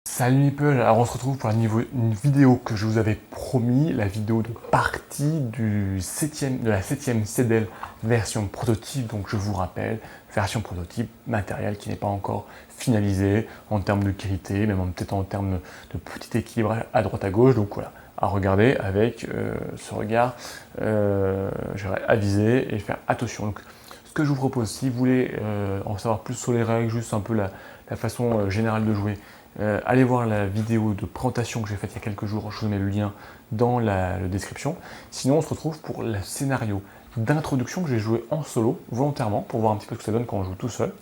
Salut Meeple, alors on se retrouve pour une vidéo que je vous avais promis, la vidéo de partie de la 7e CDL version prototype. Donc je vous rappelle, version prototype, matériel qui n'est pas encore finalisé en termes de qualité, même peut-être en termes de petit équilibrage à droite à gauche. Donc voilà, à regarder avec ce regard avisé et faire attention. Donc, ce que je vous propose, si vous voulez en savoir plus sur les règles, juste un peu la façon générale de jouer, allez voir la vidéo de présentation que j'ai faite il y a quelques jours, je vous mets le lien dans la description. Sinon, on se retrouve pour le scénario d'introduction que j'ai joué en solo, volontairement, pour voir un petit peu ce que ça donne quand on joue tout seul.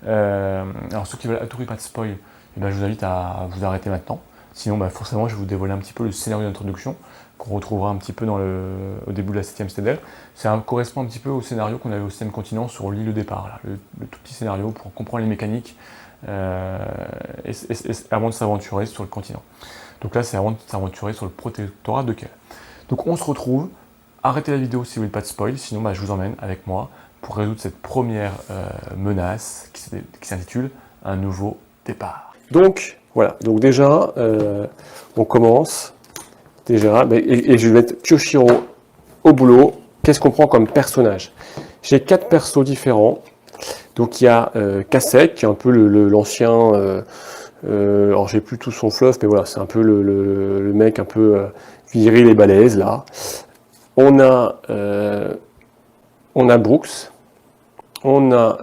Alors ceux qui veulent à tout prix pas de spoil, eh ben, je vous invite à vous arrêter maintenant. Sinon, forcément, je vais vous dévoiler un petit peu le scénario d'introduction, qu'on retrouvera un petit peu au début de la 7e CDL. Ça correspond un petit peu au scénario qu'on avait au 7e continent sur l'île au départ, là, le tout petit scénario pour comprendre les mécaniques, avant de s'aventurer sur le continent. Donc là, c'est avant de s'aventurer sur le protectorat de Kel. Donc on se retrouve. Arrêtez la vidéo si vous ne voulez pas de spoil, sinon je vous emmène avec moi pour résoudre cette première menace qui s'intitule « Un nouveau départ ». Donc voilà, donc déjà, on commence. Déjà, et je vais mettre Kyoshiro au boulot. Qu'est-ce qu'on prend comme personnage? J'ai 4 persos différents. Donc il y a Kasek, qui est un peu l'ancien, alors j'ai plus tout son fluff, mais voilà, c'est un peu le mec un peu viril et balèze là. On a Brooks, on a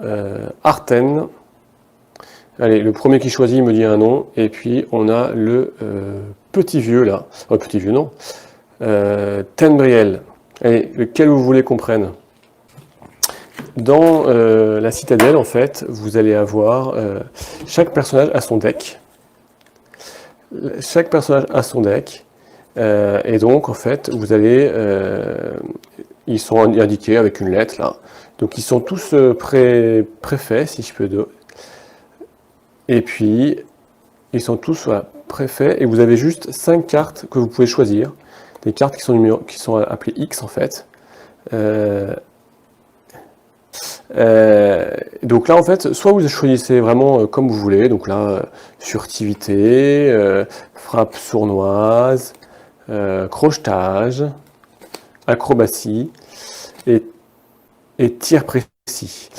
Arten. Allez, le premier qui choisit me dit un nom, et puis on a le petit vieux là, petit vieux non, Tenbriel. Allez, lequel vous voulez qu'on prenne? Dans la citadelle, en fait, vous allez avoir chaque personnage a son deck. Chaque personnage a son deck. Et donc, en fait, vous allez... ils sont indiqués avec une lettre, là. Donc, ils sont tous préfaits, si je peux dire. Et puis, ils sont tous préfaits. Et vous avez juste 5 cartes que vous pouvez choisir. Des cartes qui sont appelées X, en fait. Donc là en fait, soit vous choisissez vraiment comme vous voulez, donc là, furtivité, frappe sournoise, crochetage, acrobatie et tir précis.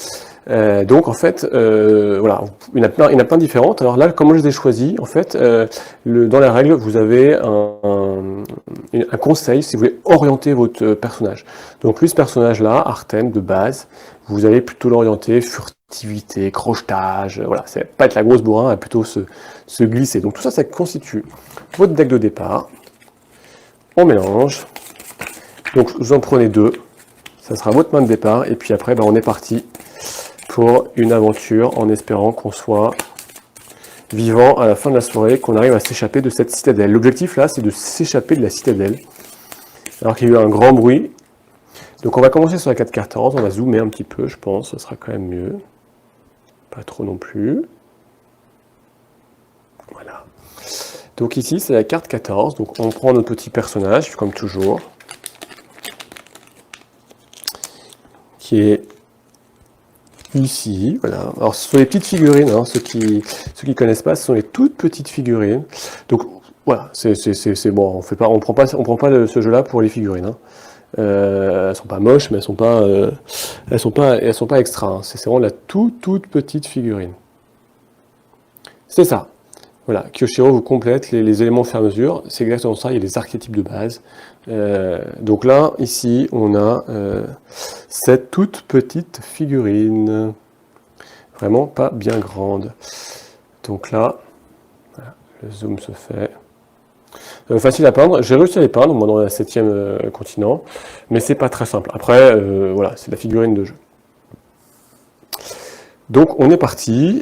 Donc en fait, voilà, il y en a plein différentes. Alors là, comment je les ai choisis? En fait, dans la règle, vous avez un conseil si vous voulez orienter votre personnage. Donc lui, ce personnage-là, Arten, de base, vous allez plutôt l'orienter furtivité, crochetage, voilà, c'est pas être la grosse bourrin, plutôt se glisser. Donc tout ça, ça constitue votre deck de départ. On mélange. Donc vous en prenez 2. Ça sera votre main de départ. Et puis après, on est parti pour une aventure en espérant qu'on soit vivant à la fin de la soirée, qu'on arrive à s'échapper de cette citadelle. L'objectif là, c'est de s'échapper de la citadelle. Alors qu'il y a eu un grand bruit. Donc on va commencer sur la 4-14, on va zoomer un petit peu, je pense, ça sera quand même mieux. Pas trop non plus. Voilà. Donc ici, c'est la carte 14, donc on prend notre petit personnage, comme toujours, qui est ici, voilà. Alors ce sont les petites figurines, hein. Ceux qui connaissent pas, ce sont les toutes petites figurines. Donc voilà, c'est bon, on prend pas ce jeu-là pour les figurines, hein. Elles sont pas moches, mais elles sont pas extra, hein. C'est vraiment la toute petite figurine. C'est ça. Voilà, Kyoshiro vous complète les éléments au fur et à mesure. C'est exactement ça, il y a les archétypes de base. Donc là, ici, on a cette toute petite figurine. Vraiment pas bien grande. Donc là, voilà, le zoom se fait. Facile à peindre, j'ai réussi à les peindre, moi dans la 7e continent, mais c'est pas très simple. Après, voilà, c'est la figurine de jeu. Donc on est parti,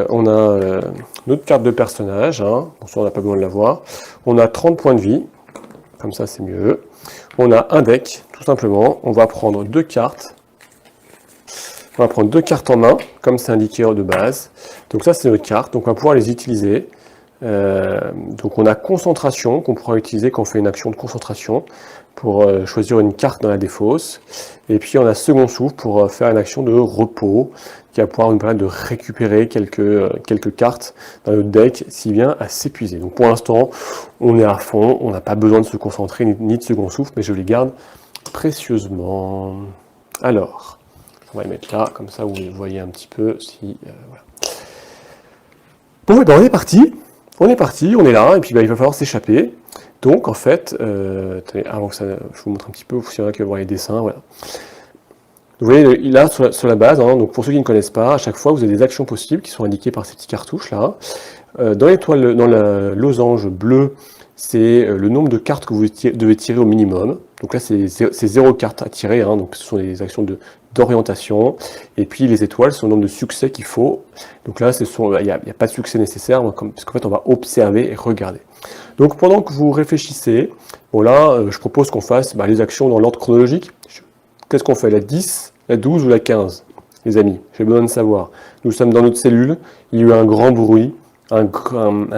on a notre carte de personnage, hein. Bon, ça on n'a pas besoin de la voir. On a 30 points de vie, comme ça c'est mieux. On a un deck, tout simplement, on va prendre 2 cartes. On va prendre 2 cartes en main, comme c'est indiqué de base. Donc ça c'est notre carte, donc on va pouvoir les utiliser. Donc on a concentration qu'on pourra utiliser quand on fait une action de concentration pour choisir une carte dans la défausse. Et puis on a second souffle pour faire une action de repos qui va pouvoir nous permettre de récupérer quelques cartes dans notre deck s'il vient à s'épuiser. Donc pour l'instant, on est à fond, on n'a pas besoin de se concentrer ni de second souffle, mais je les garde précieusement. Alors, on va les mettre là, comme ça vous voyez un petit peu si... voilà. Bon, ben on est parti. On est là, et puis il va falloir s'échapper. Donc en fait, attendez, avant que ça, je vous montre un petit peu, s'il y en a qui veulent voir les dessins, voilà. Vous voyez, là, sur la base, hein, donc pour ceux qui ne connaissent pas, à chaque fois, vous avez des actions possibles qui sont indiquées par ces petites cartouches là. Dans l'étoile, dans la losange bleue, c'est le nombre de cartes que vous devez tirer au minimum. Donc là, c'est 0 cartes à tirer, hein, donc ce sont des actions d'orientation. Et puis les étoiles sont le nombre de succès qu'il faut. Donc là, il n'y a pas de succès nécessaire, parce qu'en fait, on va observer et regarder. Donc pendant que vous réfléchissez, bon là, je propose qu'on fasse les actions dans l'ordre chronologique. Qu'est-ce qu'on fait, la 10, la 12 ou la 15, les amis? J'ai besoin de savoir. Nous sommes dans notre cellule, il y a eu un grand bruit, comme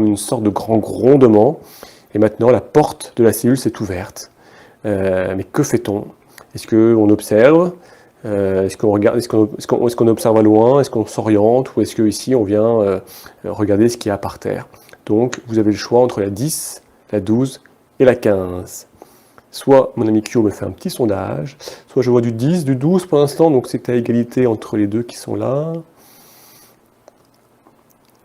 une sorte de grand grondement, et maintenant la porte de la cellule s'est ouverte. Mais que fait-on? Est-ce qu'on observe? Est-ce qu'on regarde? Est-ce qu'on observe à loin? Est-ce qu'on s'oriente? Ou est-ce qu'ici on vient regarder ce qu'il y a par terre? Donc vous avez le choix entre la 10, la 12 et la 15. Soit mon ami Kyo me fait un petit sondage, soit je vois du 10, du 12 pour l'instant, donc c'est à égalité entre les deux qui sont là.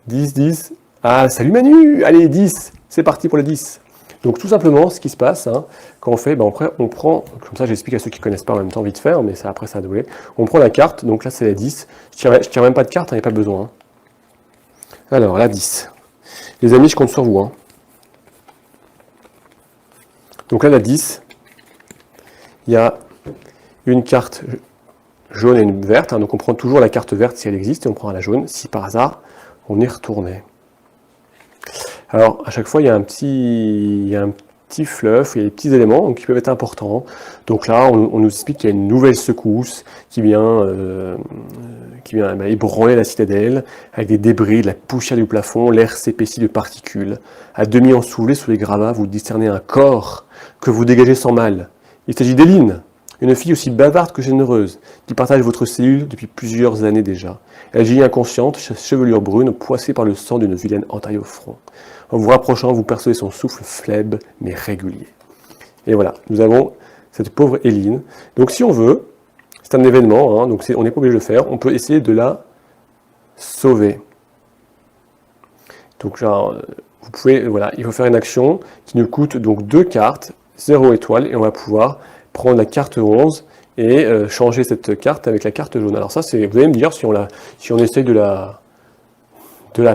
10, 10. Ah, salut Manu! Allez, 10! C'est parti pour le 10. Donc tout simplement, ce qui se passe, hein, quand on fait, on prend, comme ça j'explique à ceux qui ne connaissent pas en même temps vite fait, mais ça, après ça a doublé. On prend la carte, donc là c'est la 10. Je ne tire même pas de carte, il n'y a pas besoin. Hein. Alors, la 10. Les amis, je compte sur vous. Hein. Donc là, la 10, il y a une carte jaune et une verte. Hein, donc on prend toujours la carte verte si elle existe et on prend la jaune si par hasard on est retourné. Alors à chaque fois, il y a un petit fluff, il y a des petits éléments donc, qui peuvent être importants. Donc là, on nous explique qu'il y a une nouvelle secousse qui vient ébranler la citadelle avec des débris, de la poussière du plafond, l'air s'épaissit de particules. À demi ensoleillé sous les gravats, vous discernez un corps que vous dégagez sans mal. Il s'agit d'Éline, une fille aussi bavarde que généreuse, qui partage votre cellule depuis plusieurs années déjà. Elle gît inconsciente, chevelure brune, poissée par le sang d'une vilaine entaille au front. En vous rapprochant, vous percevez son souffle faible mais régulier. Et voilà, nous avons cette pauvre Éline. Donc si on veut, c'est un événement, hein, donc on n'est pas obligé de le faire, on peut essayer de la sauver. Donc genre, vous pouvez, voilà, il faut faire une action qui nous coûte donc 2 cartes, 0 étoile, et on va pouvoir prendre la carte 11 et changer cette carte avec la carte jaune. Alors ça, vous allez me dire si on essaye de la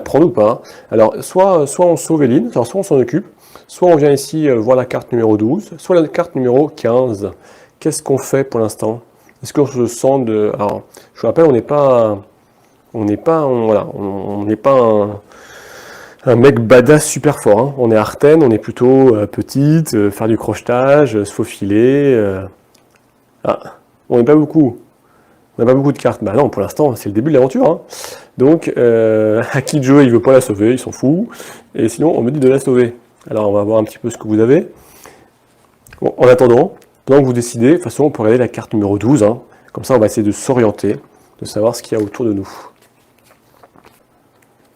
prendre ou pas. Alors soit on sauve Éline, alors soit on s'en occupe, soit on vient ici voir la carte numéro 12, soit la carte numéro 15. Qu'est-ce qu'on fait pour l'instant? Est-ce qu'on se sent de... Alors, je vous rappelle, on n'est pas un mec badass super fort. Hein. On est Artène, on est plutôt petite, faire du crochetage, se faufiler. On n'est pas beaucoup. On n'a pas beaucoup de cartes. Bah non, pour l'instant, c'est le début de l'aventure. Hein. Donc, Akijo, il veut pas la sauver, il s'en fout. Et sinon, on me dit de la sauver. Alors, on va voir un petit peu ce que vous avez. Bon, en attendant, pendant que vous décidez, de toute façon, on peut regarder la carte numéro 12. Hein. Comme ça, on va essayer de s'orienter, de savoir ce qu'il y a autour de nous.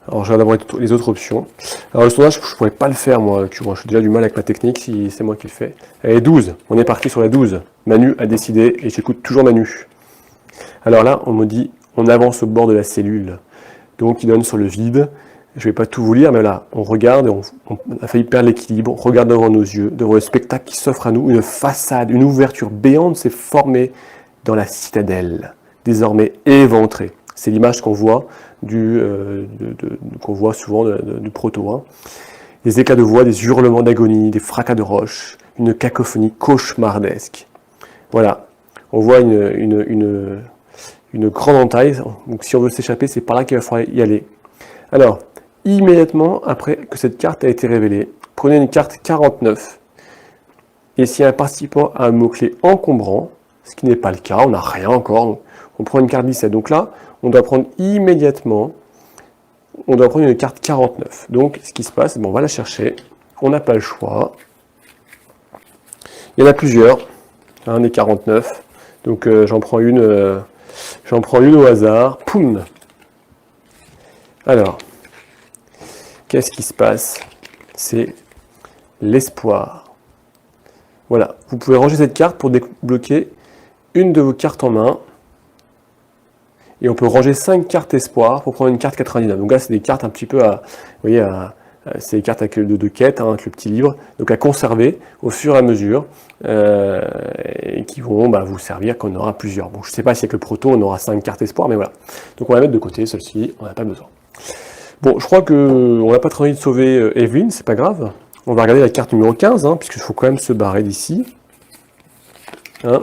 Alors, je regarde d'abord les autres options. Alors, le sondage, je ne pourrais pas le faire, moi. Je suis déjà du mal avec ma technique, si c'est moi qui le fais. Allez, 12. On est parti sur la 12. Manu a décidé, et j'écoute toujours Manu. Alors là, on me dit, on avance au bord de la cellule. Donc, il donne sur le vide. Je ne vais pas tout vous lire, mais là, on regarde, et on a failli perdre l'équilibre. On regarde devant nos yeux, devant le spectacle qui s'offre à nous. Une façade, une ouverture béante s'est formée dans la citadelle, désormais éventrée. C'est l'image qu'on voit qu'on voit souvent du proto. Hein. Des éclats de voix, des hurlements d'agonie, des fracas de roches, une cacophonie cauchemardesque. Voilà, on voit une grande entaille. Donc si on veut s'échapper, c'est par là qu'il va falloir y aller. Alors, immédiatement après que cette carte a été révélée, prenez une carte 49. Et si un participant a un mot-clé encombrant, ce qui n'est pas le cas, on n'a rien encore, donc on prend une carte 17. Donc là, on doit prendre immédiatement on doit prendre une carte 49. Donc, ce qui se passe, bon, on va la chercher. On n'a pas le choix. Il y en a plusieurs, hein, des 49. Donc, j'en prends une au hasard. Poum! Alors, qu'est-ce qui se passe? C'est l'espoir. Voilà, vous pouvez ranger cette carte pour débloquer une de vos cartes en main. Et on peut ranger 5 cartes espoir pour prendre une carte 99. Donc là, c'est des cartes un petit peu à, vous voyez, c'est des cartes avec de quête, hein, avec le petit livre, donc à conserver au fur et à mesure, et qui vont vous servir quand on aura plusieurs. Bon, je ne sais pas si avec le proto, on aura 5 cartes espoir, mais voilà. Donc on va la mettre de côté, celle-ci, on n'a pas besoin. Bon, je crois qu'on n'a pas trop envie de sauver Evelyn, c'est pas grave. On va regarder la carte numéro 15, hein, puisqu'il faut quand même se barrer d'ici. Hein.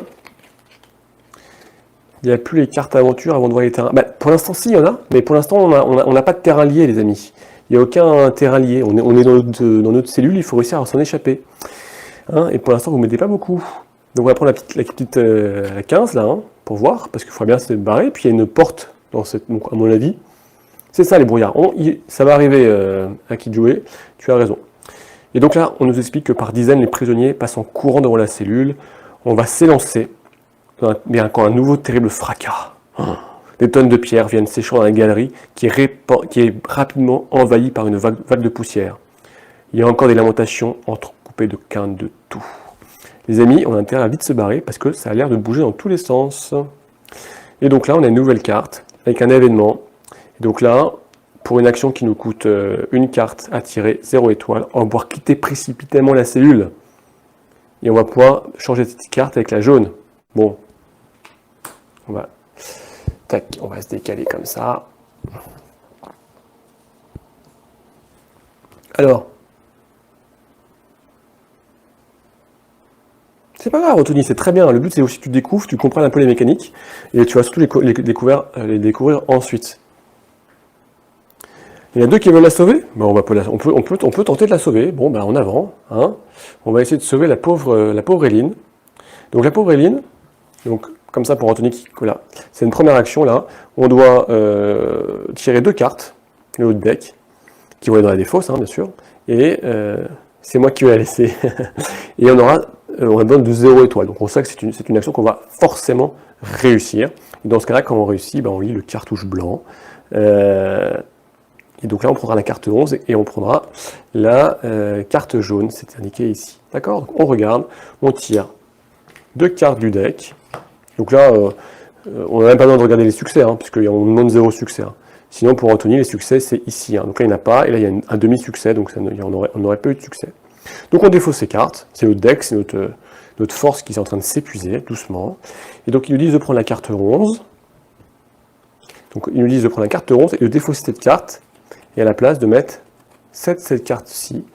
Il n'y a plus les cartes aventure avant de voir les terrains. Pour l'instant, si, il y en a, mais pour l'instant, on n'a pas de terrain lié, les amis. Il n'y a aucun terrain lié. On est dans notre cellule, il faut réussir à s'en échapper. Hein, et pour l'instant, vous ne m'aidez pas beaucoup. Donc, on va prendre la petite 15, là, hein, pour voir, parce qu'il faudra bien se barrer. Puis, il y a une porte, donc, à mon avis. C'est ça, les brouillards. Ça va arriver à qui de jouer. Tu as raison. Et donc là, on nous explique que par dizaines, les prisonniers passent en courant devant la cellule. On va s'élancer. Mais quand un nouveau terrible fracas. Des tonnes de pierres viennent séchant dans la galerie qui est rapidement envahie par une vague de poussière. Il y a encore des lamentations entrecoupées de quintes de tout. Les amis, on a intérêt à vite se barrer parce que ça a l'air de bouger dans tous les sens. Et donc là, on a une nouvelle carte avec un événement. Et donc là, pour une action qui nous coûte une carte à tirer 0 étoile, on va pouvoir quitter précipitamment la cellule. Et on va pouvoir changer cette carte avec la jaune. Bon, on va se décaler comme ça. Alors, c'est pas grave, Anthony, c'est très bien. Le but, c'est aussi que tu découvres, tu comprennes un peu les mécaniques, et tu vas surtout les découvrir ensuite. Il y en a deux qui veulent la sauver. On peut tenter de la sauver. Bon, en avant. Hein. On va essayer de sauver la pauvre Éline. Donc la pauvre Éline, donc comme ça pour Anthony, voilà. C'est une première action là. On doit tirer 2 cartes, le haut de deck, qui vont être dans la défausse, hein, bien sûr. Et c'est moi qui vais la laisser. Et on a besoin de 0 étoile. Donc on sait que c'est une action qu'on va forcément réussir. Et dans ce cas-là, quand on réussit, on lit le cartouche blanc. Et donc là, on prendra la carte 11 et on prendra la carte jaune, c'est indiqué ici. D'accord? Donc on regarde, on tire 2 cartes du deck. Donc là, on n'a même pas besoin de regarder les succès, hein, puisqu'on nous demande 0 succès. Hein. Sinon, pour Anthony, les succès, c'est ici. Hein. Donc là, il n'y en a pas, et là, il y a un demi-succès, donc on n'aurait pas eu de succès. Donc on défausse ces cartes, c'est notre deck, c'est notre force qui est en train de s'épuiser, doucement. Et donc, ils nous disent de prendre la carte 11. Donc, ils nous disent de prendre la carte 11 et de défausser cette carte, et à la place de mettre cette carte-ci.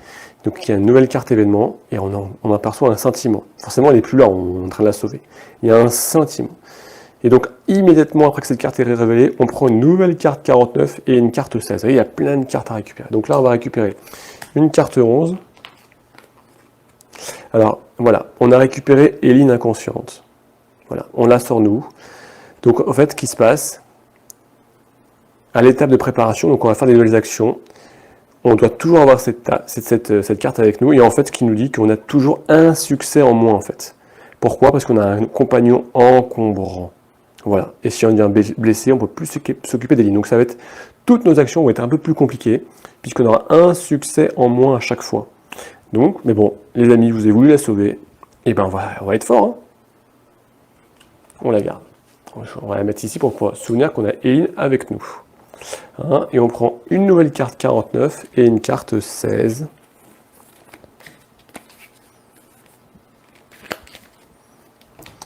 Donc il y a une nouvelle carte événement, et on aperçoit un sentiment. Forcément, elle n'est plus là, on est en train de la sauver. Il y a un sentiment. Et donc, immédiatement après que cette carte est révélée, on prend une nouvelle carte 49 et une carte 16. Vous voyez, il y a plein de cartes à récupérer. Donc là, on va récupérer une carte 11. Alors, voilà, on a récupéré Éline inconsciente. Voilà, on la sort nous. Donc, en fait, ce qui se passe, à l'étape de préparation, donc on va faire des nouvelles actions. On doit toujours avoir cette carte avec nous. Et en fait, ce qui nous dit qu'on a toujours un succès en moins, en fait. Pourquoi? Parce qu'on a un compagnon encombrant. Voilà. Et si on devient blessé, on ne peut plus s'occuper des lignes. Donc ça va être, toutes nos actions vont être un peu plus compliquées, puisqu'on aura un succès en moins à chaque fois. Donc, mais bon, les amis, vous avez voulu la sauver. Et on va être fort. Hein. On la garde. On va la mettre ici pour pouvoir se souvenir qu'on a Éline avec nous. Hein, et on prend une nouvelle carte 49 et une carte 16.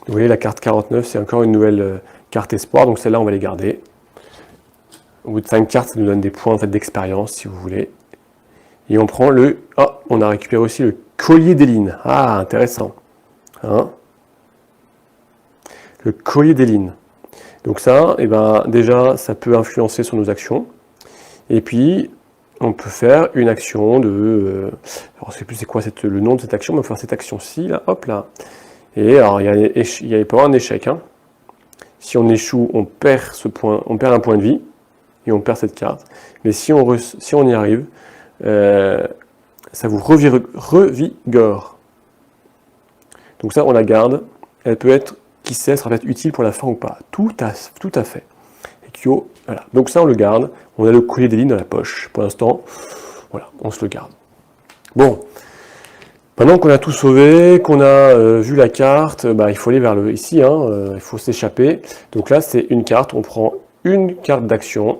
Vous voyez, la carte 49, c'est encore une nouvelle carte espoir, donc celle-là, on va les garder. Au bout de 5 cartes, ça nous donne des points en fait, d'expérience, si vous voulez. Et on prend on a récupéré aussi le collier d'Éline. Ah, intéressant. Hein, le collier d'Éline. Donc ça, déjà, ça peut influencer sur nos actions. Et puis, on peut faire une action de... alors, je ne sais plus c'est quoi le nom de cette action, mais on va faire cette action-ci, là, hop là. Et alors, il y a pas un échec. Hein. Si on échoue, on perd un point de vie. et on perd cette carte. Mais si on y arrive, ça vous revigore. Donc ça, on la garde. Elle peut être, qui sait, sera peut-être utile pour la fin ou pas. Tout à fait. Et Kyo, voilà. Donc ça, on le garde. On a le collier des lignes dans la poche. Pour l'instant, voilà, on se le garde. Bon. Maintenant qu'on a tout sauvé, qu'on a vu la carte, il faut aller vers ici, il faut s'échapper. Donc là, c'est une carte. On prend une carte d'action.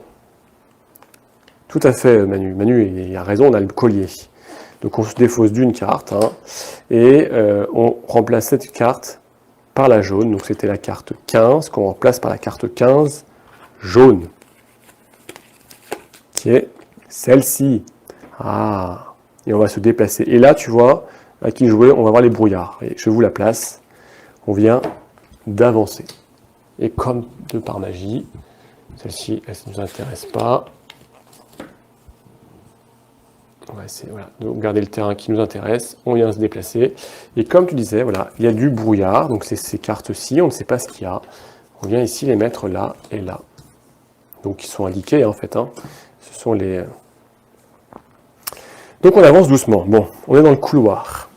Tout à fait, Manu. Manu, il a raison, on a le collier. Donc on se défausse d'une carte, et on remplace cette carte par la jaune. Donc c'était la carte 15, qu'on remplace par la carte 15 jaune, qui est celle-ci. Ah, et on va se déplacer. Et là, tu vois, à qui jouer, on va voir les brouillards. Et je vous la place, on vient d'avancer. Et comme de par magie, celle-ci, elle ne nous intéresse pas. On va essayer de garder le terrain qui nous intéresse, on vient se déplacer. Et comme tu disais, voilà, il y a du brouillard, donc c'est ces cartes-ci, on ne sait pas ce qu'il y a. On vient ici les mettre là et là. Donc ils sont indiqués en fait. Ce sont les... Donc on avance doucement. Bon, on est dans le couloir.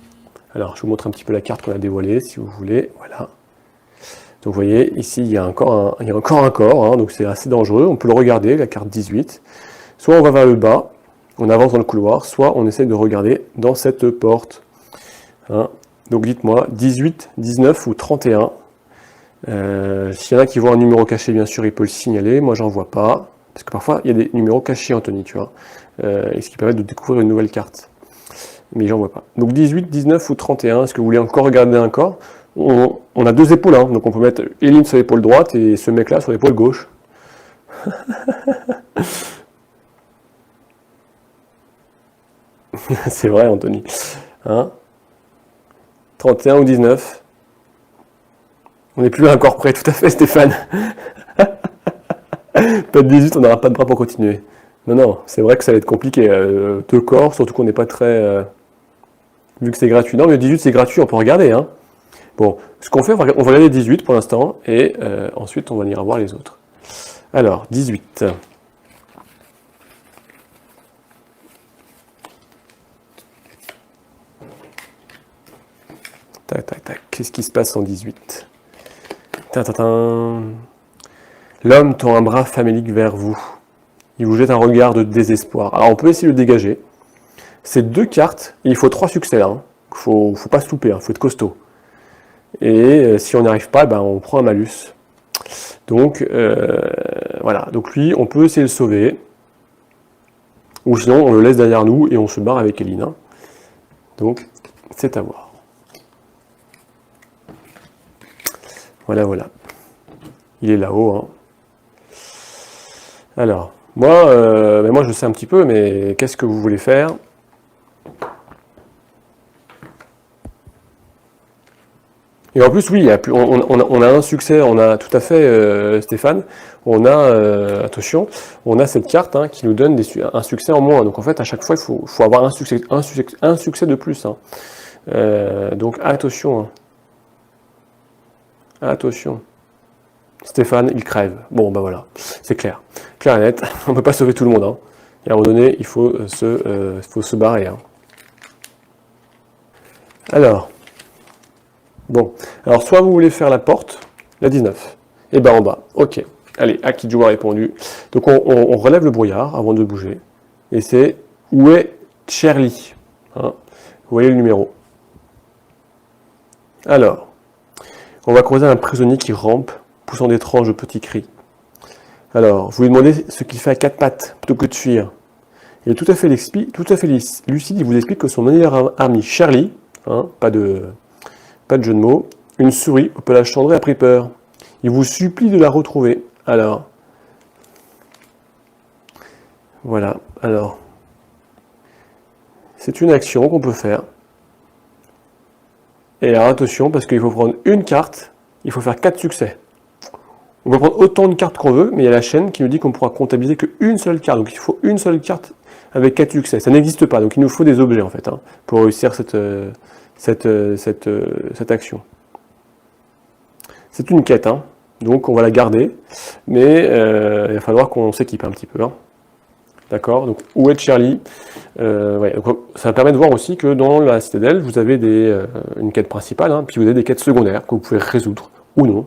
Alors je vous montre un petit peu la carte qu'on a dévoilée, si vous voulez. Voilà. Donc vous voyez, ici il y a encore un corps, donc c'est assez dangereux. On peut le regarder, la carte 18. Soit on va vers le bas, on avance dans le couloir, soit on essaie de regarder dans cette porte. Donc dites-moi, 18, 19 ou 31. S'il y en a qui voient un numéro caché, bien sûr, il peut le signaler. Moi, j'en vois pas. Parce que parfois, il y a des numéros cachés, Anthony, tu vois. Et ce qui permet de découvrir une nouvelle carte. Mais j'en vois pas. Donc 18, 19 ou 31. Est-ce que vous voulez encore regarder un corps? On a deux épaules, donc on peut mettre Eline sur l'épaule droite et ce mec-là sur l'épaule gauche. C'est vrai, Anthony. 31 ou 19. On n'est plus encore prêt, tout à fait, Stéphane. Pas de 18, on n'aura pas de bras pour continuer. Non, c'est vrai que ça va être compliqué. Deux corps, surtout qu'on n'est pas très... vu que c'est gratuit. Non, mais 18, c'est gratuit, on peut regarder. Bon, ce qu'on fait, on va regarder 18 pour l'instant, et ensuite, on va ira voir les autres. Alors, 18. Tac. Qu'est-ce qui se passe en 18 ? L'homme tend un bras famélique vers vous. Il vous jette un regard de désespoir. Alors on peut essayer de le dégager. C'est deux cartes, et il faut 3 succès là. Faut pas se louper, faut être costaud. Et si on n'y arrive pas, on prend un malus. Donc voilà. Donc lui, on peut essayer de le sauver. Ou sinon, on le laisse derrière nous et on se barre avec Eline. Donc, c'est à voir. Voilà. Il est là-haut. Alors, moi je sais un petit peu, mais qu'est-ce que vous voulez faire? Et en plus, oui, on a un succès, on a tout à fait, Stéphane, on a, attention, on a cette carte qui nous donne un succès en moins. Donc en fait, à chaque fois, il faut avoir un succès de plus. Donc attention. Attention. Stéphane, il crève. Bon, voilà, c'est clair. Clair et net, on ne peut pas sauver tout le monde. Et à un moment donné, il faut se barrer. Alors, soit vous voulez faire la porte, la 19, et en bas. Ok, allez, Akidjo a répondu. Donc on relève le brouillard avant de bouger. Et c'est où est Charlie? Vous voyez le numéro. Alors, on va croiser un prisonnier qui rampe, poussant d'étranges petits cris. Alors, vous lui demandez ce qu'il fait à 4 pattes, plutôt que de fuir. Il est tout à fait lucide, il vous explique que son meilleur ami, Charlie, pas de jeu de mots, une souris au pelage cendré a pris peur. Il vous supplie de la retrouver. Alors, voilà, c'est une action qu'on peut faire. Et alors attention, parce qu'il faut prendre une carte, il faut faire 4 succès. On peut prendre autant de cartes qu'on veut, mais il y a la chaîne qui nous dit qu'on pourra comptabiliser qu'une seule carte. Donc il faut une seule carte avec 4 succès. Ça n'existe pas, donc il nous faut des objets en fait, pour réussir cette action. C'est une quête, donc on va la garder, mais il va falloir qu'on s'équipe un petit peu. Hein. D'accord? Donc, où est Charlie? Ouais, donc, ça permet de voir aussi que dans la citadelle, vous avez une quête principale, hein, puis vous avez des quêtes secondaires que vous pouvez résoudre ou non.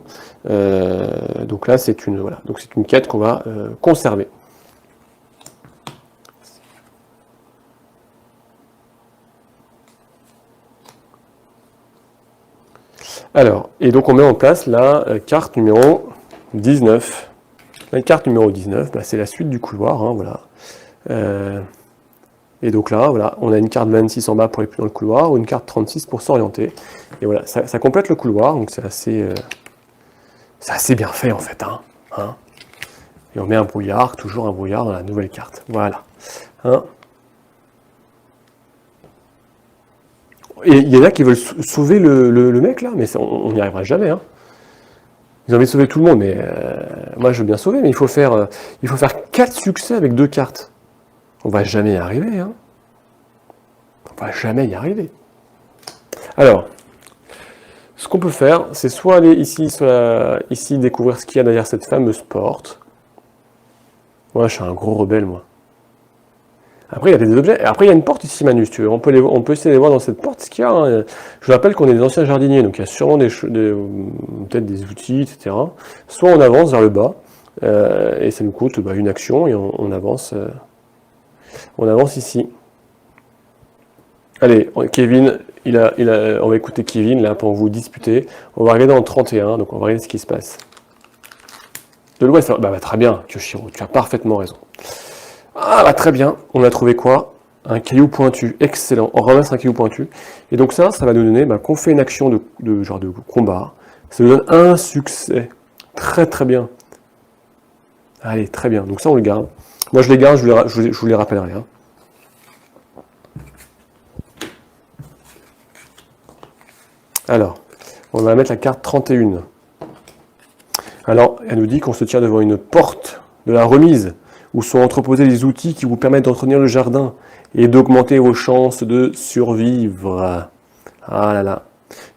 Donc là, c'est une quête qu'on va conserver. Alors, et donc on met en place la carte numéro 19. La carte numéro 19, bah, c'est la suite du couloir, hein, voilà. Et donc là, voilà, on a une carte 26 en bas pour aller plus dans le couloir, ou une carte 36 pour s'orienter. Et voilà, ça complète le couloir, donc c'est assez bien fait en fait. Hein. Et on met un brouillard, toujours un brouillard dans la nouvelle carte. Voilà. Hein. Et il y en a qui veulent sauver le mec là, mais on n'y arrivera jamais. Hein. Ils ont envie de sauver tout le monde, mais moi je veux bien sauver, mais il faut faire 4 succès avec 2 cartes. On va jamais y arriver. Hein. On va jamais y arriver. Alors, ce qu'on peut faire, c'est soit aller ici, ici découvrir ce qu'il y a derrière cette fameuse porte. Moi, je suis un gros rebelle, moi. Après, il y a des objets. Après, il y a une porte ici, Manu, si tu veux. On peut essayer de voir dans cette porte ce qu'il y a. Hein. Je vous rappelle qu'on est des anciens jardiniers, donc il y a sûrement peut-être des outils, etc. Soit on avance vers le bas, et ça nous coûte une action, et on avance ici. Allez, Kevin, on va écouter Kevin là pour vous disputer. On va regarder en 31, donc on va regarder ce qui se passe. De l'ouest, très bien, Kyoshiro, tu as parfaitement raison. Ah, bah, très bien, on a trouvé quoi? Un caillou pointu, excellent. On ramasse un caillou pointu. Et donc ça va nous donner qu'on fait une action de genre de combat. Ça nous donne un succès. Très très bien. Allez, très bien. Donc ça, on le garde. Moi, je les garde, je vous les rappellerai. Hein. Alors, on va mettre la carte 31. Alors, elle nous dit qu'on se tient devant une porte de la remise, où sont entreposés les outils qui vous permettent d'entretenir le jardin et d'augmenter vos chances de survivre. Ah là là.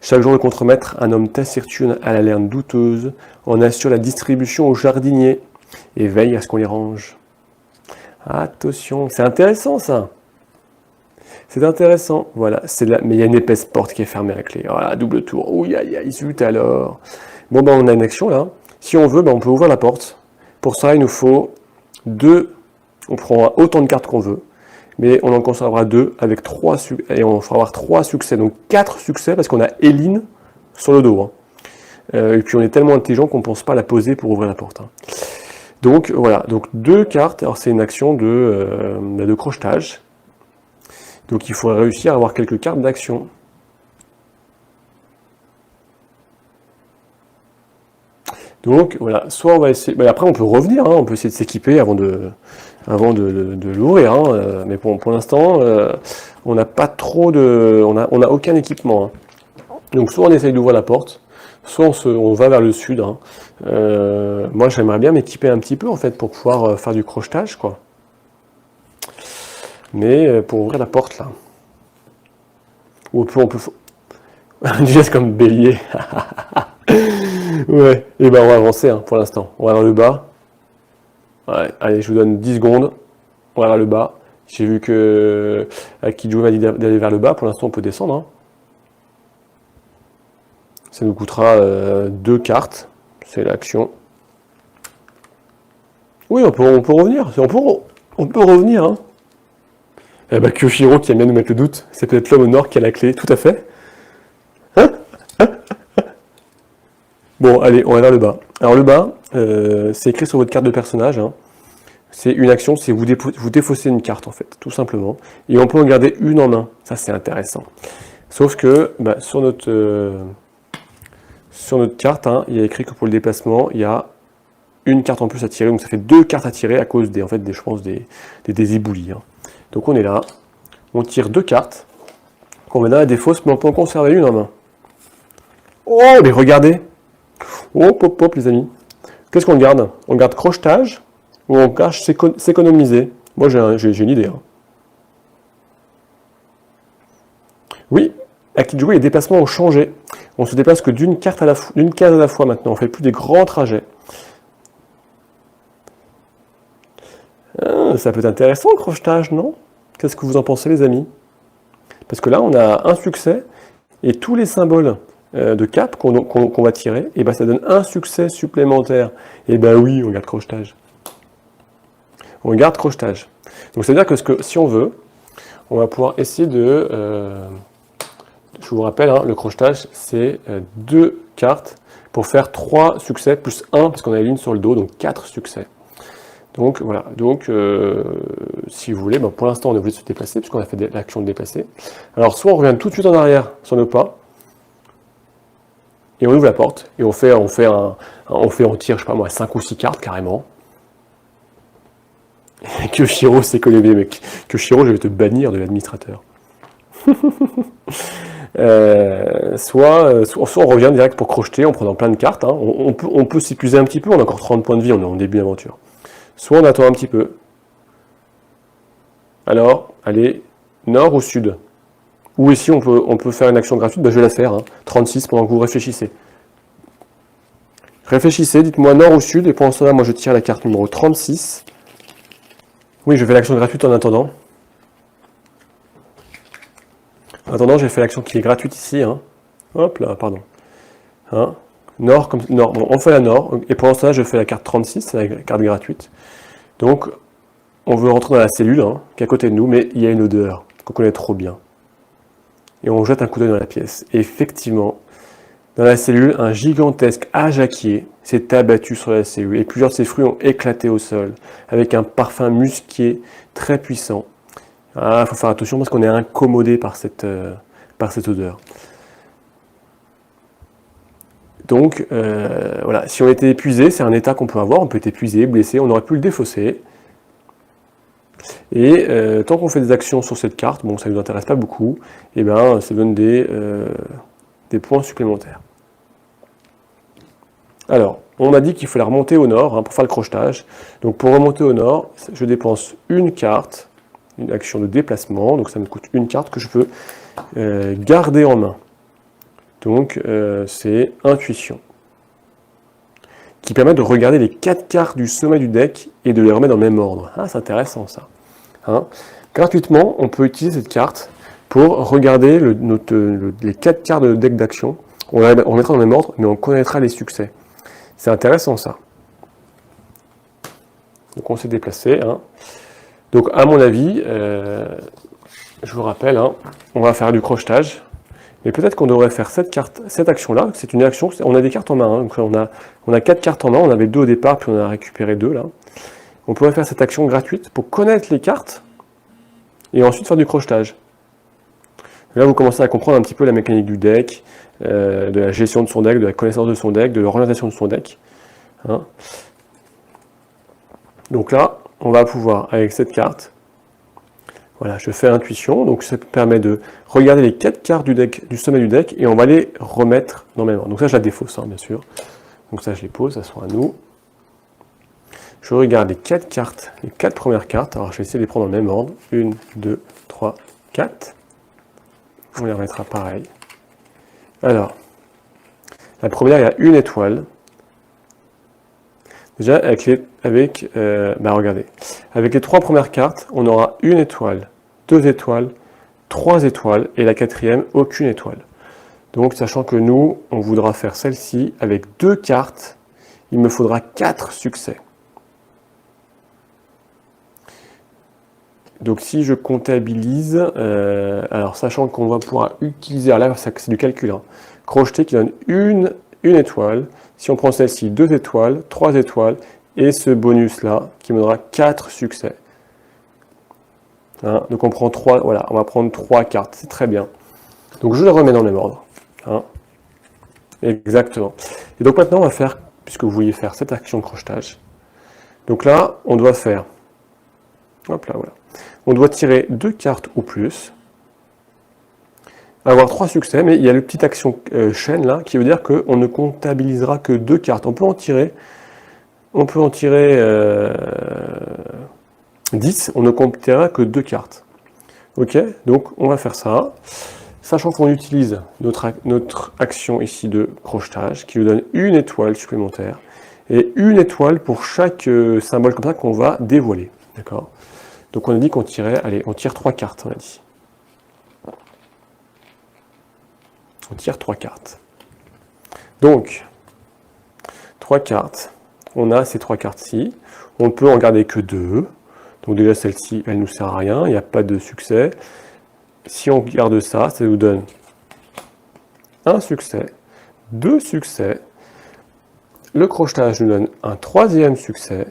Chaque jour, le contremaître, un homme taciturne à la laine douteuse, en assure la distribution aux jardiniers et veille à ce qu'on les range. Attention, c'est intéressant ça. C'est intéressant, voilà. Mais il y a une épaisse porte qui est fermée à clé. Voilà, double tour. Ouh, zut alors. Bon, on a une action là. Si on veut, on peut ouvrir la porte. Pour ça, il nous faut 2. On prendra autant de cartes qu'on veut. Mais on en conservera 2 avec 3 succès. Et on fera avoir 3 succès. Donc 4 succès parce qu'on a Eline sur le dos. Hein. Et puis on est tellement intelligent qu'on ne pense pas à la poser pour ouvrir la porte. Hein. Donc voilà. Donc 2 cartes. Alors c'est une action de crochetage. Donc il faudrait réussir à avoir quelques cartes d'action. Donc voilà, soit on va essayer. Après on peut revenir, hein, on peut essayer de s'équiper avant de l'ouvrir. Hein, mais pour l'instant, on n'a pas trop de. On a aucun équipement. Hein. Donc soit on essaye d'ouvrir la porte, soit on va vers le sud. Hein. Moi j'aimerais bien m'équiper un petit peu en fait pour pouvoir faire du crochetage, quoi. Mais pour ouvrir la porte là. Ou on peut. Du geste comme bélier. Ouais, et on va avancer hein, pour l'instant. On va vers le bas. Ouais, allez, je vous donne 10 secondes. On va vers le bas. J'ai vu que Akidjo m'a dit d'aller vers le bas. Pour l'instant, on peut descendre. Hein. Ça nous coûtera 2 cartes. C'est l'action. Oui, on peut revenir. On peut revenir. Hein. Eh ben, Kyoshiro qui aime bien nous mettre le doute. C'est peut-être l'homme au nord qui a la clé. Tout à fait. Bon, allez, on va vers le bas. Alors le bas, c'est écrit sur votre carte de personnage. Hein. C'est une action, c'est vous défaussez une carte en fait, tout simplement. Et on peut en garder une en main. Ça c'est intéressant. Sauf que sur notre carte, hein, il y a écrit que pour le déplacement, il y a une carte en plus à tirer. Donc ça fait 2 cartes à tirer à cause des éboulis. Hein. Donc on est là, on tire 2 cartes. On va dans la défausse, mais on peut en conserver une en main. Oh, mais regardez! Hop, les amis. Qu'est-ce qu'on garde? On garde crochetage ou on cache s'économiser? Moi, j'ai une idée. Hein. Oui, Akidjo, les déplacements ont changé. On se déplace que d'une case à la fois maintenant, on fait plus des grands trajets. Ah, ça peut être intéressant le crochetage, non? Qu'est-ce que vous en pensez les amis? Parce que là on a un succès, et tous les symboles de cap qu'on va tirer, et ben ça donne un succès supplémentaire. Et ben oui, on garde crochetage. On garde crochetage. Donc ça veut dire que si on veut, on va pouvoir essayer de... je vous rappelle, hein, le crochetage, c'est 2 cartes pour faire 3 succès plus 1, parce qu'on a une ligne sur le dos, donc 4 succès. Donc voilà, donc si vous voulez, ben, pour l'instant on est obligé de se déplacer, puisqu'on a fait l'action de déplacer. Alors soit on revient tout de suite en arrière sur nos pas, et on ouvre la porte, et on tire, je sais pas moi, 5 ou 6 cartes carrément. Et que Shiro s'est collé bien, mec. Que Shiro, je vais te bannir de l'administrateur. Soit on revient direct pour crocheter en prenant plein de cartes. Hein. On peut s'épuiser un petit peu, on a encore 30 points de vie, on est en début d'aventure. Soit on attend un petit peu. Alors, allez, nord ou sud? Ou ici on peut faire une action gratuite, ben, je vais la faire. Hein. 36 pendant que vous réfléchissez. Réfléchissez, dites-moi nord ou sud, et pendant cela, moi je tire la carte numéro 36. Oui, je fais l'action gratuite en attendant. En attendant, j'ai fait l'action qui est gratuite ici. Hein. Hop là, pardon. Hein. Nord, comme nord. Bon, on fait la nord, et pendant cela, je fais la carte 36, c'est la carte gratuite. Donc, on veut rentrer dans la cellule, hein, qui est à côté de nous, mais il y a une odeur qu'on connaît trop bien. Et on jette un coup d'œil dans la pièce. Et effectivement, dans la cellule, un gigantesque ajaquier s'est abattu sur la cellule, et plusieurs de ses fruits ont éclaté au sol, avec un parfum musqué très puissant. Ah, il faut faire attention parce qu'on est incommodé par cette odeur. Donc, voilà, si on était épuisé, c'est un état qu'on peut avoir, on peut être épuisé, blessé, on aurait pu le défausser. Et tant qu'on fait des actions sur cette carte, bon, ça ne nous intéresse pas beaucoup, et ben, ça donne des points supplémentaires. Alors, on m'a dit qu'il fallait remonter au nord hein, pour faire le crochetage. Donc, pour remonter au nord, je dépense une carte, une action de déplacement, donc ça me coûte une carte que je peux garder en main. Donc, c'est intuition, qui permet de regarder les 4 cartes du sommet du deck et de les remettre dans le même ordre. Ah, c'est intéressant ça. Hein. Gratuitement, on peut utiliser cette carte pour regarder les 4 cartes de deck d'action. On mettra dans le même ordre, mais on connaîtra les succès. C'est intéressant ça. Donc on s'est déplacé. Hein. Donc à mon avis, je vous rappelle, hein, on va faire du crochetage. Mais peut-être qu'on devrait faire cette action-là. C'est une action, on a des cartes en main. Hein, donc on a 4 cartes en main, on avait 2 au départ, puis on a récupéré 2 là. On pourrait faire cette action gratuite pour connaître les cartes et ensuite faire du crochetage. Là, vous commencez à comprendre un petit peu la mécanique du deck, de la gestion de son deck, de la connaissance de son deck, de l'orientation de son deck. Hein. Donc là, on va pouvoir, avec cette carte, voilà, je fais intuition, donc ça permet de regarder les 4 cartes du sommet du deck, et on va les remettre dans le même ordre. Donc ça, je la défausse, hein, bien sûr. Donc ça, je les pose, ça sera à nous. Je regarde les 4 cartes, les 4 premières cartes. Alors, je vais essayer de les prendre dans le même ordre. 1, 2, 3, 4. On les remettra pareil. Alors, la première, il y a une étoile. Déjà, regardez. Avec les 3 premières cartes, on aura une étoile, 2 étoiles, 3 étoiles, et la 4e, aucune étoile. Donc, sachant que nous, on voudra faire celle-ci, avec 2 cartes, il me faudra 4 succès. Donc si je comptabilise, alors sachant qu'on va pouvoir utiliser, alors là c'est du calcul, hein, crocheter qui donne une étoile, si on prend celle-ci, 2 étoiles, 3 étoiles, et ce bonus-là qui me donnera 4 succès. Hein, donc on prend 3, voilà, on va prendre 3 cartes, c'est très bien. Donc je le remets dans le même ordre. Hein. Exactement. Et donc maintenant on va faire, puisque vous vouliez faire cette action de crochetage, donc là on doit faire, hop là, voilà. On doit tirer 2 cartes ou plus, avoir 3 succès, mais il y a le petite action chaîne là, qui veut dire qu'on ne comptabilisera que 2 cartes. On peut en tirer 10, on ne comptera que 2 cartes. Ok, donc on va faire ça. Sachant qu'on utilise notre action ici de crochetage, qui nous donne une étoile supplémentaire, et une étoile pour chaque symbole comme ça qu'on va dévoiler. D'accord? Donc on a dit qu'on tirait, allez, on tire 3 cartes, on a dit. On tire 3 cartes. Donc, 3 cartes. On a ces 3 cartes-ci. On ne peut en garder que 2. Donc déjà celle-ci, elle ne nous sert à rien, il n'y a pas de succès. Si on garde ça, ça nous donne un succès, 2 succès. Le crochetage nous donne un 3e succès.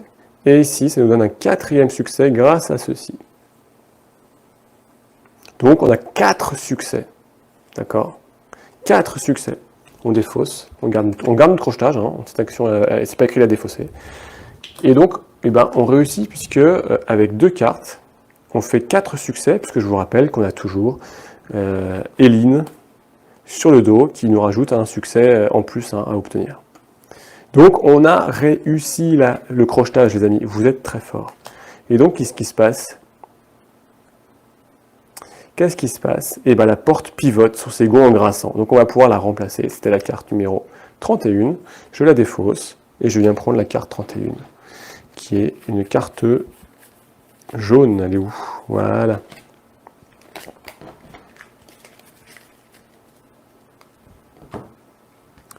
Et ici, ça nous donne un 4e succès grâce à ceci. Donc on a 4 succès. D'accord? 4 succès. On défausse, on garde notre crochetage, hein, cette action, c'est pas écrit à défausser. Et donc, eh ben, on réussit puisque avec 2 cartes, on fait 4 succès, puisque je vous rappelle qu'on a toujours Éline sur le dos qui nous rajoute un succès en plus à obtenir. Donc on a réussi le crochetage, les amis, vous êtes très forts. Et donc, qu'est-ce qui se passe? Qu'est-ce qui se passe? Et bien la porte pivote sur ses gonds engraissants. Donc on va pouvoir la remplacer. C'était la carte numéro 31. Je la défausse et je viens prendre la carte 31, qui est une carte jaune. Elle est où? Voilà.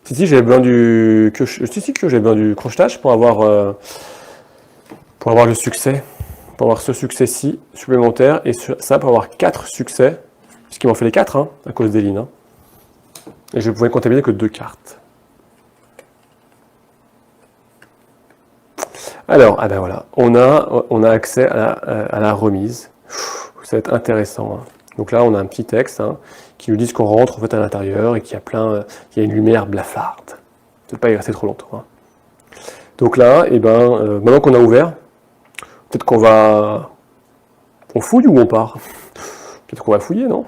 Si j'avais besoin du crochetage pour avoir le succès. Pour avoir ce succès-ci supplémentaire, et ça pour avoir 4 succès, puisqu'il m'en fait les 4, hein, à cause des lignes. Hein. Et je pouvais comptabiliser que 2 cartes. Alors, ah ben voilà, on a accès à la remise. Ça va être intéressant. Hein. Donc là, on a un petit texte hein, qui nous dit qu'on rentre en fait, à l'intérieur et qu'il y a il y a une lumière blafarde. Ça ne peut pas y rester trop longtemps. Hein. Donc là, eh ben, maintenant qu'on a ouvert, peut-être qu'on va... On fouille ou on part? Peut-être qu'on va fouiller, non?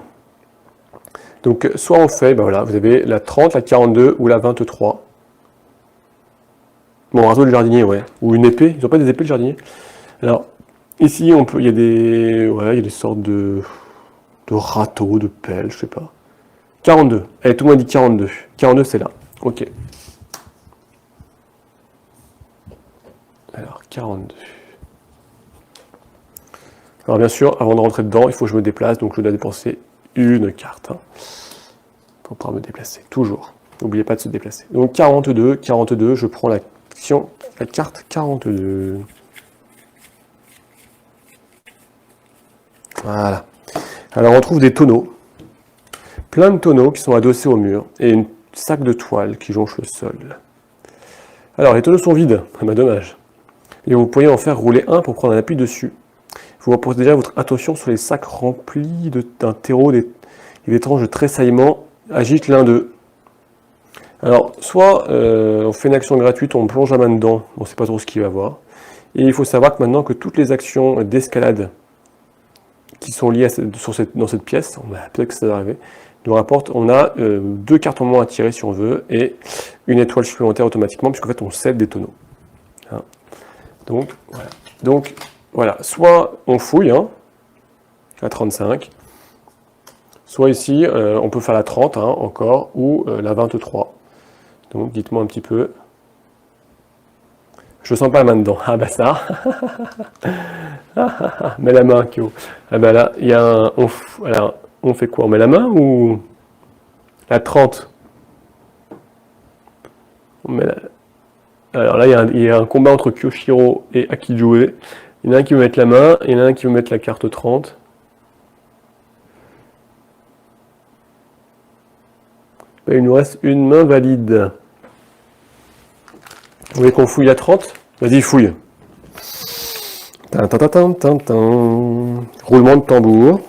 Donc, soit on fait, ben voilà, vous avez la 30, la 42 ou la 23. Bon, râteau du jardinier, ouais. Ou une épée. Ils n'ont pas des épées, le jardinier. Alors, ici, il y a des sortes de râteaux, de pelles, je sais pas. 42. Allez, tout le monde dit 42. 42, c'est là. Ok. Alors, 42. Alors bien sûr, avant de rentrer dedans, il faut que je me déplace, donc je dois dépenser une carte. Hein, pour pouvoir me déplacer, toujours. N'oubliez pas de se déplacer. Donc 42, je prends la carte 42. Voilà. Alors on trouve des tonneaux, plein de tonneaux qui sont adossés au mur, et une sac de toile qui jonche le sol. Alors les tonneaux sont vides, ah bah dommage. Et vous pourriez en faire rouler un pour prendre un appui dessus. Vous reposez déjà votre attention sur les sacs remplis d'un terreau et des tranches de tressaillement agitent l'un d'eux. Alors, soit on fait une action gratuite, on plonge la main dedans, on ne sait pas trop ce qu'il va voir. Et il faut savoir que maintenant que toutes les actions d'escalade qui sont liées dans cette pièce, peut-être que ça va arriver, nous rapporte, on a 2 cartes en moins à tirer si on veut, et une étoile supplémentaire automatiquement, puisqu'en fait on cède des tonneaux. Hein. Donc, voilà. Donc, voilà, soit on fouille hein, à 35, soit ici on peut faire la 30 hein, encore, ou la 23. Donc dites-moi un petit peu. Je sens pas la main dedans. Ah bah ça. Mets la main, Kyo. Ah bah là, il y a un... Alors, on fait quoi? On met la main ou la 30? On met la... Alors là, il y a un combat entre Kyoshiro et Akijue. Il y en a un qui veut mettre la main, il y en a un qui veut mettre la carte 30. Il nous reste une main valide. Vous voulez qu'on fouille à 30? Vas-y, fouille. Roulement de tambour.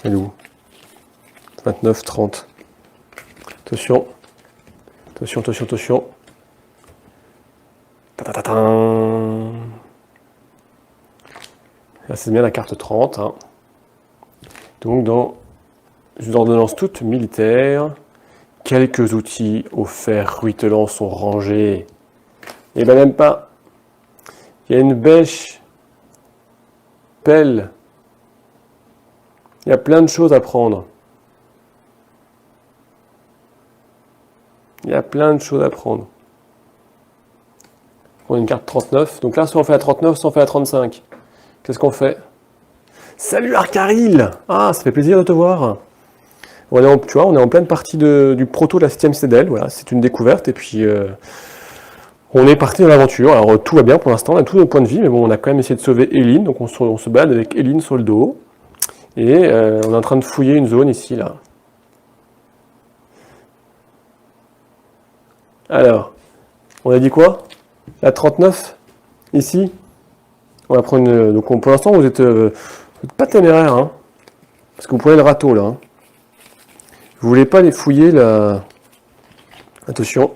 Elle est où? 29, 30. Attention. Attention, attention, attention. Là, c'est bien la carte 30. Hein. Donc, dans une ordonnance toute militaire, quelques outils au fer ruitelant sont rangés. Et ben même pas. Il y a une bêche, pelle Il y a plein de choses à prendre. Il y a plein de choses à prendre. On a une carte 39. Donc là, soit on fait la 39, soit on fait la 35. Qu'est-ce qu'on fait? Salut Arcaril! Ah, ça fait plaisir de te voir. Tu vois, on est en pleine partie du proto de la 7ème citadelle. Voilà, c'est une découverte. Et puis, on est parti dans l'aventure. Alors, tout va bien pour l'instant. On a tous nos points de vie. Mais bon, on a quand même essayé de sauver Eline. Donc, on se balade avec Eline sur le dos. Et on est en train de fouiller une zone ici, là. Alors, on a dit quoi? La 39? Ici? On va prendre une... Donc, pour l'instant, vous êtes pas téméraire, hein. Parce que vous prenez le râteau, là. Hein. Vous voulez pas les fouiller, là. Attention.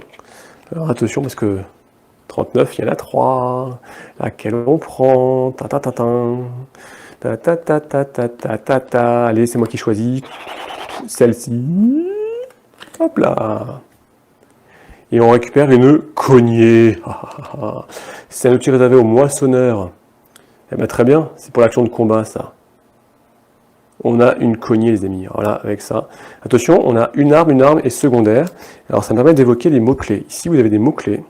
Alors, attention, parce que 39, il y en a 3. Laquelle on prend? Ta ta ta ta. Ta ta ta ta ta ta ta ta. Allez, c'est moi qui choisis. Celle-ci. Hop là. Et on récupère une cognée. C'est un outil réservé aux moissonneurs. Eh bien, très bien, c'est pour l'action de combat, ça. On a une cognée, les amis. Voilà, avec ça. Attention, on a une arme est secondaire. Alors, ça me permet d'évoquer les mots-clés. Ici, vous avez des mots-clés.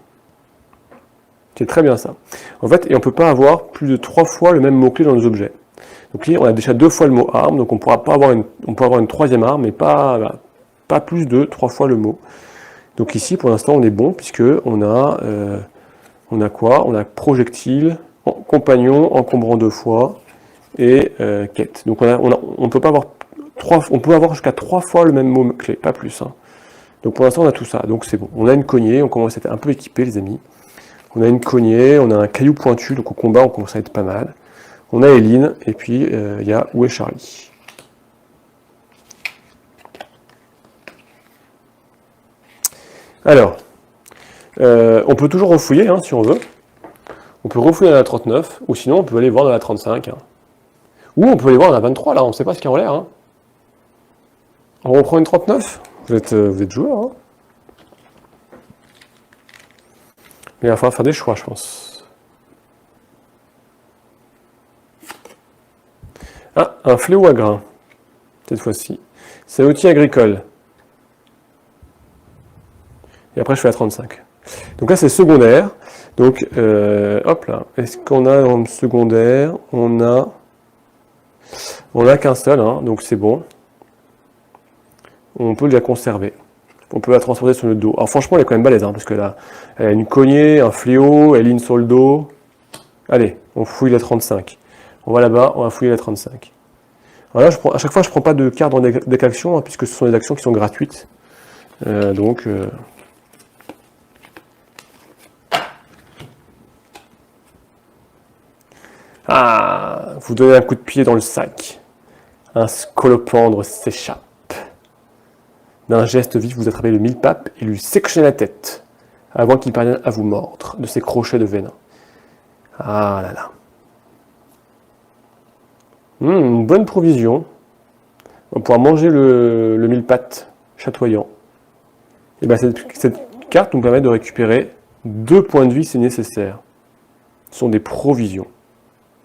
C'est très bien ça. En fait, et on ne peut pas avoir plus de 3 fois le même mot-clé dans nos objets. Donc ici, on a déjà 2 fois le mot arme, donc on pourra pas avoir on peut avoir une 3e arme, mais pas plus de 3 fois le mot. Donc ici, pour l'instant, on est bon, puisque on a quoi? On a projectile, compagnon, encombrant 2 fois, et quête. Donc on peut pas avoir on peut avoir jusqu'à 3 fois le même mot-clé, pas plus. Hein. Donc pour l'instant, on a tout ça, donc c'est bon. On a une cognée, on commence à être un peu équipé, les amis. On a une cognée, on a un caillou pointu, donc au combat, on commence à être pas mal. On a Eline, et puis il y a Où est Charlie? Alors, on peut toujours refouiller, hein, si on veut. On peut refouiller dans la 39, ou sinon on peut aller voir dans la 35. Hein. Ou on peut aller voir dans la 23, là, on ne sait pas ce qu'il y a en l'air. Hein. On reprend une 39? Vous êtes joueur, hein. Mais il va falloir faire des choix, je pense. Ah, un fléau à grains, cette fois-ci. C'est un outil agricole. Et après, je fais la 35. Donc là, c'est secondaire. Donc, hop là. Est-ce qu'on a en secondaire? On a qu'un seul, hein, donc c'est bon. On peut la conserver. On peut la transporter sur le dos. Alors franchement, elle est quand même balèze, hein, parce que là, elle a une cognée, un fléau, elle ligne sur le dos. Allez, on fouille la 35. On va là-bas, on va fouiller la 35. Alors là, à chaque fois, je ne prends pas de carte dans deck action, hein, puisque ce sont des actions qui sont gratuites. Donc... Ah, vous donnez un coup de pied dans le sac. Un scolopendre s'échappe. D'un geste vif, vous attrapez le mille-pape et lui sectionnez la tête, avant qu'il parvienne à vous mordre de ses crochets de venin. Ah là là. Une bonne provision. On va pouvoir manger le mille-pattes chatoyant. Et bien cette carte nous permet de récupérer 2 points de vie si nécessaire. Ce sont des provisions.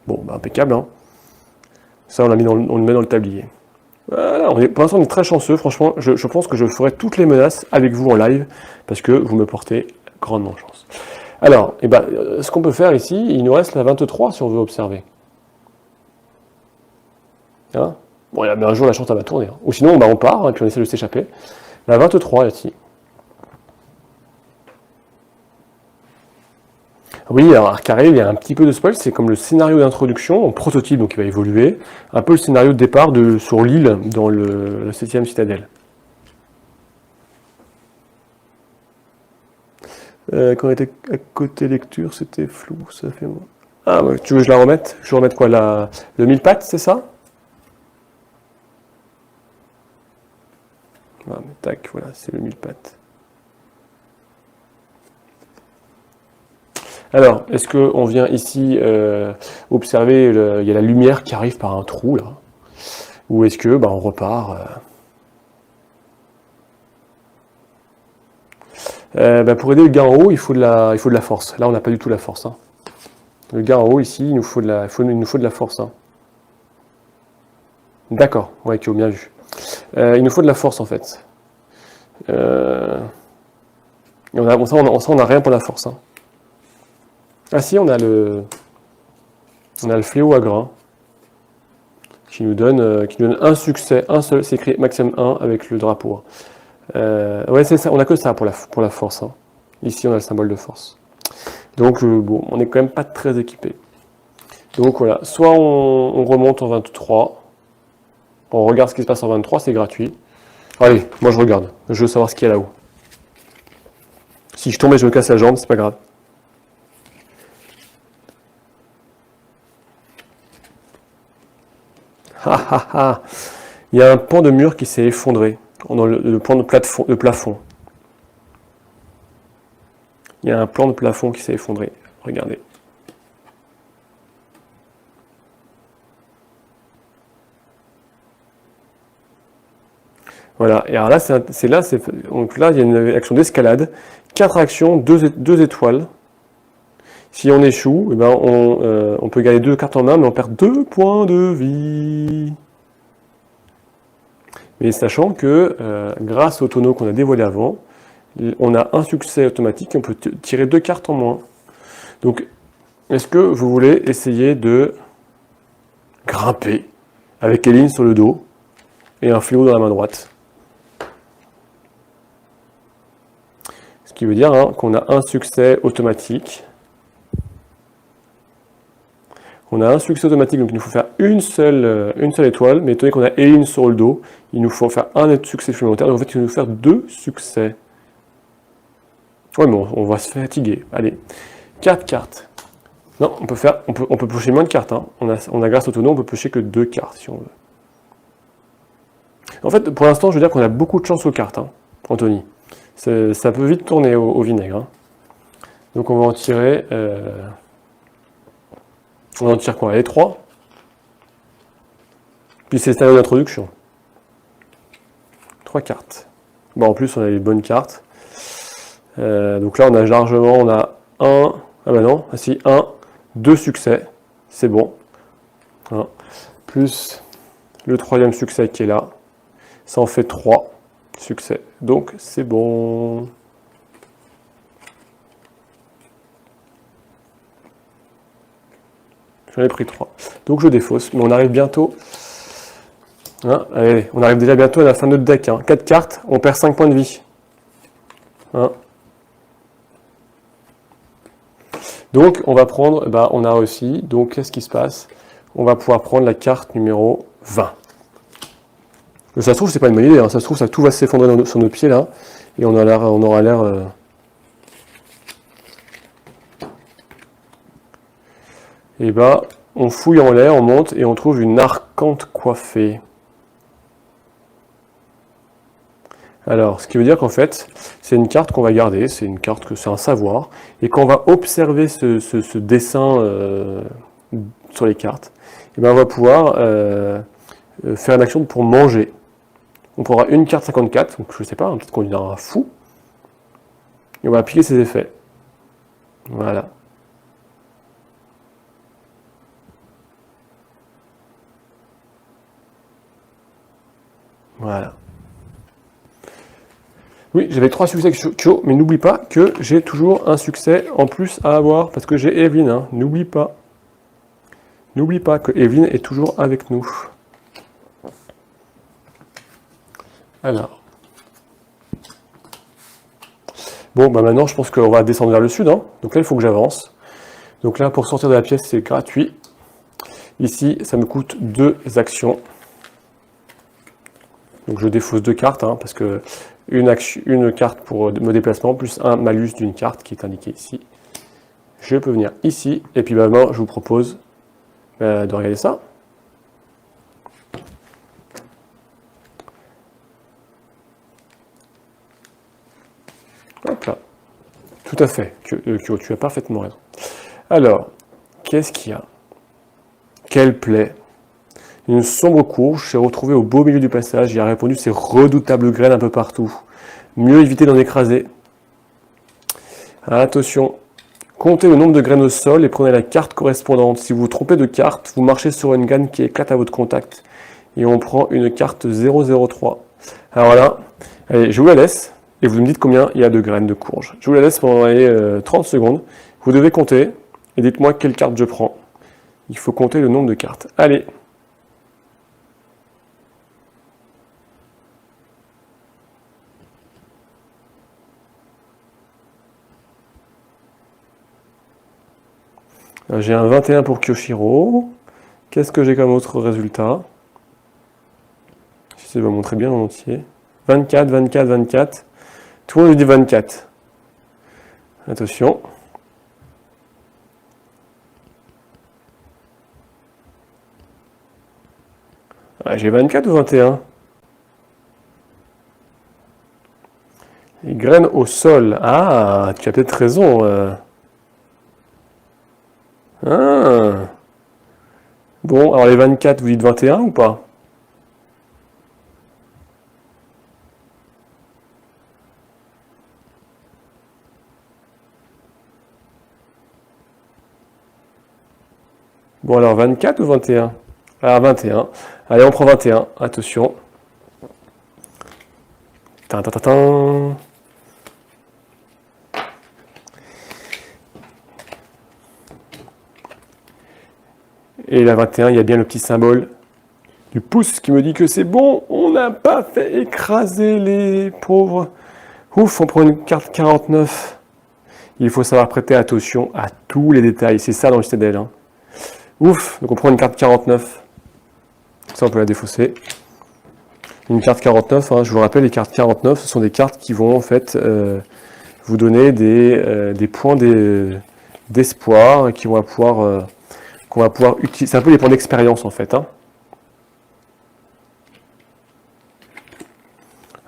Bon, bah impeccable, hein. Ça, on le met dans le tablier. Voilà, pour l'instant, on est très chanceux. Franchement, je pense que je ferai toutes les menaces avec vous en live, parce que vous me portez grandement chance. Alors, ce qu'on peut faire ici, il nous reste la 23 si on veut observer. Hein? Bon, mais un jour, la chance, elle va tourner. Hein. Ou sinon, on part, et puis on essaie de s'échapper. La 23, ici. Oui, alors Arcaril, il y a un petit peu de spoil, c'est comme le scénario d'introduction, en prototype, donc il va évoluer, un peu le scénario de départ sur l'île dans la 7ème citadelle. Quand on était à côté lecture, c'était flou, ça fait... Ah, tu veux que je la remette? Je remette quoi, le mille-pattes, c'est ça? Ah, mais tac, voilà, c'est le mille-pattes. Alors, est-ce qu'on vient ici observer, il y a la lumière qui arrive par un trou, là? Ou est-ce que on repart pour aider le gars en haut, il faut de la force. Là, on n'a pas du tout la force. Hein. Le gars en haut, ici, il nous faut de la force. Hein. D'accord, ouais, Kyo, bien vu. Il nous faut de la force en fait. Et on a rien pour la force. Hein. Ah si, on a le fléau à grain qui nous donne un succès, un seul, c'est écrit maximum 1 avec le drapeau. Ouais, c'est ça, on a que ça pour la force. Hein. Ici, on a le symbole de force. Donc, bon, on n'est quand même pas très équipé. Donc voilà, soit on remonte en 23, on regarde ce qui se passe en 23, c'est gratuit. Allez, moi je regarde, je veux savoir ce qu'il y a là-haut. Si je tombe et je me casse la jambe, c'est pas grave. Ah ah ah. Il y a un pan de mur qui s'est effondré, dans le pan de plafond. Il y a un plan de plafond qui s'est effondré, regardez. Voilà, et alors là, donc là, il y a une action d'escalade, 4 actions, 2 étoiles. Si on échoue, eh ben on peut gagner 2 cartes en main, mais on perd 2 points de vie. Mais sachant que, grâce au tonneau qu'on a dévoilé avant, on a un succès automatique, on peut tirer 2 cartes en moins. Donc, est-ce que vous voulez essayer de grimper avec Eline sur le dos et un fléau dans la main droite? Ce qui veut dire hein, qu'on a un succès automatique. On a un succès automatique, donc il nous faut faire une seule étoile, mais étant donné qu'on a Eline sur le dos, il nous faut faire un succès supplémentaire, donc en fait il va nous faire 2 succès. Ouais, mais on va se fatiguer. Allez, 4 cartes. Non, on peut piocher moins de cartes. Hein. On a grâce au tonneau, on peut piocher que 2 cartes si on veut. En fait, pour l'instant, je veux dire qu'on a beaucoup de chance aux cartes, hein, Anthony. Ça peut vite tourner au vinaigre. Hein. Donc on va en tirer... On en tire quoi? Allez, 3. Puis c'est stade d'introduction. 3 cartes. Bon, en plus, on a les bonnes cartes. Donc là, on a largement, on a 1... Ah bah non, ah si, 1, 2 succès. C'est bon. Hein. Plus le 3e succès qui est là. Ça en fait 3 succès. Donc, c'est bon. J'en ai pris 3. Donc je défausse, mais on arrive bientôt. Hein, allez, on arrive déjà bientôt à la fin de notre deck. Hein. 4 cartes, on perd 5 points de vie. Hein. Donc on va prendre, bah, on a aussi, donc qu'est-ce qui se passe? On va pouvoir prendre la carte numéro 20. Ça se trouve, c'est pas une bonne idée, hein. Ça se trouve, tout va s'effondrer sur nos pieds là, et on aura l'air... Et bah, on fouille en l'air, on monte et on trouve une arcante coiffée. Alors, ce qui veut dire qu'en fait, c'est une carte qu'on va garder, c'est une carte que c'est un savoir, et quand on va observer ce dessin sur les cartes, et ben on va pouvoir faire une action pour manger. On prendra une carte 54, donc je sais pas, peut-être qu'on deviendra fou, et on va appliquer ses effets. Voilà. Voilà. Oui, j'avais 3 succès avec Kyo, mais n'oublie pas que j'ai toujours un succès en plus à avoir, parce que j'ai Evelyne, hein. N'oublie pas. N'oublie pas que Evelyne est toujours avec nous. Alors. Bon, bah maintenant, je pense qu'on va descendre vers le sud, hein. Donc là, il faut que j'avance. Donc là, pour sortir de la pièce, c'est gratuit. Ici, ça me coûte 2 actions. Donc je défausse 2 cartes, hein, parce que une carte pour me déplacement, plus un malus d'une carte qui est indiqué ici. Je peux venir ici, et puis bah, maintenant je vous propose de regarder ça. Hop là. Tout à fait, Kyo, tu as parfaitement raison. Alors, qu'est-ce qu'il y a? Quelle plaie! Une sombre courge s'est retrouvée au beau milieu du passage et a répandu ses redoutables graines un peu partout. Mieux éviter d'en écraser. Attention, comptez le nombre de graines au sol et prenez la carte correspondante. Si vous vous trompez de carte, vous marchez sur une graine qui éclate à votre contact. Et on prend une carte 003. Alors là, allez, je vous la laisse. Et vous me dites combien il y a de graines de courge. Je vous la laisse pendant 30 secondes. Vous devez compter. Et dites-moi quelle carte je prends. Il faut compter le nombre de cartes. Allez. J'ai un 21 pour Kyoshiro. Qu'est-ce que j'ai comme autre résultat? Je vais vous montrer bien en entier. 24, 24, 24. Tout le monde dit 24. Attention. Ah, j'ai 24 ou 21? Les graines au sol. Ah, tu as peut-être raison. Ah. Bon, alors les 24, vous dites 21 ou pas? Bon, alors 24 ou 21? Ah, 21. Allez, on prend 21. Attention. Tin, tin, tin, tin. Et la 21, il y a bien le petit symbole du pouce qui me dit que c'est bon, on n'a pas fait écraser les pauvres. Ouf, on prend une carte 49. Il faut savoir prêter attention à tous les détails. C'est ça dans le CDL. Hein. Ouf, donc on prend une carte 49. Ça, on peut la défausser. Une carte 49, hein, je vous rappelle, les cartes 49, ce sont des cartes qui vont en fait vous donner des points d'espoir qu'on va pouvoir utiliser. C'est un peu les points d'expérience en fait. Hein.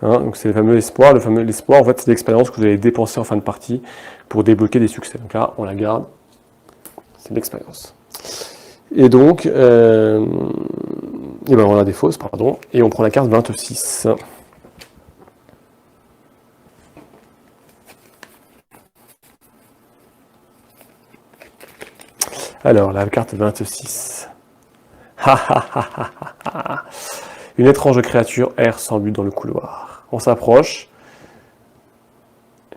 Hein, donc c'est le fameux espoir. L'espoir, en fait, c'est l'expérience que vous allez dépenser en fin de partie pour débloquer des succès. Donc là, on la garde. C'est de l'expérience. Et donc, et ben on la défausse, pardon, et on prend la carte 26. Alors, la carte 26. Une étrange créature erre sans but dans le couloir. On s'approche,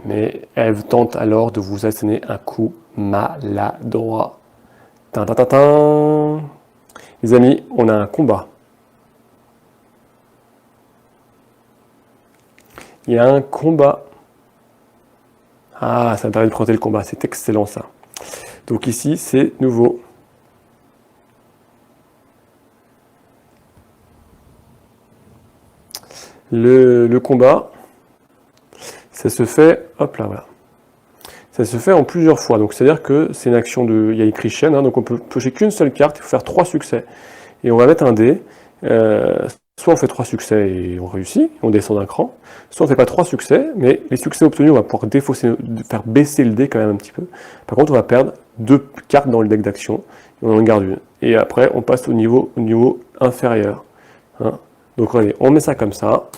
mais elle tente alors de vous asséner un coup maladroit. Tin. Les amis, on a un combat. Il y a un combat. Ah, ça me permet de présenter le combat. C'est excellent ça. Donc ici, c'est nouveau. Le combat, ça se fait, hop là, voilà. Ça se fait en plusieurs fois. Donc c'est-à-dire que c'est une action de, il y a écrit chaîne, hein, donc on peut piocher qu'une seule carte, il faut faire 3 succès. Et on va mettre un dé. Soit on fait 3 succès et on réussit, on descend d'un cran, soit on ne fait pas 3 succès, mais les succès obtenus, on va pouvoir faire baisser le dé quand même un petit peu. Par contre, on va perdre 2 cartes dans le deck d'action, et on en garde une. Et après, on passe au niveau inférieur. Hein. Donc regardez, on met ça comme ça.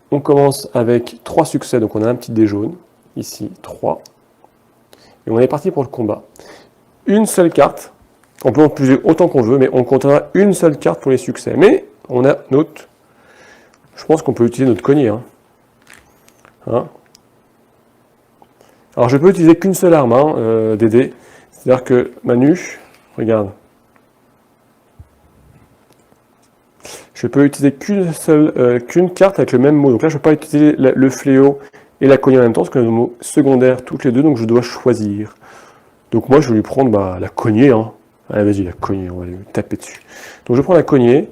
On commence avec 3 succès, donc on a un petit dé jaune, ici, 3. Et on est parti pour le combat. Une seule carte, on peut en puiser autant qu'on veut, mais on comptera une seule carte pour les succès. Mais on a notre... Je pense qu'on peut utiliser notre collier. Hein. Alors je peux utiliser qu'une seule arme, hein, des dés. C'est-à-dire que Manu, regarde. Je peux utiliser qu'une carte avec le même mot. Donc là, je ne peux pas utiliser le fléau et la cognée en même temps, parce que nous avons mots secondaires toutes les deux, donc je dois choisir. Donc moi, je vais lui prendre la cognée. Hein. Allez, vas-y, la cognée, on va lui taper dessus. Donc je prends la cognée,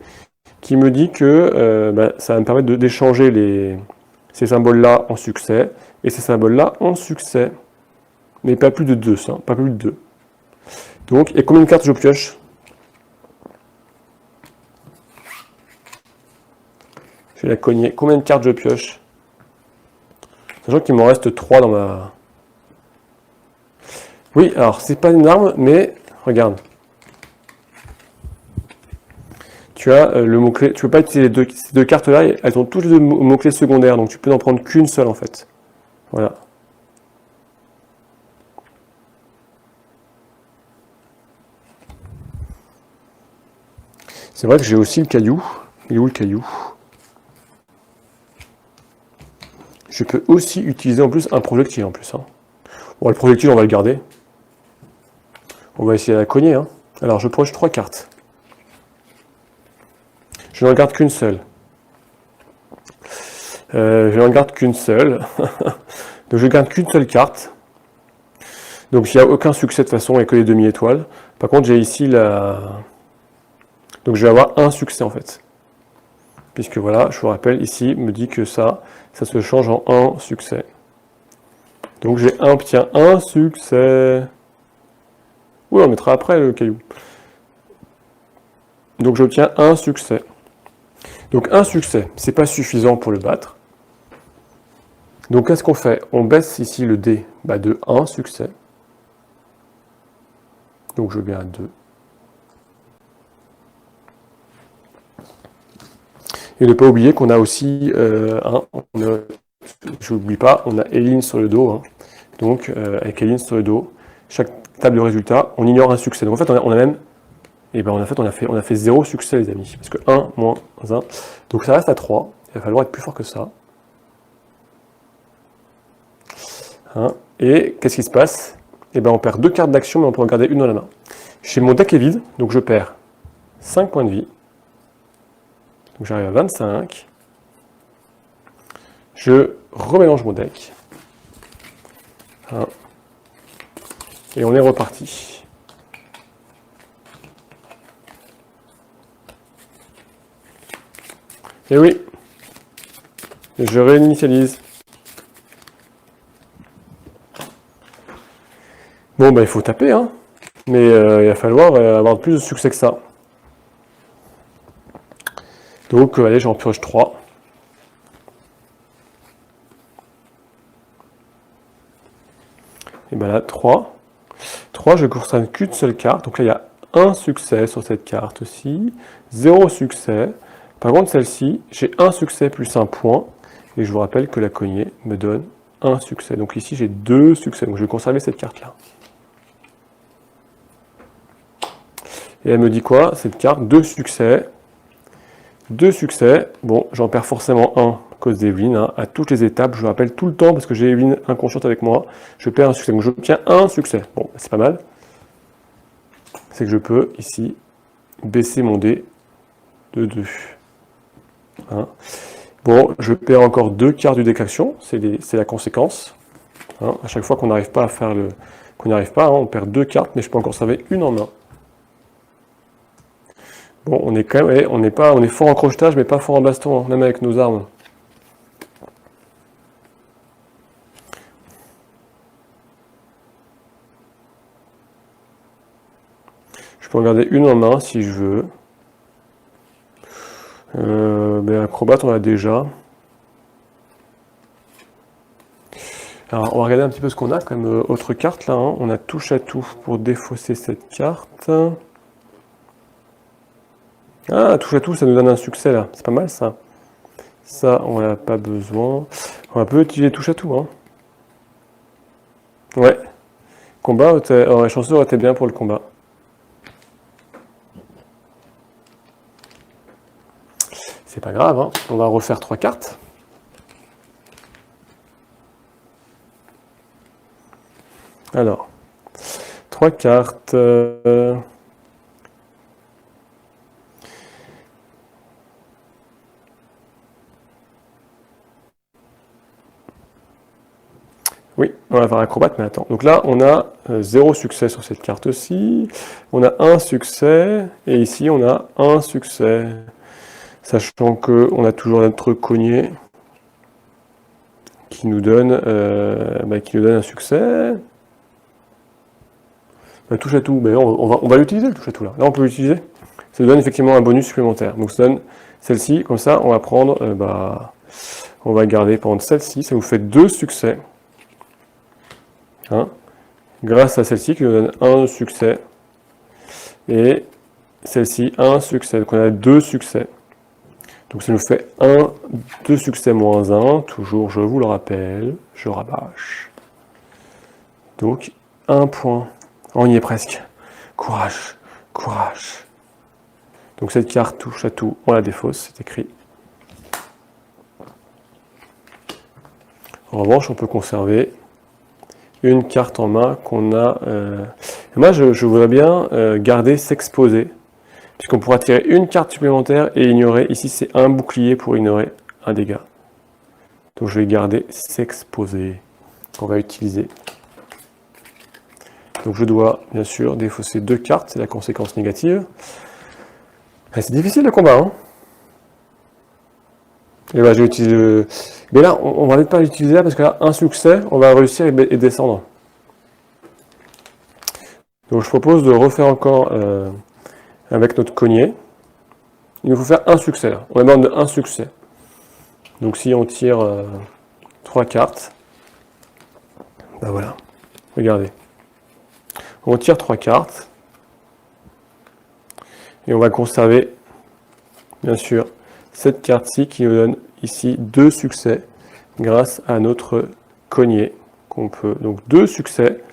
qui me dit que ça va me permettre d'échanger ces symboles-là en succès, et ces symboles-là en succès. Mais pas plus de 2, ça, pas plus de 2. Donc, et combien de cartes je pioche? Je vais la cogner. Combien de cartes je pioche? Sachant qu'il m'en reste 3 dans ma... Oui, alors, c'est pas une arme, mais regarde. Tu as le mot-clé. Tu peux pas utiliser ces deux cartes-là, elles ont toutes les deux mots-clés secondaires, donc tu peux n'en prendre qu'une seule en fait. Voilà. C'est vrai que j'ai aussi le caillou. Il est où le caillou? Je peux aussi utiliser en plus un projectile en plus. Hein. Bon, le projectile, on va le garder. On va essayer de la cogner. Hein. Alors, je proche 3 cartes. Je n'en garde qu'une seule. Je n'en garde qu'une seule. Donc, je garde qu'une seule carte. Donc, il n'y a aucun succès de toute façon, il n'y a que les demi-étoiles. Par contre, j'ai ici la... Donc, je vais avoir un succès en fait. Puisque voilà, je vous rappelle, ici, me dit que ça se change en un succès. Donc, j'ai obtient un succès. Oui, on mettra après le caillou. Donc, j'obtiens un succès. Donc, un succès, c'est pas suffisant pour le battre. Donc, qu'est-ce qu'on fait? On baisse ici le dé de 1 succès. Donc, je vais bien à 2. Et ne pas oublier qu'on a aussi, je n'oublie pas, on a Eline sur le dos. Hein. Donc, avec Eline sur le dos, chaque table de résultats, on ignore un succès. Donc, en fait, on a même, et ben, on a fait 0 succès, les amis. Parce que 1 moins 1. Donc, ça reste à 3. Il va falloir être plus fort que ça. Hein. Et qu'est-ce qui se passe? Et ben, on perd 2 cartes d'action, mais on peut en garder une dans la main. Chez mon deck est vide, donc je perds 5 points de vie. Donc j'arrive à 25. Je remélange mon deck. Hein. Et on est reparti. Et oui, je réinitialise. Bon, il faut taper, hein. Mais il va falloir avoir plus de succès que ça. Donc, allez, j'en pioche 3. Et ben là, 3. 3, je ne consomme qu'une seule carte. Donc là, il y a un succès sur cette carte aussi. 0 succès. Par contre, celle-ci, j'ai un succès plus un point. Et je vous rappelle que la cognée me donne un succès. Donc ici, j'ai 2 succès. Donc je vais conserver cette carte-là. Et elle me dit quoi, cette carte? 2 succès. 2 succès. Bon, j'en perds forcément un à cause d'Evelyne. Hein. À toutes les étapes, je vous rappelle tout le temps, parce que j'ai Evelyne inconsciente avec moi, je perds un succès. Donc j'obtiens un succès. Bon, c'est pas mal. C'est que je peux, ici, baisser mon dé de 2. Hein. Bon, je perds encore 2 cartes du deck action. C'est la conséquence. Hein. À chaque fois qu'on n'arrive pas à faire le... Qu'on n'y arrive pas, hein, on perd 2 cartes, mais je peux encore conserver une en main. Bon, on est quand même, on est fort en crochetage, mais pas fort en baston, hein, même avec nos armes. Je peux en garder une en main si je veux. Acrobate, on l'a déjà. Alors, on va regarder un petit peu ce qu'on a comme autre carte là. Hein. On a touche à tout pour défausser cette carte. Ah, touche à tout, ça nous donne un succès là. C'est pas mal ça. Ça, on n'a pas besoin. On peut utiliser touche à tout. Hein. Ouais. Combat, la chanson aurait été bien pour le combat. C'est pas grave, hein. On va refaire 3 cartes. Alors, 3 cartes. Oui, on va faire acrobate, mais attends. Donc là, on a 0 succès sur cette carte-ci. On a un succès. Et ici, on a un succès. Sachant qu'on a toujours notre cogné qui nous donne un succès. Touche à tout, on va l'utiliser le touche à tout là. Là on peut l'utiliser. Ça nous donne effectivement un bonus supplémentaire. Donc ça donne celle-ci, comme ça on va prendre, on va garder prendre celle-ci, ça vous fait 2 succès. Hein, grâce à celle-ci qui nous donne un succès. Et celle-ci, un succès. Donc on a 2 succès. Donc ça nous fait 2 succès moins 1, toujours je vous le rappelle, je rabâche. Donc 1 point. On y est presque. Courage, courage. Donc cette carte touche à tout, on la défausse, c'est écrit. En revanche, on peut conserver une carte en main qu'on a... Moi, je voudrais bien garder s'exposer, puisqu'on pourra tirer une carte supplémentaire et ignorer. Ici, c'est un bouclier pour ignorer un dégât. Donc je vais garder s'exposer, qu'on va utiliser. Donc je dois, bien sûr, défausser 2 cartes, c'est la conséquence négative. C'est difficile le combat, hein. Et bah, je vais utiliser le... Mais là, on va peut-être pas l'utiliser là, parce que là, un succès, on va réussir et descendre. Donc je propose de refaire encore avec notre cogné. Il nous faut faire un succès là. On demande un succès. Donc si on tire 3 cartes, ben voilà, regardez. On tire 3 cartes. Et on va conserver, bien sûr, cette carte-ci qui nous donne ici 2 succès grâce à notre cogné qu'on peut. Donc 2 succès,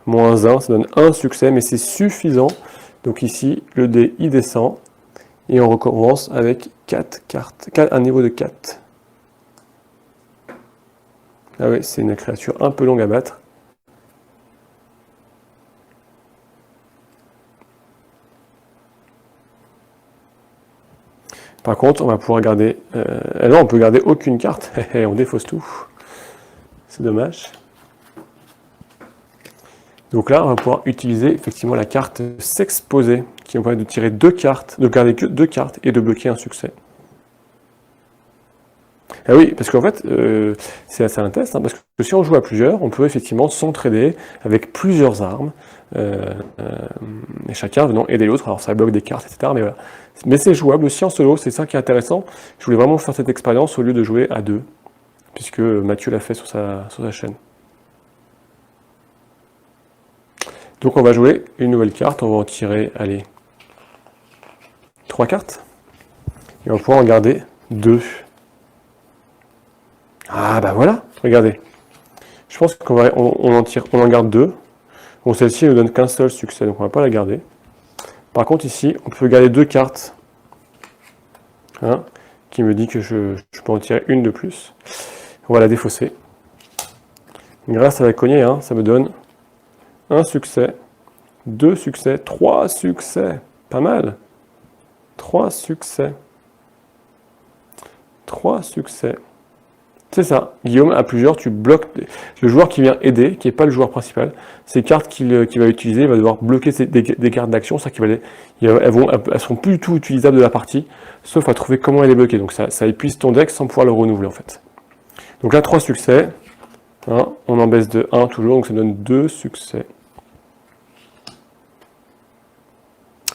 moins 1, ça donne 1 succès, mais c'est suffisant. Donc ici, le dé, il descend. Et on recommence avec 4 cartes, un niveau de 4. Ah oui, c'est une créature un peu longue à battre. Par contre, on va pouvoir garder... là, on peut garder aucune carte. On défausse tout. C'est dommage. Donc là, on va pouvoir utiliser effectivement la carte s'exposer, qui nous permet de tirer 2 cartes, de garder que 2 cartes et de bloquer un succès. Ah oui, parce qu'en fait, c'est assez un test, hein, parce que si on joue à plusieurs, on peut effectivement s'entraider avec plusieurs armes, et chacun venant aider l'autre. Alors ça bloque des cartes, etc. Mais voilà. Mais c'est jouable aussi en solo, c'est ça qui est intéressant. Je voulais vraiment faire cette expérience au lieu de jouer à 2, puisque Mathieu l'a fait sur sa chaîne. Donc on va jouer une nouvelle carte, on va en tirer, allez, 3 cartes, et on va pouvoir en garder 2. Ah bah voilà, regardez. Je pense qu'on en garde 2. Bon, celle-ci ne nous donne qu'un seul succès, donc on ne va pas la garder. Par contre ici, on peut garder 2 cartes, hein, qui me dit que je peux en tirer une de plus. On va la défausser. Grâce à la cognée, hein, ça me donne un succès, 2 succès, 3 succès. Pas mal. 3 succès. 3 succès. C'est ça. Guillaume, à plusieurs, tu bloques le joueur qui vient aider, qui n'est pas le joueur principal. Ces cartes qu'il va utiliser, il va devoir bloquer des cartes d'action. Ça qui va elles seront plus du tout utilisables de la partie, sauf à trouver comment elle est bloquée. Donc ça épuise ton deck sans pouvoir le renouveler en fait. Donc là, 3 succès. Hein, on en baisse de 1 toujours, donc ça donne 2 succès.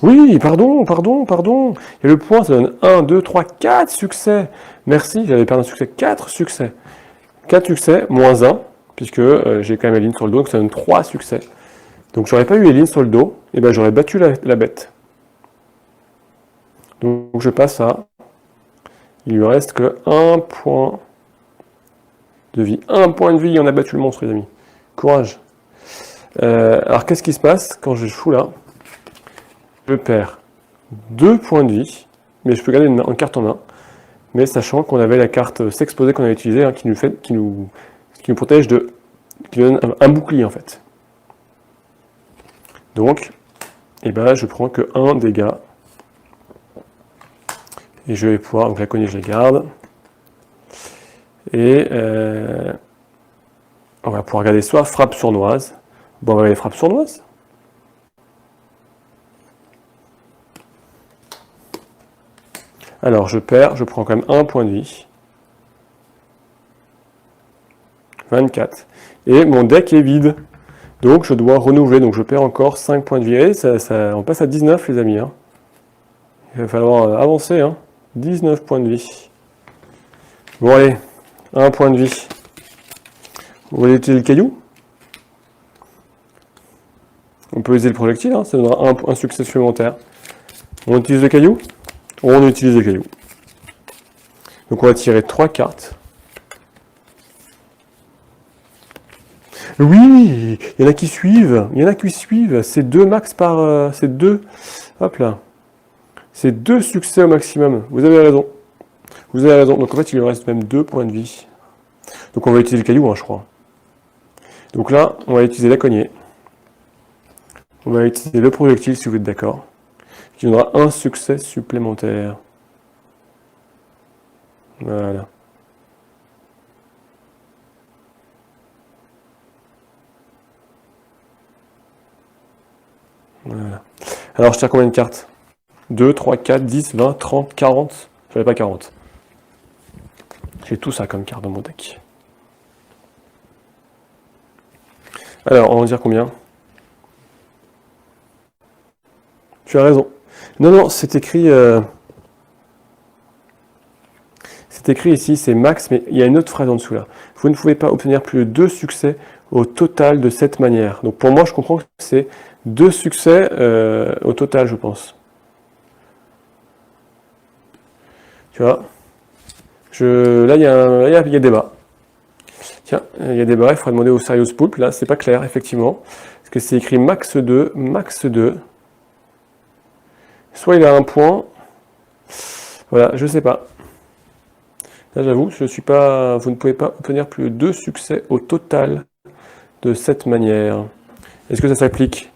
Oui, pardon. Il y a le point, ça donne 1, 2, 3, 4 succès. Merci, j'avais perdu un succès, 4 succès. 4 succès, moins 1, puisque j'ai quand même Eline sur le dos, donc ça donne 3 succès. Donc j'aurais pas eu Eline sur le dos, et ben j'aurais battu la bête. Donc je passe à... Il lui reste que 1 point de vie. 1 point de vie, on a battu le monstre, les amis. Courage. Alors qu'est-ce qui se passe quand je joue là? Je perds 2 points de vie, mais je peux garder une carte en main. Mais sachant qu'on avait la carte s'exposer qu'on avait utilisée, hein, qui nous protège qui nous donne un bouclier en fait. Donc, je prends que 1 dégât. Et je vais pouvoir, donc la cognée je la garde. Et on va pouvoir regarder soit frappe sournoise. Bon, on va regarder frappe sournoise. Alors, je perds, je prends quand même 1 point de vie. 24. Et mon deck est vide. Donc, je dois renouveler. Donc, je perds encore 5 points de vie. Et on passe à 19, les amis. Hein. Il va falloir avancer. Hein. 19 points de vie. Bon, allez. 1 point de vie. Vous voulez utiliser le caillou? On peut utiliser le projectile. Hein. Ça donnera un succès supplémentaire. On utilise le caillou? On utilise le caillou. Donc on va tirer 3 cartes. Oui, il y en a qui suivent. C'est 2 max par... c'est 2. Hop là. C'est 2 succès au maximum. Vous avez raison. Vous avez raison. Donc en fait, il lui reste même 2 points de vie. Donc on va utiliser le caillou, hein, je crois. Donc là, on va utiliser la cognée. On va utiliser le projectile, si vous êtes d'accord. Qui donnera un succès supplémentaire. Voilà. Voilà. Alors, je tire combien de cartes? 2, 3, 4, 10, 20, 30, 40. Je n'avais pas 40. J'ai tout ça comme carte dans mon deck. Alors, on va dire combien? Tu as raison. Non, non, c'est écrit ici, c'est max, mais il y a une autre phrase en dessous là. Vous ne pouvez pas obtenir plus de 2 succès au total de cette manière. Donc pour moi, je comprends que c'est 2 succès au total, je pense. Tu vois, là, il y a débat. Tiens, il y a débat, il faudra demander au Serious Poulp. Là, c'est pas clair, effectivement. Parce que c'est écrit max 2, max 2. Soit il a un point. Voilà, je sais pas. Là, j'avoue, je suis pas. Vous ne pouvez pas obtenir plus de 2 succès au total de cette manière. Est-ce que ça s'applique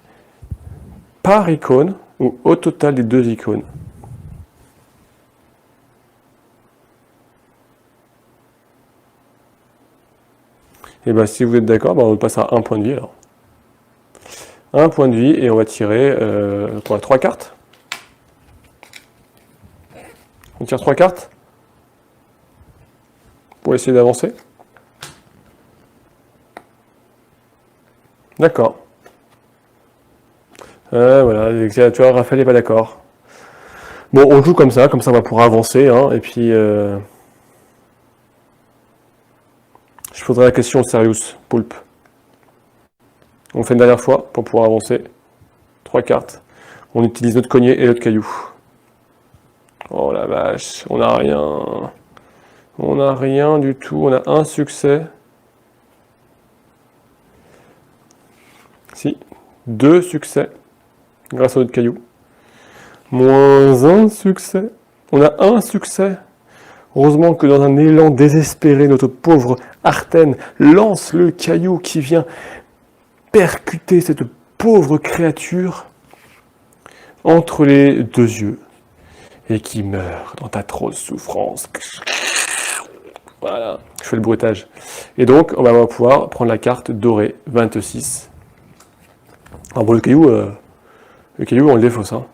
par icône ou au total des 2 icônes? Et bien, si vous êtes d'accord, on passe à 1 point de vie alors. 1 point de vie et on va tirer 3 cartes. On tire 3 cartes pour essayer d'avancer. D'accord. Voilà, tu vois, Raphaël n'est pas d'accord. Bon, on joue comme ça on va pouvoir avancer. Hein, et puis, je poserai la question de Serious Poulp. On fait une dernière fois pour pouvoir avancer. 3 cartes. On utilise notre cognée et notre caillou. Oh la vache, on n'a rien. On n'a rien du tout. On a un succès. Si, 2 succès grâce à notre caillou. Moins 1 succès. On a un succès. Heureusement que dans un élan désespéré, notre pauvre Artène lance le caillou qui vient percuter cette pauvre créature entre les 2 yeux et qui meurt dans d'atroces souffrances. Voilà, je fais le bruitage. Et donc, on va pouvoir prendre la carte dorée 26. Alors bon, le caillou, on le défausse. Hein.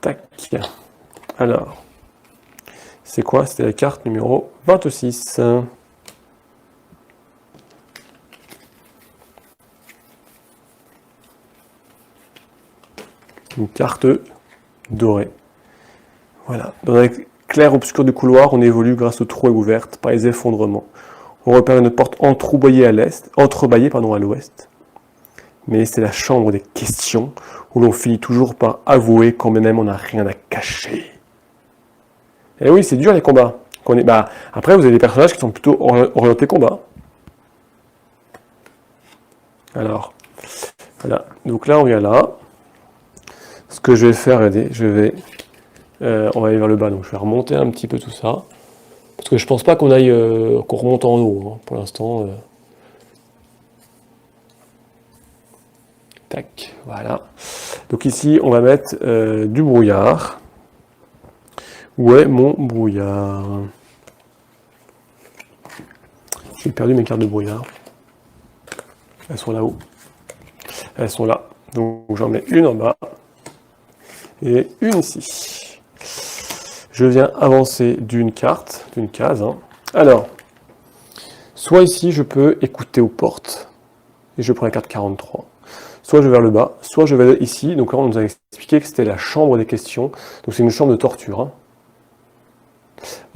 Tac. Alors, c'est quoi? C'était la carte numéro 26. Une carte dorée. Voilà. Dans la clair obscur du couloir, on évolue grâce aux trous ouvertes par les effondrements. On repère une porte entrebâillée à l'ouest. Mais c'est la chambre des questions où l'on finit toujours par avouer quand même on n'a rien à cacher. Et oui, c'est dur les combats. Après, vous avez des personnages qui sont plutôt orientés combat. Alors, voilà. Donc là, on vient là. Ce que je vais faire, regardez, on va aller vers le bas, donc je vais remonter un petit peu tout ça. Parce que je pense pas qu'on remonte en haut, hein, pour l'instant. Tac, voilà. Donc ici, on va mettre du brouillard. Où est mon brouillard? J'ai perdu mes cartes de brouillard. Elles sont là-haut. Elles sont là. Donc j'en mets une en bas. Et une ici. Je viens avancer d'une carte, d'une case. Hein. Alors, soit ici, je peux écouter aux portes. Et je prends la carte 43. Soit je vais vers le bas, soit je vais ici. Donc là, on nous a expliqué que c'était la chambre des questions. Donc c'est une chambre de torture. Hein.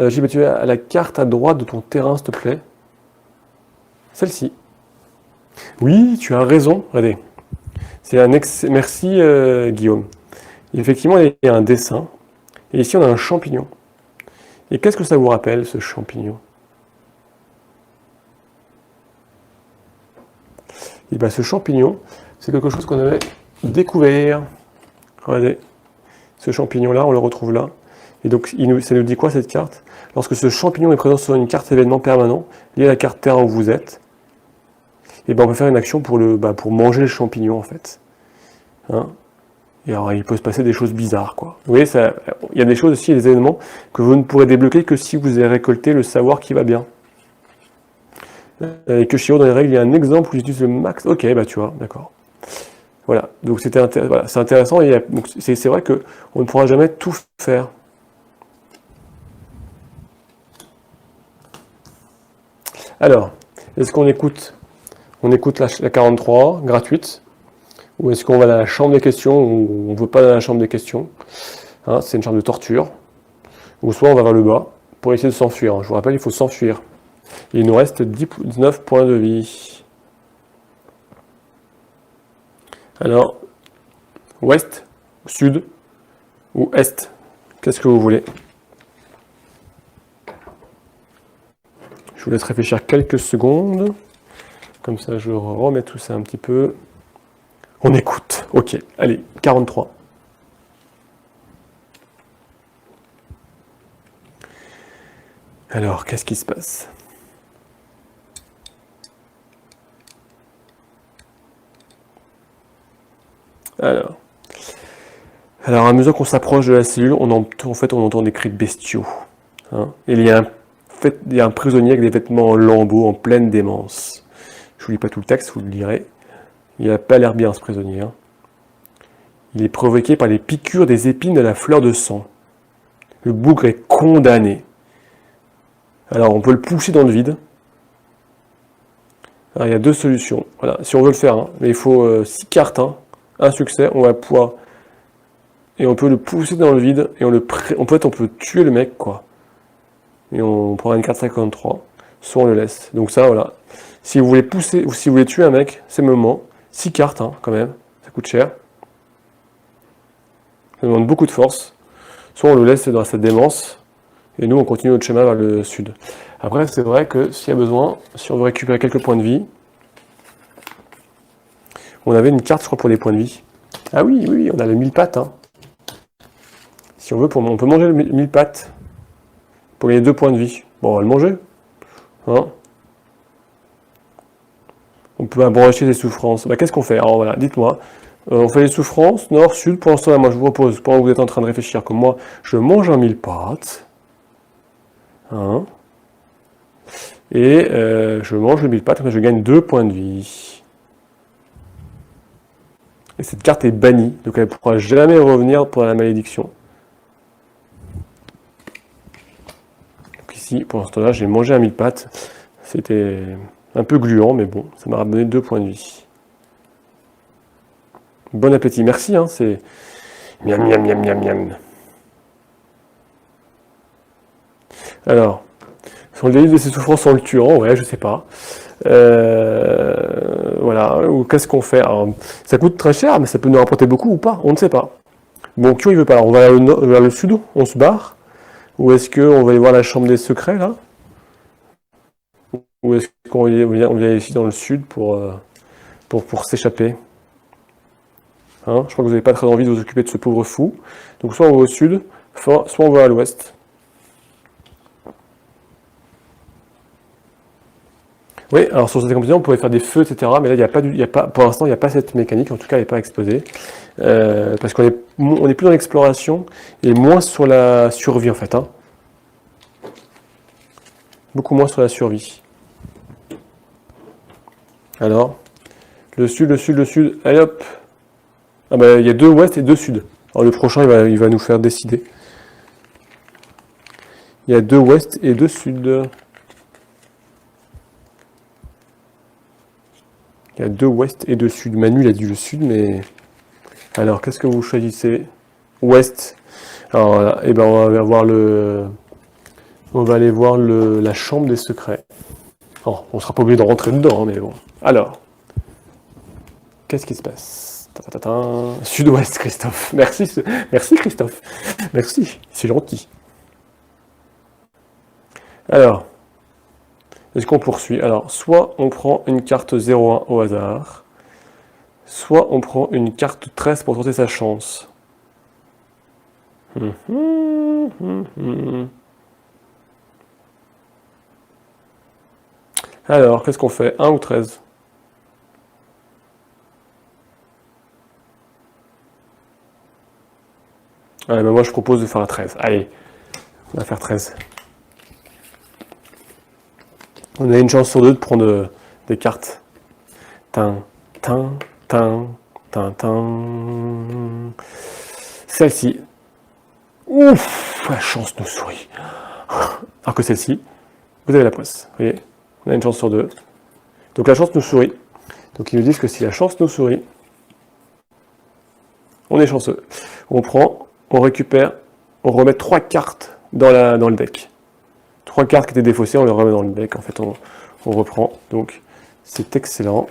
J'ai battu à la carte à droite de ton terrain, s'il te plaît. Celle-ci. Oui, tu as raison. Regardez. Merci, Guillaume. Effectivement, il y a un dessin. Et ici, on a un champignon. Et qu'est-ce que ça vous rappelle, ce champignon? Et bien ce champignon, c'est quelque chose qu'on avait découvert. Regardez, ce champignon-là, on le retrouve là. Et donc, ça nous dit quoi cette carte? Lorsque ce champignon est présent sur une carte événement permanent, lié à la carte terrain où vous êtes, et ben on peut faire une action pour manger le champignon en fait. Hein, et alors il peut se passer des choses bizarres quoi. Vous voyez, il y a des choses aussi, des événements que vous ne pourrez débloquer que si vous avez récolté le savoir qui va bien. Et que Shiro dans les règles, il y a un exemple où j'utilise le max. Ok, bah tu vois, d'accord. Voilà, donc c'est intéressant et c'est vrai qu'on ne pourra jamais tout faire. Alors, est-ce qu'on écoute la 43, gratuite, ou est-ce qu'on va dans la chambre des questions, ou on ne veut pas dans la chambre des questions, hein, c'est une chambre de torture, ou soit on va vers le bas, pour essayer de s'enfuir. Je vous rappelle, il faut s'enfuir. Il nous reste 19 points de vie. Alors, ouest, sud, ou est, qu'est-ce que vous voulez? Je vous laisse réfléchir quelques secondes. Comme ça, je remets tout ça un petit peu. On écoute. Ok, allez, 43. Alors, qu'est-ce qui se passe? Alors, à mesure qu'on s'approche de la cellule, on entend des cris de bestiaux. Hein, et il y a un prisonnier avec des vêtements en lambeaux, en pleine démence. Je ne vous lis pas tout le texte, vous le lirez. Il n'a pas l'air bien, ce prisonnier. Hein. Il est provoqué par les piqûres des épines de la fleur de sang. Le bougre est condamné. Alors, on peut le pousser dans le vide. Alors, il y a deux solutions. Voilà, si on veut le faire, hein, mais il faut 6 cartes, hein, un succès, on va pouvoir... Et on peut le pousser dans le vide, et on peut tuer le mec, quoi. Et on prend une carte 53, soit on le laisse. Donc ça, voilà. Si vous voulez pousser, ou si vous voulez tuer un mec, c'est le moment. 6 cartes, hein, quand même. Ça coûte cher. Ça demande beaucoup de force. Soit on le laisse dans sa démence, et nous, on continue notre chemin vers le sud. Après, c'est vrai que s'il y a besoin, si on veut récupérer quelques points de vie, on avait une carte, je crois, pour les points de vie. Ah oui, on a le 1000 pattes, hein. Si on veut, on peut manger le 1000 pattes pour gagner 2 points de vie. Bon, on va le manger. Hein, on peut abrocher les souffrances. Bah, qu'est-ce qu'on fait? Alors voilà, dites-moi. On fait les souffrances, nord, sud. Pour l'instant, moi je vous propose, pendant que vous êtes en train de réfléchir comme moi, je mange un 1000 pattes. Hein, et je mange le 1000 pattes, je gagne 2 points de vie. Et cette carte est bannie, donc elle ne pourra jamais revenir pour la malédiction. Donc ici, pour l'instant-là, j'ai mangé un 1000 pattes. C'était un peu gluant, mais bon, ça m'a donné 2 points de vie. Bon appétit, merci, hein, c'est... Miam, miam, miam, miam, miam. Alors, sur le délit de ses souffrances en le tuant, ouais, je sais pas. Voilà, ou qu'est-ce qu'on fait? Alors, ça coûte très cher, mais ça peut nous rapporter beaucoup ou pas, on ne sait pas. Bon, Kyo, il veut pas. Alors, on va vers le sud, on se barre. Ou est-ce qu'on va aller voir la chambre des secrets, là? Ou est-ce qu'on vient ici dans le sud pour s'échapper? Hein, je crois que vous n'avez pas très envie de vous occuper de ce pauvre fou. Donc soit on va au sud, soit on va à l'ouest. Oui, alors sur cette compétition, on pourrait faire des feux, etc. Mais là, pour l'instant, il n'y a pas cette mécanique. En tout cas, elle n'est pas exposée. Parce qu'on est plus dans l'exploration et moins sur la survie, en fait. Hein. Beaucoup moins sur la survie. Alors, le sud. Allez hop. Ah bah, il y a 2 ouest et 2 sud. Alors le prochain, il va nous faire décider. Il y a 2 ouest et 2 sud. Il y a 2 ouest et 2 sud. Manu, il a dit le sud, mais... Alors, qu'est-ce que vous choisissez? Ouest. Alors, voilà. Eh ben, on va aller voir la chambre des secrets. Oh, on ne sera pas obligé de rentrer dedans, hein, mais bon. Alors, qu'est-ce qui se passe? Sud-ouest, Christophe. Merci Christophe. Merci, c'est gentil. Alors, Est-ce qu'on poursuit? Alors, soit on prend une carte 0-1 au hasard, soit on prend une carte 13 pour tenter sa chance. Alors, qu'est-ce qu'on fait? 1 ou 13? Allez, ben moi je propose de faire un 13. Allez, on va faire 13. On a une chance sur deux de prendre des cartes. Tin, tin, tin, tin, tin. Celle-ci. Ouf, la chance nous sourit. Alors que celle-ci, vous avez la poisse. Vous voyez, on a une chance sur deux. Donc la chance nous sourit. Donc ils nous disent que si la chance nous sourit, on est chanceux. On prend, on récupère, on remet 3 cartes dans le deck. 3 cartes qui étaient défaussées, on les remet dans le deck. En fait, on reprend. Donc c'est excellent.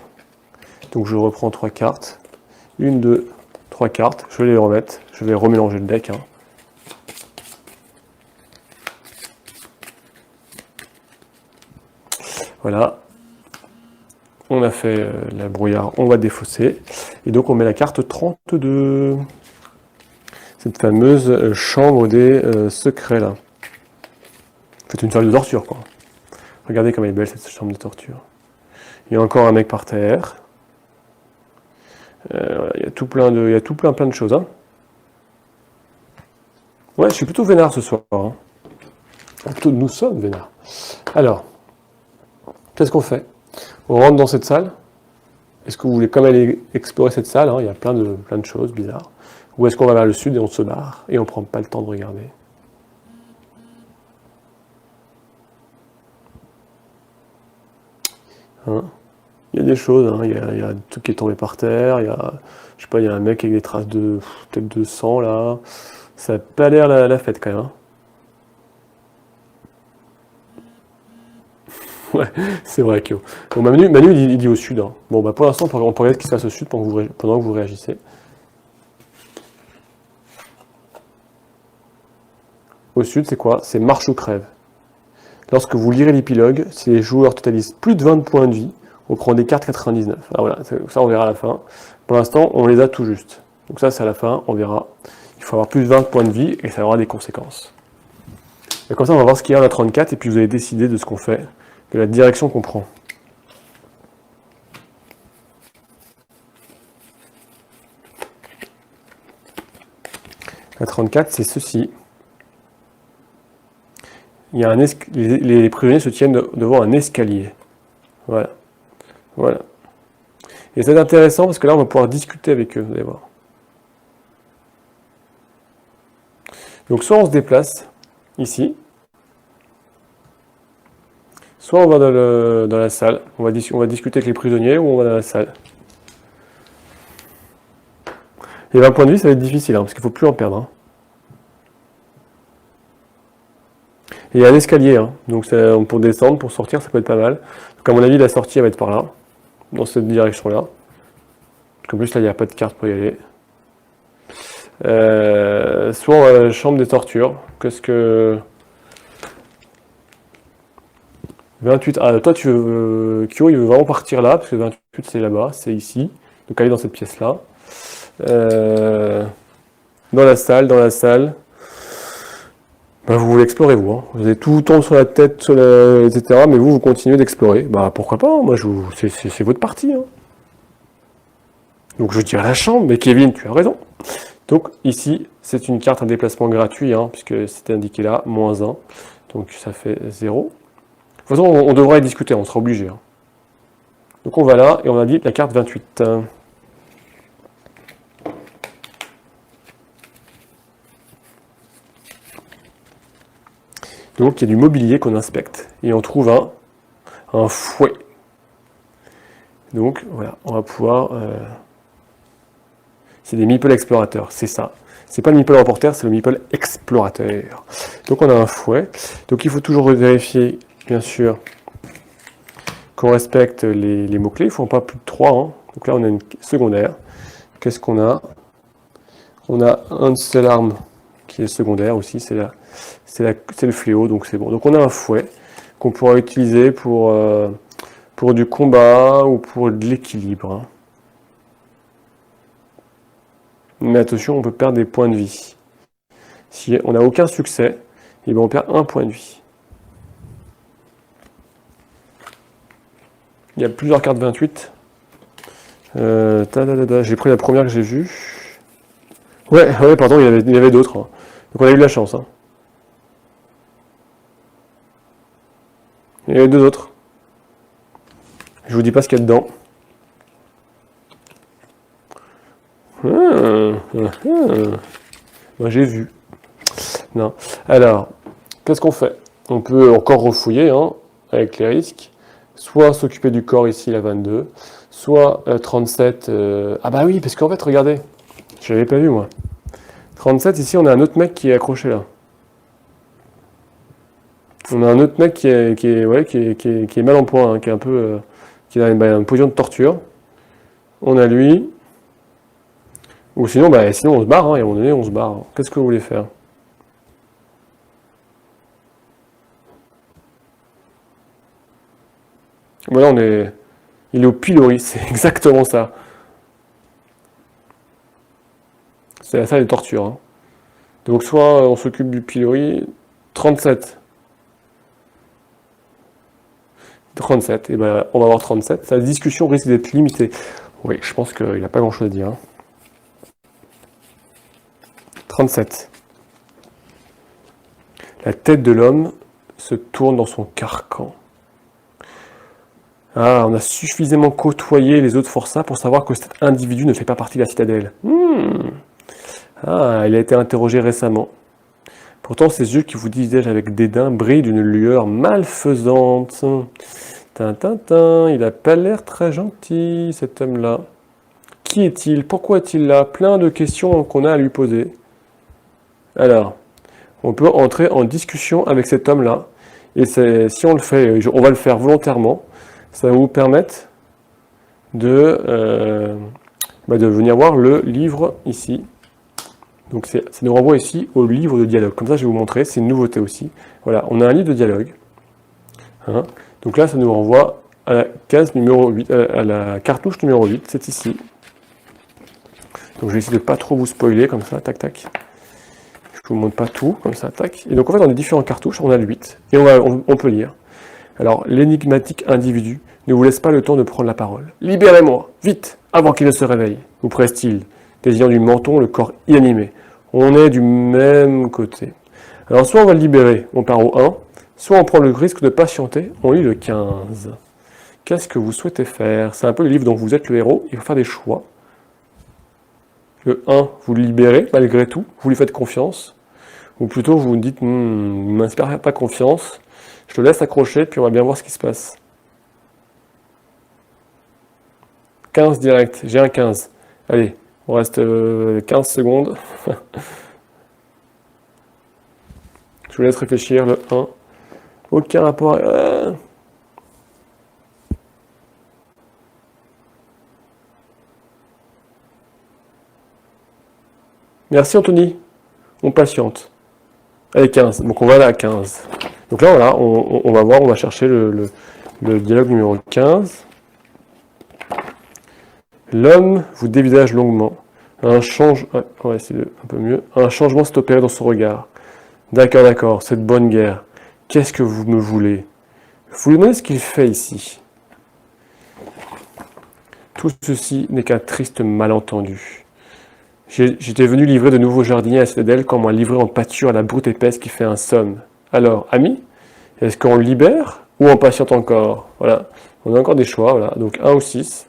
Donc je reprends 3 cartes. 1, 2, 3 cartes. Je vais les remettre. Je vais remélanger le deck. Hein. Voilà. On a fait la brouillard, on va défausser. Et donc on met la carte 32. Cette fameuse chambre des secrets là. C'est une salle de torture quoi. Regardez comme elle est belle cette chambre de torture. Il y a encore un mec par terre. Voilà, il y a tout plein de choses. Hein. Ouais, je suis plutôt vénard ce soir. Hein. Plutôt nous sommes vénards. Alors, qu'est-ce qu'on fait? On rentre dans cette salle. Est-ce que vous voulez quand même aller explorer cette salle? Hein? Il y a plein de choses bizarres. Ou est-ce qu'on va vers le sud et on se barre et on prend pas le temps de regarder? Hein? Il y a des choses, hein. Il y a tout qui est tombé par terre, il y a, je sais pas, il y a un mec avec des traces de peut-être de sang là. Ça n'a pas l'air la fête quand même. Hein. Ouais, c'est vrai que. Bon, Manu il dit au sud. Hein. Bon, bah pour l'instant, on peut regarder ce qui se passe au sud pendant que vous réagissez. Au sud, c'est quoi? C'est marche ou crève. Lorsque vous lirez l'épilogue, si les joueurs totalisent plus de 20 points de vie, on prend des cartes 99. Alors voilà, ça on verra à la fin. Pour l'instant, on les a tout juste. Donc ça, c'est à la fin, on verra. Il faut avoir plus de 20 points de vie et ça aura des conséquences. Et comme ça, on va voir ce qu'il y a à la 34 et puis vous allez décider de ce qu'on fait, de la direction qu'on prend. La 34, c'est ceci. Il y a les prisonniers se tiennent devant un escalier. Voilà. Voilà. Et c'est intéressant parce que là, on va pouvoir discuter avec eux, vous allez voir. Donc, soit on se déplace ici, soit on va dans la salle. On va discuter avec les prisonniers ou on va dans la salle. Et 20 points de vie, ça va être difficile, hein, parce qu'il ne faut plus en perdre. Hein. Et il y a un escalier, hein, donc pour descendre, pour sortir, ça peut être pas mal. Donc à mon avis, la sortie elle va être par là, dans cette direction-là. En plus, là, il n'y a pas de carte pour y aller. Soit la chambre des tortures. Qu'est-ce que... 28. Ah, toi, tu veux... Kyo, il veut vraiment partir là, parce que 28, c'est là-bas, c'est ici. Donc aller dans cette pièce-là. Dans la salle. Ben, vous voulez explorer, vous. Hein. Vous avez tout tombe sur la tête, etc. Mais vous continuez d'explorer. Bah, pourquoi pas, hein. Moi, c'est votre partie. Hein. Donc, je dirais la chambre, mais Kevin, tu as raison. Donc, ici, c'est une carte, un déplacement gratuit, hein, puisque c'était indiqué là, -1. Donc, ça fait 0. De toute façon, on devra y discuter, on sera obligé. Hein. Donc, on va là, et on a dit la carte 28. Donc, il y a du mobilier qu'on inspecte. Et on trouve un fouet. Donc, voilà, on va pouvoir... C'est des meeple explorateurs, c'est ça. C'est pas le meeple reporter, c'est le meeple explorateur. Donc, on a un fouet. Donc, il faut toujours vérifier, bien sûr, qu'on respecte les mots-clés. Il ne faut pas plus de 3. Hein. Donc là, on a une secondaire. Qu'est-ce qu'on a? On a un seul arme qui est secondaire aussi, c'est le fléau, donc c'est bon. Donc on a un fouet. qu'on pourra utiliser pour du combat ou pour de l'équilibre. Hein. Mais attention, on peut perdre des points de vie. Si on n'a aucun succès, eh bien on perd un point de vie. Il y a plusieurs cartes 28. J'ai pris la première que j'ai vue. Ouais, pardon, il y avait d'autres. Hein. Donc on a eu de la chance. Hein. Il y avait deux autres. Je vous dis pas ce qu'il y a dedans. Moi j'ai vu. Non. Alors, qu'est-ce qu'on fait? On peut encore refouiller hein, avec les risques. Soit s'occuper du corps ici, la 22. Soit 37. Ah bah oui, parce qu'en fait, regardez. Je l'avais pas vu moi. 37, ici, on a un autre mec qui est accroché là. On a un autre mec qui est mal en point, hein, qui est un peu. Qui a une position de torture. On a lui. Ou sinon, sinon on se barre, hein, et à un moment donné, on se barre. Qu'est-ce que vous voulez faire? Voilà, il est au pilori, c'est exactement ça. C'est ça les tortures. Hein. Donc soit on s'occupe du pilori, 37. 37, et ben on va avoir 37. Sa discussion risque d'être limitée. Oui, je pense qu'il n'a pas grand chose à dire. Hein. 37. La tête de l'homme se tourne dans son carcan. Ah, on a suffisamment côtoyé les autres forçats pour savoir que cet individu ne fait pas partie de la citadelle. Ah, il a été interrogé récemment. Pourtant, ses yeux qui vous disaient avec dédain brillent d'une lueur malfaisante. Tintintin, il a pas l'air très gentil, cet homme-là. Qui est-il? Pourquoi est-il là? Plein de questions qu'on a à lui poser. Alors, on peut entrer en discussion avec cet homme-là. Et si on le fait, on va le faire volontairement, ça va vous permettre de venir voir le livre ici. Donc ça nous renvoie ici au livre de dialogue. Comme ça, je vais vous montrer, c'est une nouveauté aussi. Voilà, on a un livre de dialogue. Hein. Donc là, ça nous renvoie à la case numéro 8, à la cartouche numéro 8, c'est ici. Donc je vais essayer de ne pas trop vous spoiler, comme ça, tac, tac. Je vous montre pas tout, comme ça, tac. Et donc en fait, on a différentes cartouches, on a le 8. Et on peut lire. Alors, l'énigmatique individu ne vous laisse pas le temps de prendre la parole. Libérez-moi, vite, avant qu'il ne se réveille, vous presse-t-il, désignant du menton le corps inanimé. On est du même côté. Alors, soit on va le libérer, on part au 1, soit on prend le risque de patienter, on lit le 15. Qu'est-ce que vous souhaitez faire? C'est un peu le livre dont vous êtes le héros, il faut faire des choix. Le 1, vous le libérez, malgré tout, vous lui faites confiance. Ou plutôt, vous vous dites, ne m'inspire pas confiance, je te laisse accrocher, puis on va bien voir ce qui se passe. 15 direct, j'ai un 15. Allez, on reste 15 secondes. Je vous laisse réfléchir, le 1. Aucun rapport. Merci Anthony. On patiente. Allez, 15. Donc on va aller à 15. Donc là, voilà, on va voir, on va chercher le dialogue numéro 15. L'homme vous dévisage longuement. On va essayer un peu mieux. Un changement s'est opéré dans son regard. D'accord, cette bonne guerre. Qu'est-ce que vous me voulez? Vous lui demandez ce qu'il fait ici. Tout ceci n'est qu'un triste malentendu. J'étais venu livrer de nouveaux jardiniers à la citadelle quand on m'a livré en pâture à la brute épaisse qui fait un somme. Alors, ami, est-ce qu'on le libère ou on patiente encore? Voilà, on a encore des choix, voilà. Donc 1 ou 6.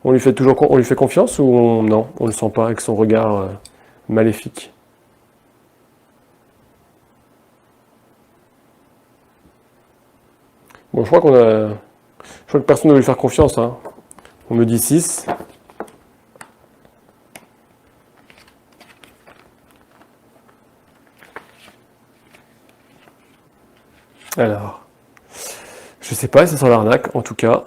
On lui fait confiance ou non, on ne le sent pas avec son regard maléfique. Bon, je crois que personne ne veut lui faire confiance. Hein. On me dit 6. Alors, je sais pas si ça sent l'arnaque, en tout cas.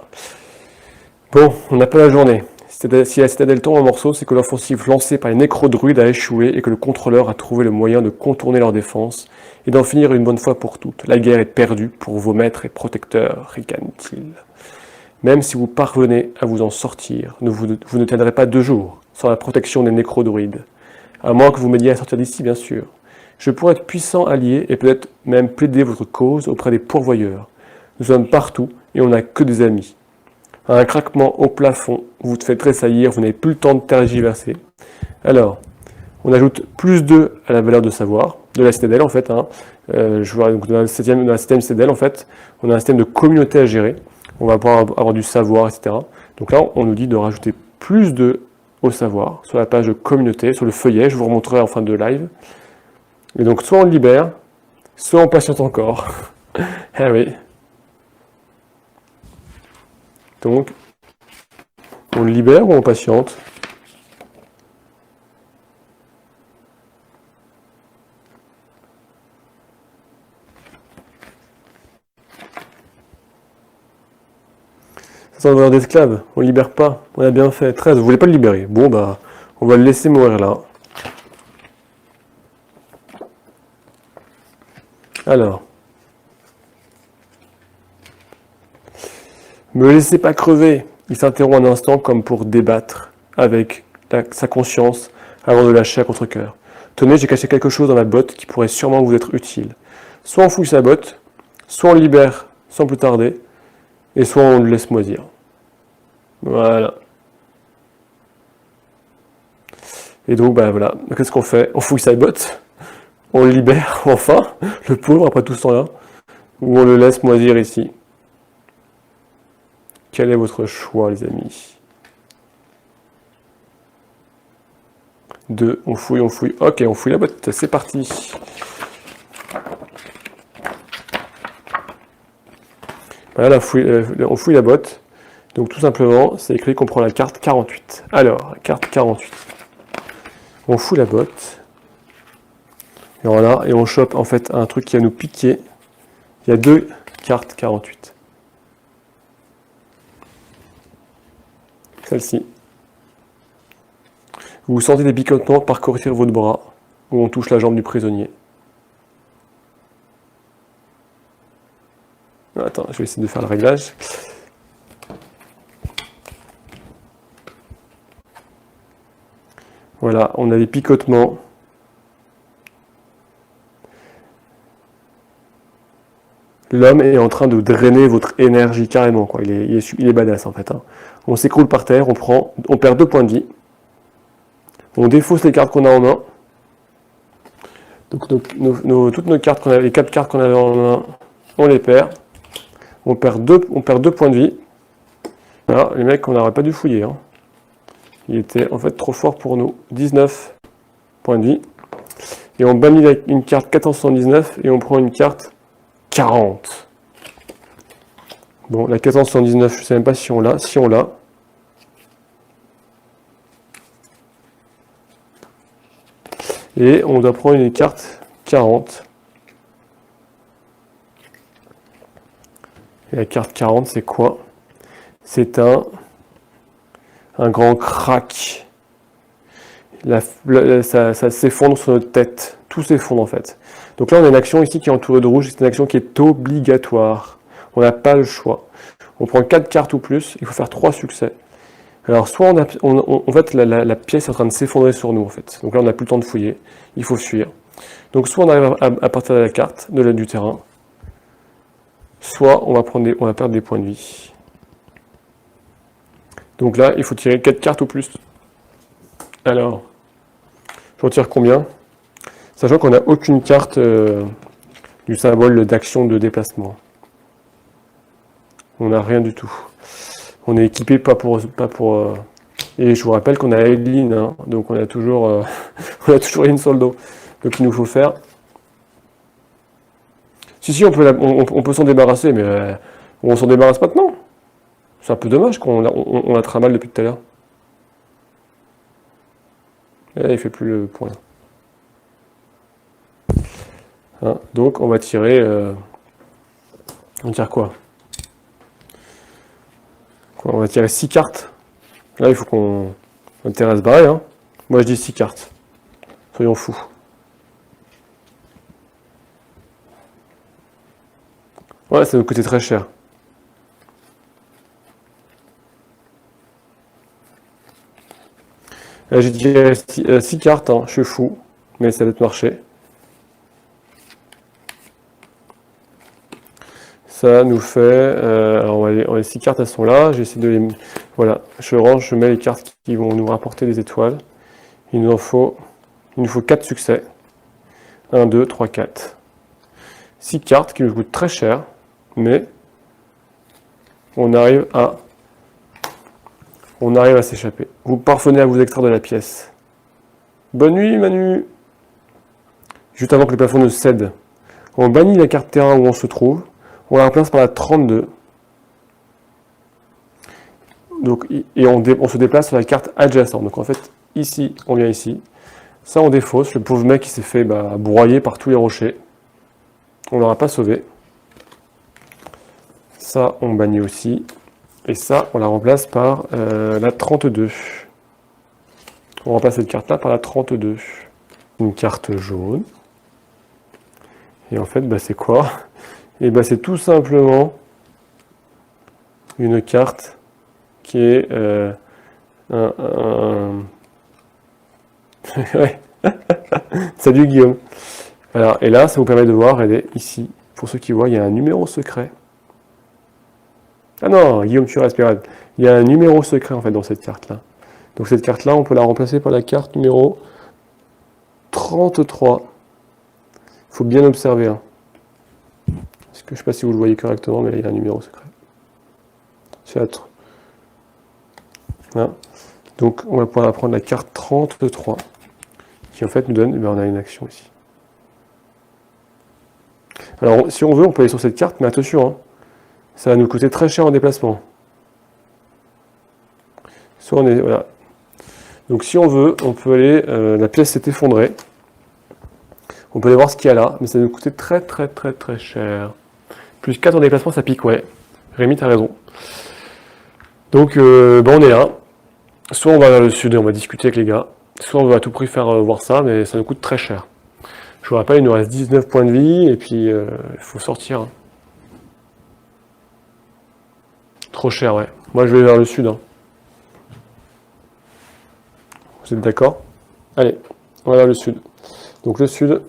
Bon, on n'a pas la journée. Si la citadelle tombe en morceaux, c'est que l'offensive lancée par les nécrodruides a échoué et que le contrôleur a trouvé le moyen de contourner leur défense et d'en finir une bonne fois pour toutes. La guerre est perdue pour vos maîtres et protecteurs, ricane-t-il. Même si vous parvenez à vous en sortir, vous ne tiendrez pas 2 jours sans la protection des nécrodruides. À moins que vous m'aidiez à sortir d'ici, bien sûr. Je pourrais être puissant allié et peut-être même plaider votre cause auprès des pourvoyeurs. Nous sommes partout et on n'a que des amis. À un craquement au plafond, vous te faites tressaillir, vous n'avez plus le temps de tergiverser. Alors, on ajoute plus 2 à la valeur de savoir, de la citadelle en fait. Je vois, donc dans la septième citadelle en fait, on a un système de communauté à gérer. On va pouvoir avoir du savoir, etc. Donc là, on nous dit de rajouter plus 2 au savoir sur la page de communauté, sur le feuillet. Je vous remontrerai en fin de live. Et donc, soit on le libère, soit on patiente encore. Ah oui. Donc, on le libère ou on patiente? Ça va d'esclave, on le libère pas, on a bien fait. 13, vous voulez pas le libérer? Bon bah, on va le laisser mourir là. Alors. Me laissez pas crever. Il s'interrompt un instant comme pour débattre avec sa conscience avant de lâcher à contre-cœur. Tenez, j'ai caché quelque chose dans ma botte qui pourrait sûrement vous être utile. Soit on fouille sa botte, soit on le libère sans plus tarder, et soit on le laisse moisir. Voilà. Et donc, bah voilà, qu'est-ce qu'on fait? On fouille sa botte, on le libère, enfin, le pauvre, après tout ce temps-là, ou on le laisse moisir ici. Quel est votre choix, les amis? 2, on fouille. Ok, on fouille la botte, c'est parti. Voilà, on fouille la botte. Donc tout simplement, c'est écrit qu'on prend la carte 48. Alors, carte 48. On fout la botte. Et voilà, et on chope en fait un truc qui va nous piquer. Il y a 2 cartes 48. Celle-ci. Vous sentez des picotements parcourir votre bras, où on touche la jambe du prisonnier. Attends, je vais essayer de faire le réglage. Voilà, on a des picotements. L'homme est en train de drainer votre énergie carrément, quoi. Il est badass en fait. On s'écroule par terre, on perd 2 points de vie. On défausse les cartes qu'on a en main. Donc toutes nos cartes les 4 cartes qu'on avait en main, on les perd. On perd 2 points de vie. Voilà, les mecs, on n'aurait pas dû fouiller. Il était en fait trop fort pour nous. 19 points de vie. Et on bannit une carte 419 et on prend une carte 40. Bon, la 419, je ne sais même pas si on l'a. Si on l'a. Et on doit prendre une carte 40. Et la carte 40, c'est quoi? C'est un grand crack. Ça s'effondre sur notre tête. Tout s'effondre en fait. Donc là, on a une action ici qui est entourée de rouge. C'est une action qui est obligatoire. On n'a pas le choix. On prend 4 cartes ou plus. Il faut faire 3 succès. Alors, soit en fait, la pièce est en train de s'effondrer sur nous, en fait. Donc là, on n'a plus le temps de fouiller. Il faut fuir. Donc, soit on arrive à partir de la carte, de l'aide du terrain, soit on va perdre des points de vie. Donc là, il faut tirer 4 cartes ou plus. Alors, je retire combien? Sachant qu'on n'a aucune carte du symbole d'action de déplacement. On n'a rien du tout. On est équipé pas pour. Et je vous rappelle qu'on a Aileen, donc on a toujours une soldo. Donc il nous faut faire. Si, on peut s'en débarrasser, mais on s'en débarrasse maintenant. C'est un peu dommage qu'on la travaille depuis tout à l'heure. Et là, il fait plus le point. Donc on va tirer. On tire quoi? On va tirer 6 cartes. Là, il faut qu'on intéresse à se barrer. Moi, je dis 6 cartes. Soyons fous. Ouais, ça nous coûtait très cher. J'ai tiré 6 cartes, hein, je suis fou, mais ça va peut-être marcher. Ça nous fait... alors les 6 cartes, elles sont là. J'essaie de les... Voilà, je range, je mets les cartes qui vont nous rapporter des étoiles. Il nous faut 4 succès. 1, 2, 3, 4. 6 cartes qui nous coûtent très cher, mais on arrive à s'échapper. Vous parvenez à vous extraire de la pièce. Bonne nuit, Manu. Juste avant que le plafond ne cède, on bannit la carte terrain où on se trouve. On la remplace par la 32. Donc, et on se déplace sur la carte adjacente. Donc en fait, ici, on vient ici. Ça, on défausse. Le pauvre mec, il s'est fait broyer par tous les rochers. On ne l'aura pas sauvé. Ça, on bannit aussi. Et ça, on la remplace par la 32. On remplace cette carte-là par la 32. Une carte jaune. Et en fait, c'est quoi? Et c'est tout simplement une carte qui est ouais. Salut Guillaume. Alors, et là, ça vous permet de voir, regardez, ici, pour ceux qui voient, il y a un numéro secret. Ah non, Guillaume, tu respires. Il y a un numéro secret, en fait, dans cette carte-là. Donc cette carte-là, on peut la remplacer par la carte numéro 33. Il faut bien observer. Hein. Parce que je ne sais pas si vous le voyez correctement, mais là, il y a un numéro secret. C'est autre. Hein. Donc, on va pouvoir prendre la carte 33, qui en fait nous donne, on a une action ici. Alors, si on veut, on peut aller sur cette carte, mais attention, hein, ça va nous coûter très cher en déplacement. Soit on est, voilà. Donc, si on veut, on peut aller, la pièce s'est effondrée. On peut aller voir ce qu'il y a là, mais ça va nous coûter très cher. Plus 4 en déplacement, ça pique, ouais. Rémi, t'as raison. Donc, on est là. Soit on va vers le sud et on va discuter avec les gars, soit on va à tout prix faire voir ça, mais ça nous coûte très cher. Je vous rappelle, il nous reste 19 points de vie, et puis il faut sortir. Hein. Trop cher, ouais. Moi, je vais vers le sud. Hein. Vous êtes d'accord? Allez, on va vers le sud. Donc le sud.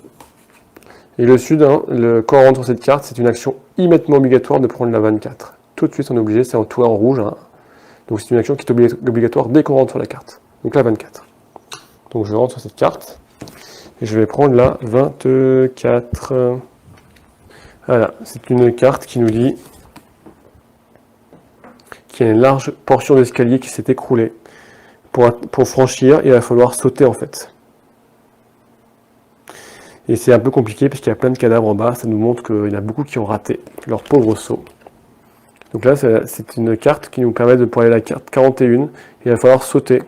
Et le sud, hein, quand on rentre sur cette carte, c'est une action immédiatement obligatoire de prendre la 24. Tout de suite, on est obligé, c'est en tout en rouge. Hein. Donc c'est une action qui est obligatoire dès qu'on rentre sur la carte. Donc la 24. Donc je rentre sur cette carte. Et je vais prendre la 24. Voilà, c'est une carte qui nous dit qu'il y a une large portion d'escalier qui s'est écroulée. Pour franchir, il va falloir sauter en fait. Et c'est un peu compliqué parce qu'il y a plein de cadavres en bas. Ça nous montre qu'il y en a beaucoup qui ont raté leur pauvre saut. Donc là, c'est une carte qui nous permet de pouvoir aller à la carte 41. Il va falloir sauter.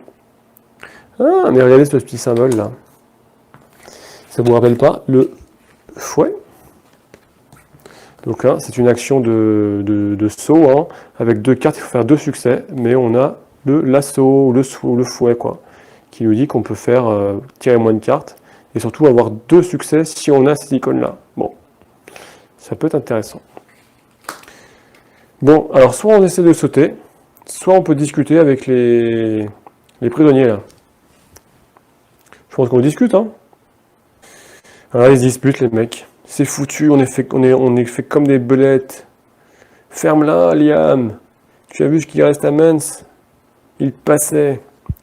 Ah, mais regardez ce petit symbole là. Ça ne vous rappelle pas le fouet? Donc là, c'est une action de saut. Hein. Avec 2 cartes, il faut faire 2 succès. Mais on a le lasso ou le fouet, quoi, qui nous dit qu'on peut faire tirer moins de cartes. Et surtout avoir 2 succès si on a cette icône-là. Bon, ça peut être intéressant. Bon, alors soit on essaie de sauter, soit on peut discuter avec les prisonniers là. Je pense qu'on discute, hein. Alors ils se disputent les mecs. C'est foutu, on est fait comme des belettes. Ferme-la, Liam. Tu as vu ce qu'il reste à Mens? Il passait.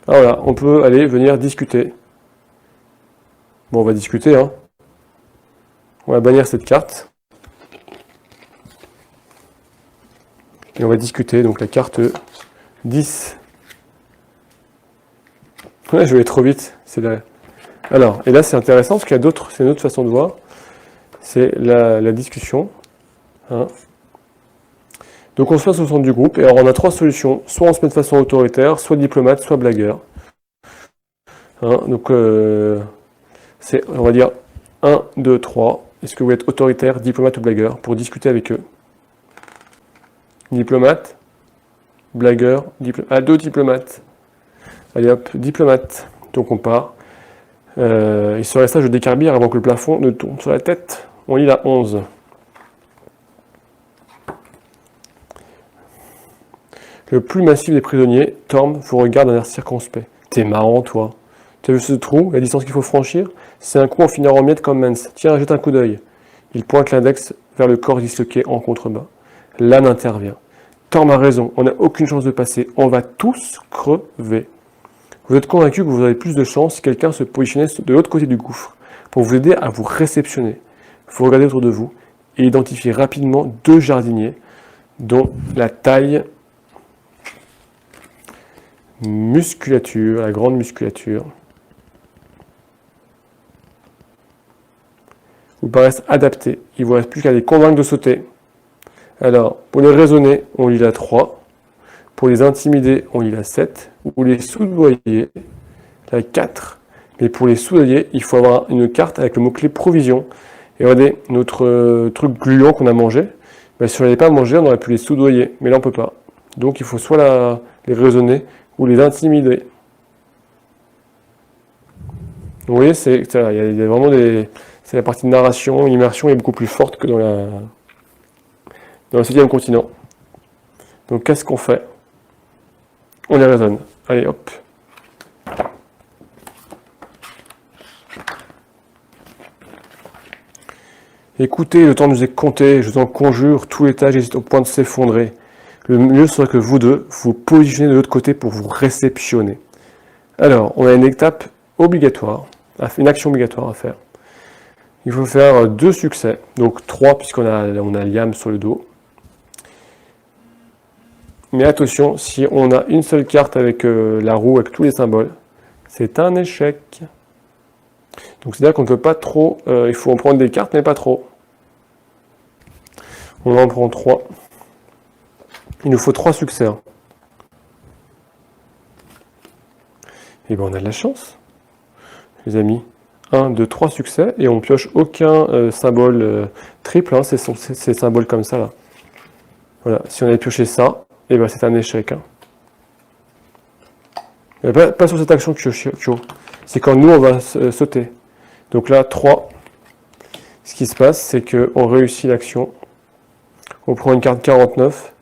Ah voilà, on peut aller venir discuter. Bon, on va discuter, hein. On va bannir cette carte. Et on va discuter, donc la carte 10. Ouais, je vais trop vite. Alors, et là c'est intéressant parce qu'il y a c'est une autre façon de voir. C'est la discussion. Hein. Donc on se place au centre du groupe, et alors on a 3 solutions. Soit on se met de façon autoritaire, soit diplomate, soit blagueur. Hein, donc on va dire 1, 2, 3. Est-ce que vous êtes autoritaire, diplomate ou blagueur pour discuter avec eux? Diplomate, blagueur, diplomate. 2 diplomates. Allez hop, diplomate. Donc on part. Il serait sage de décarbire avant que le plafond ne tourne sur la tête. On lit la 11. Le plus massif des prisonniers, Torm vous regarde d'un air circonspect. T'es marrant, toi. T'as vu ce trou, la distance qu'il faut franchir? C'est un coup en finir en miettes comme Mance. Tiens, jette un coup d'œil. Il pointe l'index vers le corps disloqué en contrebas. Lan intervient. Torm a raison, on n'a aucune chance de passer. On va tous crever. Vous êtes convaincu que vous aurez plus de chance si quelqu'un se positionnait de l'autre côté du gouffre pour vous aider à vous réceptionner. Vous regardez autour de vous et identifiez rapidement 2 jardiniers dont la taille, musculature, la grande musculature, vous paraissent adaptés. Il ne vous reste plus qu'à les convaincre de sauter. Alors, pour les raisonner, on lit la 3. Pour les intimider, on lit la 7. Ou les soudoyer, la 4. Mais pour les soudoyer, il faut avoir une carte avec le mot-clé provision. Et regardez, notre truc gluant qu'on a mangé, ben, si on n'avait pas mangé, on aurait pu les soudoyer. Mais là, on ne peut pas. Donc, il faut soit les raisonner ou les intimider. Vous voyez, il y a vraiment des... C'est la partie de narration, immersion est beaucoup plus forte que dans le 7e continent. Donc qu'est-ce qu'on fait? On les raisonne. Allez, hop. Écoutez, le temps nous est compté, je vous en conjure, tout l'étage est au point de s'effondrer. Le mieux serait que vous deux vous positionnez de l'autre côté pour vous réceptionner. Alors, on a une étape obligatoire, une action obligatoire à faire. Il faut faire 2 succès, donc 3 puisqu'on a Liam sur le dos. Mais attention, si on a une seule carte avec la roue, avec tous les symboles, c'est un échec. Donc c'est-à-dire qu'on ne peut pas trop, il faut en prendre des cartes, mais pas trop. On en prend 3. Il nous faut 3 succès. Et bien on a de la chance, les amis. 1, 2, 3 succès, et on pioche aucun symbole triple, hein, c'est ces symboles comme ça là. Voilà, si on avait pioché ça, et ben c'est un échec. Hein. Pas sur cette action Kyo. C'est quand nous on va sauter. Donc là, 3. Ce qui se passe, c'est qu'on réussit l'action. On prend une carte 49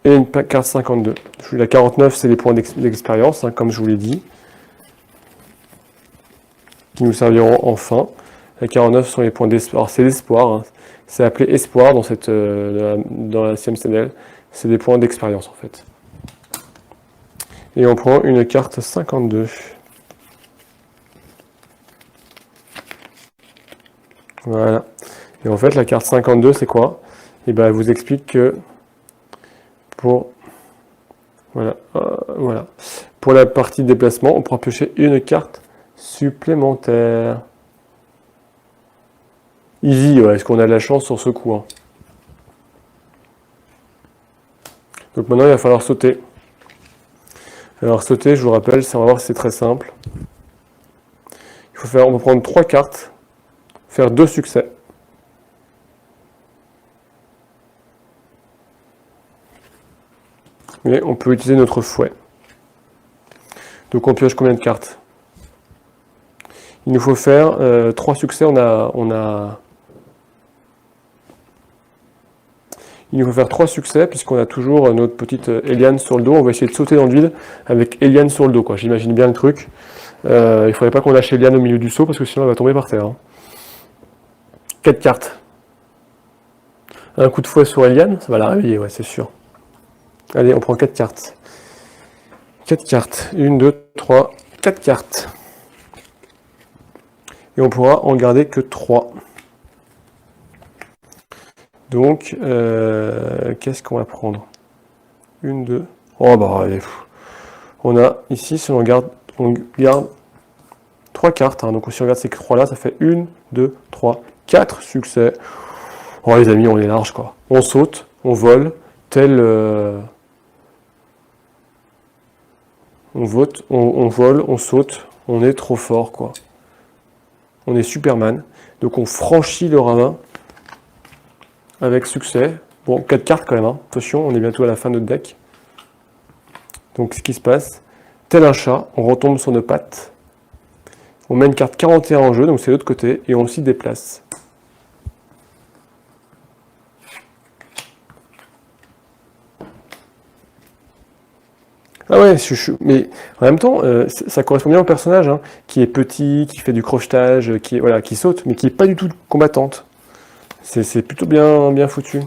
et une carte 52. La 49, c'est les points d'expérience, hein, comme je vous l'ai dit, qui nous serviront enfin. La 49 sont les points d'espoir. Alors c'est l'espoir, hein. C'est appelé espoir dans la CMCDL. C'est des points d'expérience en fait. Et on prend une carte 52. Voilà. Et en fait, la carte 52, c'est quoi? Et ben, elle vous explique que pour pour la partie de déplacement, on pourra piocher une carte supplémentaire. Easy, ouais. Est-ce qu'on a de la chance sur ce coup, hein. Donc maintenant, il va falloir sauter. Alors sauter, je vous rappelle, on va voir si c'est très simple. On va prendre 3 cartes, faire 2 succès. Et on peut utiliser notre fouet. Donc on pioche combien de cartes? Il nous faut faire 3 succès, Il nous faut faire 3 succès, puisqu'on a toujours notre petite Eliane sur le dos. On va essayer de sauter dans le vide avec Eliane sur le dos, quoi. J'imagine bien le truc. Il ne faudrait pas qu'on lâche Eliane au milieu du saut, parce que sinon elle va tomber par terre. Hein. 4 cartes. Un coup de fouet sur Eliane, ça va la réveiller, ouais, c'est sûr. Allez, on prend 4 cartes. 4 cartes. 1, 2, 3, 4 cartes. Et on pourra en garder que 3. Donc, qu'est-ce qu'on va prendre? 1, 2. Oh bah allez. On a ici, si on garde 3 cartes. Hein. Donc si on regarde ces 3 là, ça fait 1, 2, 3, 4 succès. Oh les amis, on est large quoi. On saute, on vole, on vole, on saute, on est trop fort quoi. On est Superman. Donc on franchit le ravin avec succès. Bon, 4 cartes quand même, hein. Attention, on est bientôt à la fin de notre deck. Donc ce qui se passe, tel un chat, on retombe sur nos pattes. On met une carte 41 en jeu, donc c'est l'autre côté, et on s'y déplace. Ah ouais, mais en même temps, ça correspond bien au personnage, hein, qui est petit, qui fait du crochetage, voilà, qui saute, mais qui est pas du tout combattante. C'est plutôt bien foutu.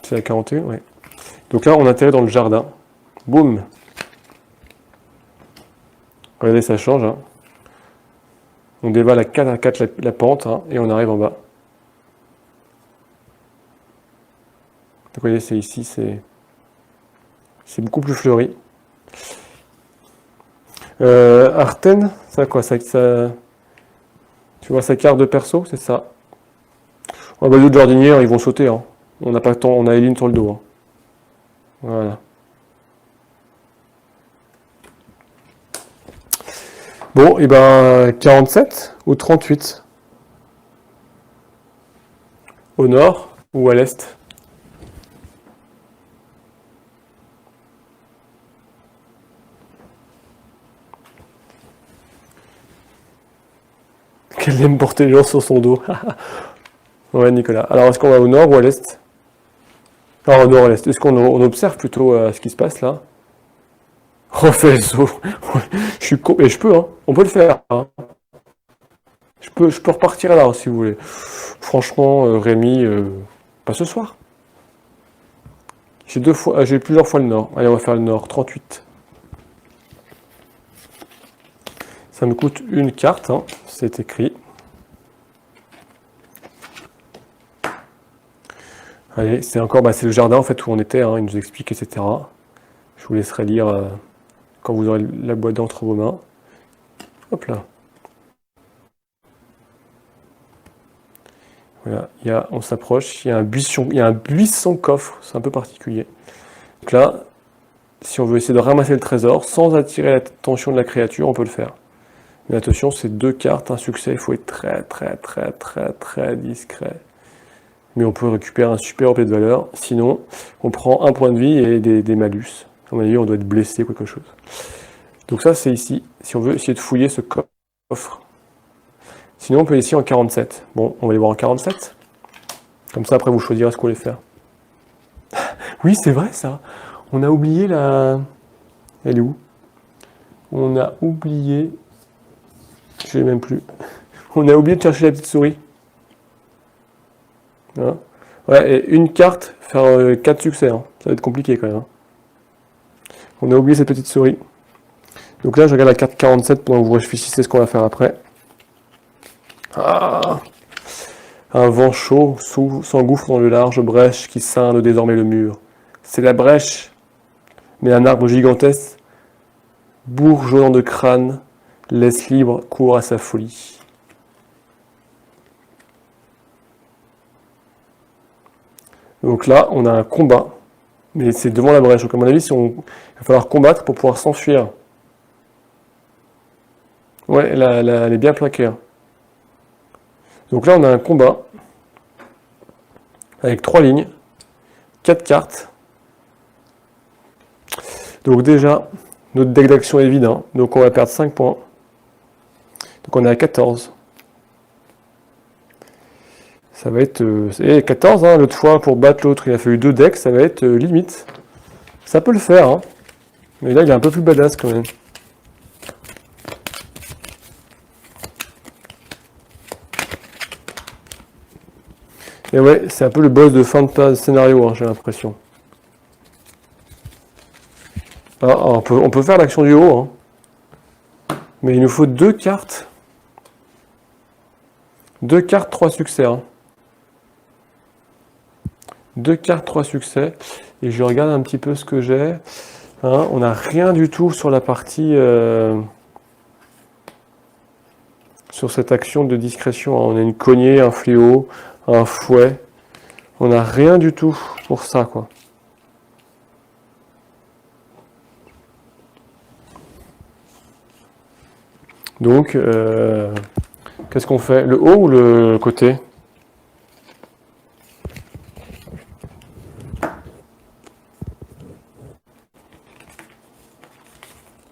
C'est la 41, ouais. Donc là, on atterrit dans le jardin. Boum. Regardez, ça change. Hein. On dévale à 4 à 4 la pente, hein, et on arrive en bas. Donc vous voyez, c'est ici, c'est beaucoup plus fleuri. Arten, ça quoi ça, tu vois sa carte de perso, c'est ça. Ah bah, les autres jardiniers, ils vont sauter. Hein. On n'a pas le temps, on a Eline sur le dos. Hein. Voilà. Bon, et ben 47 ou 38? Au nord ou à l'est? Qu'elle aime porter les gens sur son dos. Ouais, Nicolas. Alors, est-ce qu'on va au nord ou à l'est? Alors, au nord ou à l'est. Est-ce qu'on observe plutôt ce qui se passe là? Refais le saut. Je suis con. Et je peux, hein. On peut le faire. Hein. Je peux repartir là, si vous voulez. Franchement, Rémi, pas ce soir. J'ai plusieurs fois le nord. Allez, on va faire le nord. 38. Ça me coûte une carte, hein. C'est écrit. Allez, c'est encore, c'est le jardin en fait où on était, hein, il nous explique, etc. Je vous laisserai lire quand vous aurez la boîte entre vos mains. Hop là. Voilà, on s'approche, il y a un buisson coffre, c'est un peu particulier. Donc là, si on veut essayer de ramasser le trésor sans attirer l'attention de la créature, on peut le faire. Mais attention, c'est 2 cartes, un succès, il faut être très discret. Mais on peut récupérer un super objet de valeur. Sinon, on prend un point de vie et des malus. À mon avis, on doit être blessé ou quelque chose. Donc ça, c'est ici, si on veut essayer de fouiller ce coffre. Sinon, on peut ici en 47. Bon, on va aller voir en 47. Comme ça, après, vous choisirez ce qu'on voulez faire. Oui, c'est vrai, ça. On a oublié la... Elle est où? On a oublié... Je ne l'ai même plus. On a oublié de chercher la petite souris. Hein, ouais, et une carte, faire 4 succès. Hein. Ça va être compliqué quand même. Hein. On a oublié cette petite souris. Donc là, je regarde la carte 47 pendant que vous réfléchissez ce qu'on va faire après. Ah, un vent chaud s'engouffre dans le large brèche qui scinde désormais le mur. C'est la brèche, mais un arbre gigantesque, bourgeonnant de crâne, laisse libre cours à sa folie. Donc là, on a un combat, mais c'est devant la brèche. Donc à mon avis, il va falloir combattre pour pouvoir s'enfuir. Ouais, elle est bien plaquée. Hein. Donc là, on a un combat avec 3 lignes, 4 cartes. Donc déjà, notre deck d'action est vide, hein. Donc on va perdre 5 points. Donc on est à 14. Ça va être... 14, hein, l'autre fois, pour battre l'autre, il a fallu 2 decks, ça va être limite. Ça peut le faire, hein. Mais là, il est un peu plus badass quand même. Et ouais, c'est un peu le boss de fin de scénario, hein, j'ai l'impression. Ah, on peut faire l'action du haut, hein. Mais il nous faut 2 cartes. 2 cartes, 3 succès. Hein. 2 cartes, 3 succès. Et je regarde un petit peu ce que j'ai. Hein, on n'a rien du tout sur la partie... sur cette action de discrétion. Hein. On a une cognée, un fléau, un fouet. On n'a rien du tout pour ça, quoi. Donc, qu'est-ce qu'on fait? Le haut ou le côté?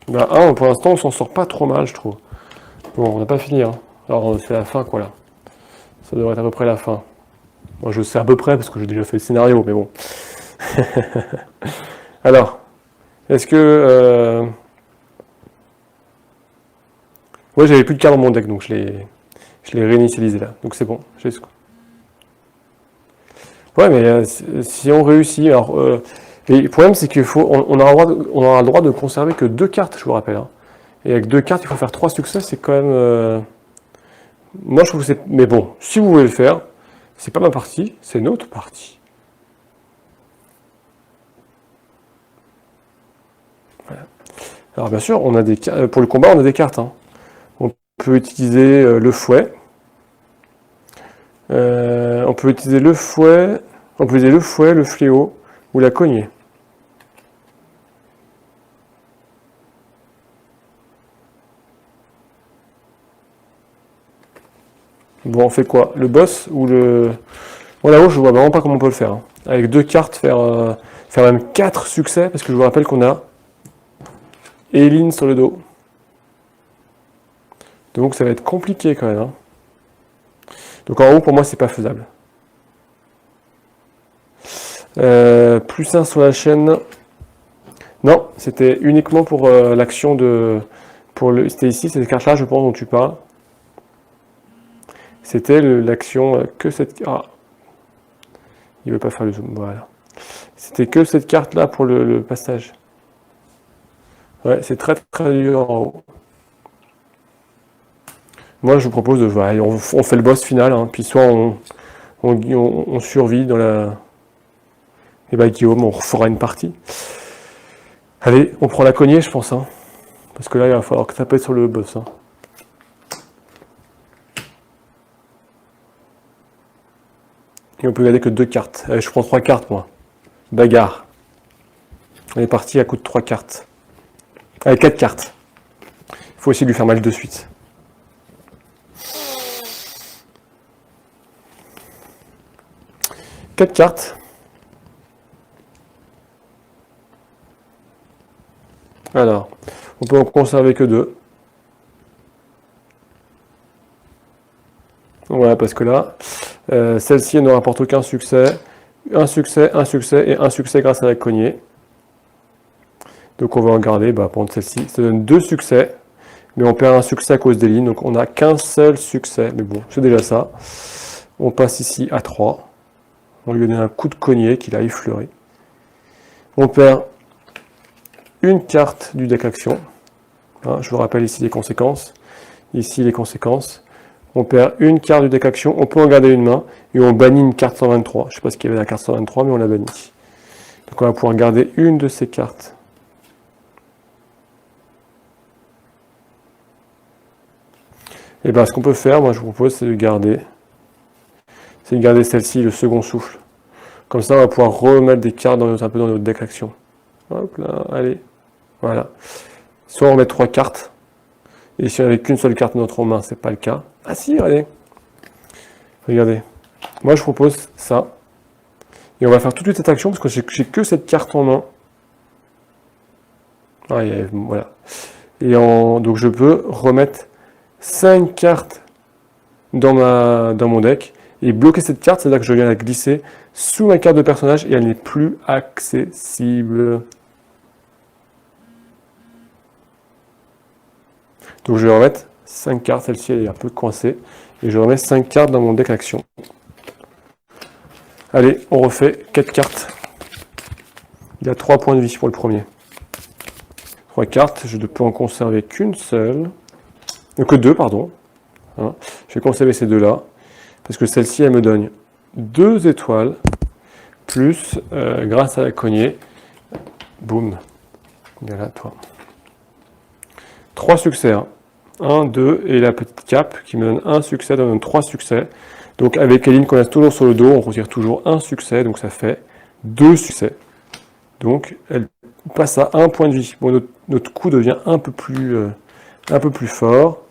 Bah, pour l'instant, on s'en sort pas trop mal, je trouve. Bon, on n'a pas fini, hein. Alors, c'est la fin, quoi, là. Ça devrait être à peu près la fin. Moi, je sais à peu près, parce que j'ai déjà fait le scénario, mais bon. Alors, est-ce que... Ouais, j'avais plus de cartes dans mon deck, donc je l'ai réinitialisé là. Donc c'est bon, j'ai ce coup. Ouais, mais si on réussit... Alors, et le problème, c'est on aura le droit de conserver que 2 cartes, je vous rappelle. Hein. Et avec 2 cartes, il faut faire 3 succès, c'est quand même... Moi, je trouve que c'est... Mais bon, si vous voulez le faire, c'est pas ma partie, c'est notre partie. Voilà. Alors, bien sûr, on a des pour le combat, on a des cartes. Hein. On peut utiliser le fouet. On peut utiliser le fouet. On peut utiliser le fouet, le fléau ou la cognée. Bon, on fait quoi? Le boss ou le... Bon, là-haut, je vois vraiment pas comment on peut le faire. Hein. Avec 2 cartes, faire même 4 succès, parce que je vous rappelle qu'on a Eileen sur le dos. Donc ça va être compliqué quand même. Hein. Donc en haut, pour moi, c'est pas faisable. Plus 1 sur la chaîne. Non, c'était uniquement pour l'action de... C'était ici, c'est cette carte-là, je pense, dont tu parles. C'était l'action que cette... Ah, il veut pas faire le zoom, voilà. C'était que cette carte-là pour le passage. Ouais, c'est très très dur en haut. Moi, je vous propose de... Ouais, on fait le boss final, hein, puis soit on survit dans la... Et bah Guillaume, on refera une partie. Allez, on prend la cognée, je pense. Hein, parce que là, il va falloir taper sur le boss. Hein. Et on peut garder que 2 cartes. Allez, je prends 3 cartes, moi. Bagarre. On est parti à coup de 3 cartes. Allez, 4 cartes. Il faut aussi lui faire mal de suite. Quatre cartes. Alors, on peut en conserver que 2. Voilà, parce que là, celle-ci ne rapporte aucun succès. Un succès et un succès grâce à la cognée. Donc on va en garder, prendre celle-ci. Ça donne 2 succès, mais on perd un succès à cause des lignes. Donc on n'a qu'un seul succès, mais bon, c'est déjà ça. On passe ici à 3. On lui donne un coup de cognée qu'il a effleuré. On perd une carte du deck action. Hein, je vous rappelle ici les conséquences. Ici les conséquences. On perd une carte du deck action. On peut en garder une main. Et on bannit une carte 123. Je ne sais pas ce qu'il y avait la carte 123, mais on l'a bannie. Donc on va pouvoir garder une de ces cartes. Et bien ce qu'on peut faire, moi je vous propose, c'est de garder celle-ci, le second souffle. Comme ça, on va pouvoir remettre des cartes un peu dans notre deck action. Hop là, allez. Voilà. Soit on met 3 cartes. Et si on n'avait qu'une seule carte dans notre main, c'est pas le cas. Ah si, regardez. Regardez. Moi je propose ça. Et on va faire tout de suite cette action parce que j'ai que cette carte en main. Ah, voilà. Et donc je peux remettre 5 cartes dans mon deck. Et bloquer cette carte, c'est-à-dire que je viens la glisser sous ma carte de personnage et elle n'est plus accessible. Donc je vais remettre 5 cartes, celle-ci elle est un peu coincée. Et je remets 5 cartes dans mon deck action. Allez, on refait 4 cartes. Il y a 3 points de vie pour le premier. 3 cartes, je ne peux en conserver qu'une seule. Que 2, pardon. Hein, je vais conserver ces deux-là. Parce que celle-ci, elle me donne 2 étoiles. Plus, grâce à la cognée, boum. Voilà, toi. 3 succès. Hein. 1, 2, et la petite cape qui me donne un succès, donne 3 succès. Donc avec les lignes qu'on a toujours sur le dos, on retire toujours un succès, donc ça fait 2 succès. Donc elle passe à 1 point de vie. Bon, notre coup devient un peu plus fort.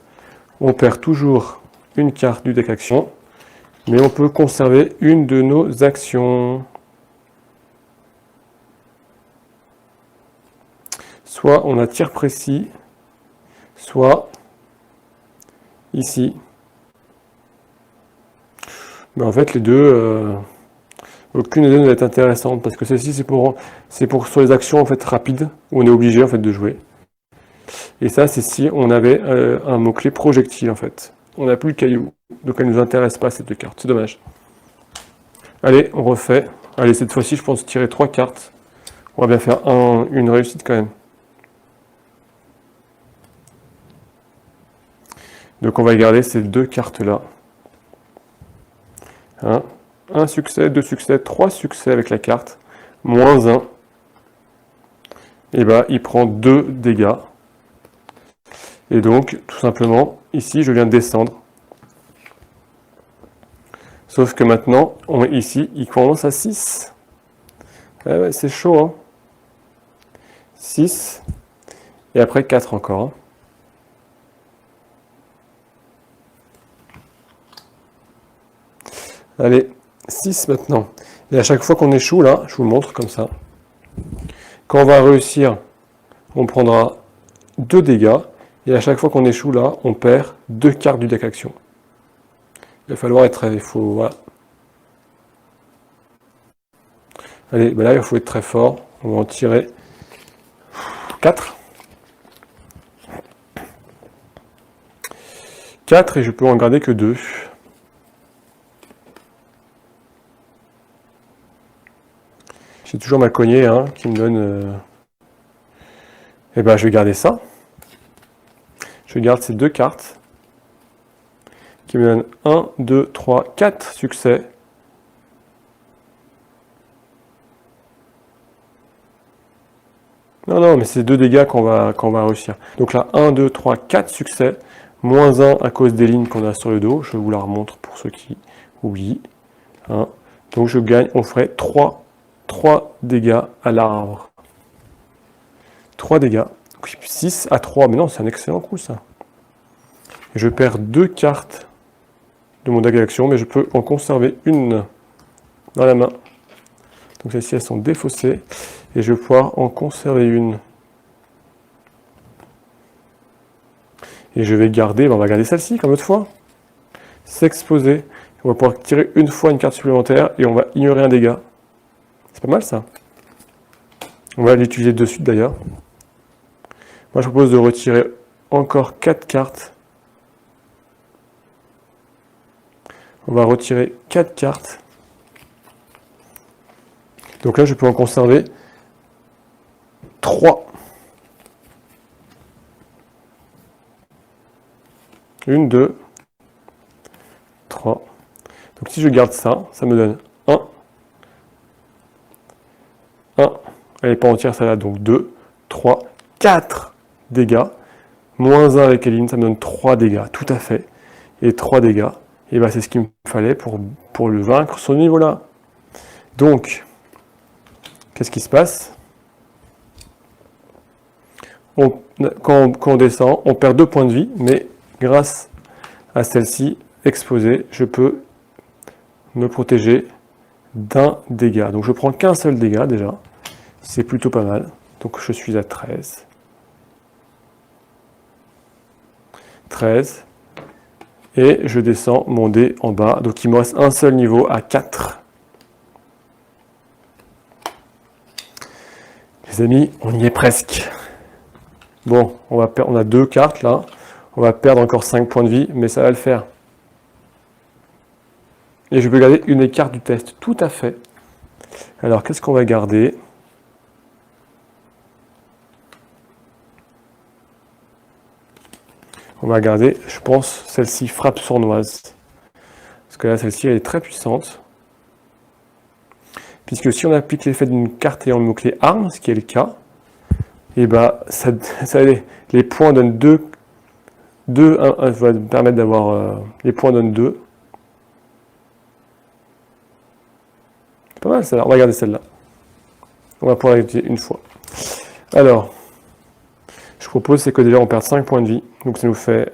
On perd toujours une carte du deck action, mais on peut conserver une de nos actions. Soit on a tir précis, soit ici. Mais en fait, les deux... Aucune des deux ne va être intéressante, parce que celle-ci, c'est pour sur les actions en fait rapides, où on est obligé en fait de jouer. Et ça, c'est si on avait un mot-clé projectile, en fait. On n'a plus le caillou, donc elle ne nous intéresse pas, cette carte. C'est dommage. Allez, on refait. Allez, cette fois-ci, je pense tirer 3 cartes. On va bien faire une réussite quand même. Donc on va garder ces 2 cartes-là. Un succès, 2 succès, 3 succès avec la carte. Moins 1. Et bah, il prend 2 dégâts. Et donc, tout simplement, ici, je viens de descendre. Sauf que maintenant, ici, il commence à 6. Ah ouais, c'est chaud, hein. 6. Et après 4 encore. Hein. Allez, 6 maintenant. Et à chaque fois qu'on échoue, là, je vous montre comme ça. Quand on va réussir, on prendra 2 dégâts. Et à chaque fois qu'on échoue, là, on perd 2 cartes du deck action. Il va falloir être... voilà. Allez, ben là, il faut être très fort. On va en tirer 4. 4 et je peux en garder que 2. J'ai toujours ma cognée qui me donne... Eh ben, je vais garder ça. Je garde ces 2 cartes qui me donnent 1, 2, 3, 4 succès. Non, mais c'est 2 dégâts qu'on va réussir. Donc là, 1, 2, 3, 4 succès. Moins 1 à cause des lignes qu'on a sur le dos. Je vous la remontre pour ceux qui oublient. Donc je gagne, on ferait 3 dégâts à l'arbre. 3 dégâts. 6 à 3. Mais non, c'est un excellent coup ça. Et je perds 2 cartes de mon deck d'action, mais je peux en conserver une dans la main. Donc celles-ci, elles sont défaussées. Et je vais pouvoir en conserver une. Et je vais garder, on va garder celle-ci comme l'autre fois. S'exposer. On va pouvoir tirer une fois une carte supplémentaire et on va ignorer un dégât. C'est pas mal ça. On va l'utiliser de suite d'ailleurs. Moi je propose de retirer encore 4 cartes. On va retirer 4 cartes. Donc là je peux en conserver 3. 1, 2, 3. Donc si je garde ça, ça me donne 1. 1. Elle n'est pas entière celle-là, donc 2, 3, 4 dégâts. Moins 1 avec Eline, ça me donne 3 dégâts, tout à fait. Et 3 dégâts, et ben c'est ce qu'il me fallait pour le vaincre ce niveau-là. Donc, qu'est-ce qui se passe? Quand on descend, on perd 2 points de vie, mais grâce à celle-ci exposée, je peux me protéger d'un dégât. Donc je prends qu'un seul dégât déjà, c'est plutôt pas mal. Donc je suis à 13. 13. Et je descends mon dé en bas. Donc il me reste un seul niveau à 4. Les amis, on y est presque. Bon, on a 2 cartes là. On va perdre encore 5 points de vie, mais ça va le faire. Et je peux garder une des cartes du test, tout à fait. Alors, qu'est-ce qu'on va garder? On va garder, je pense, celle-ci, frappe sournoise. Parce que là, celle-ci, elle est très puissante. Puisque si on applique l'effet d'une carte ayant le mot-clé arme, ce qui est le cas, et ben, les points donnent 2. 1 va me permettre d'avoir... les points donnent 2. C'est pas mal celle-là. On va garder celle-là. On va pouvoir l'utiliser une fois. Alors, je propose c'est que déjà on perd 5 points de vie. Donc ça nous fait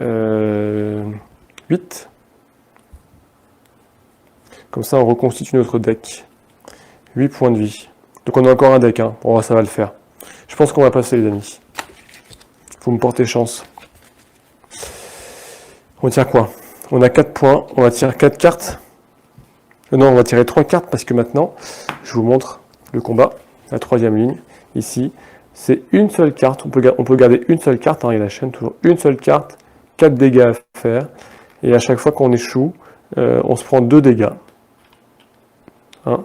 8. Comme ça on reconstitue notre deck. 8 points de vie. Donc on a encore un deck. Bon, ça va le faire. Je pense qu'on va passer les amis. Faut me porter chance. On tire quoi? On a 4 points. On va tirer 4 cartes. Non, on va tirer 3 cartes parce que maintenant, je vous montre le combat, la troisième ligne, ici. C'est une seule carte, on peut garder une seule carte, hein, il y a la chaîne toujours, une seule carte, 4 dégâts à faire, et à chaque fois qu'on échoue, on se prend 2 dégâts. Hein.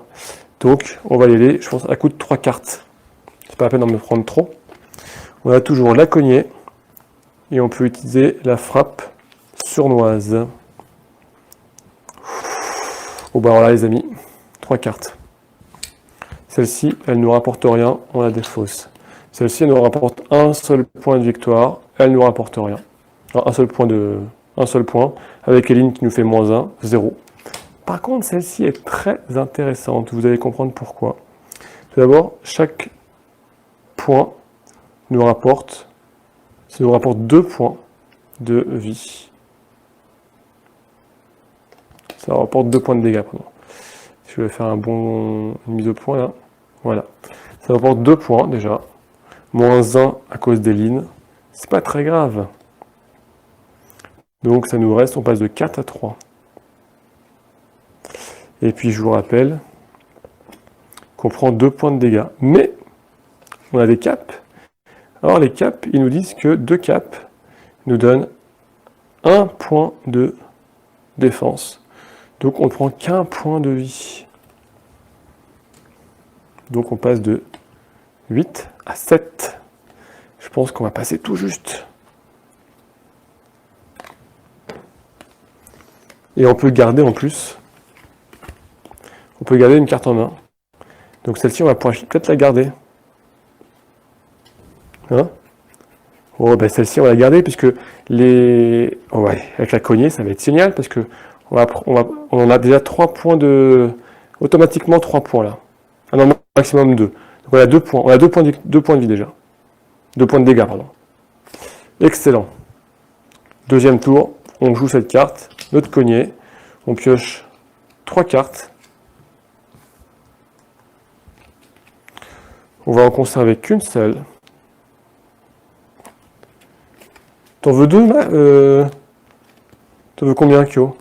Donc, on va y aller, je pense, à coup de 3 cartes. C'est pas la peine d'en me prendre trop. On a toujours la cognée, et on peut utiliser la frappe sournoise. Bon bah voilà les amis, 3 cartes. Celle-ci, elle nous rapporte rien, on la défausse. Celle-ci, elle nous rapporte un seul point de victoire, elle nous rapporte rien. Alors, un seul point, avec Eline qui nous fait -1, 0. Par contre, celle-ci est très intéressante, vous allez comprendre pourquoi. Tout d'abord, chaque point nous rapporte 2 points de vie. Ça rapporte 2 points de dégâts, pardon. Je vais faire une mise au point là. Voilà. Ça rapporte 2 points déjà. -1 à cause des lignes. C'est pas très grave. Donc ça nous reste, on passe de 4 à 3. Et puis je vous rappelle qu'on prend 2 points de dégâts. Mais on a des caps. Alors les caps, ils nous disent que 2 caps nous donnent 1 point de défense. Donc on ne prend qu'un point de vie. Donc on passe de 8 à 7. Je pense qu'on va passer tout juste. Et on peut garder en plus. On peut garder une carte en main. Donc celle-ci, on va pouvoir peut-être la garder. Hein? Oh, ben celle-ci, on va la garder puisque les... Oh ouais, avec la cognée, ça va être génial parce que on a déjà 3 points de... Automatiquement 3 points là. Ah non, maximum 2. Donc on a 2 points. On a 2 points de vie déjà. 2 points de dégâts, pardon. Excellent. Deuxième tour, on joue cette carte, notre cognée. On pioche 3 cartes. On va en conserver qu'une seule. T'en veux 2, T'en veux combien, Kyo?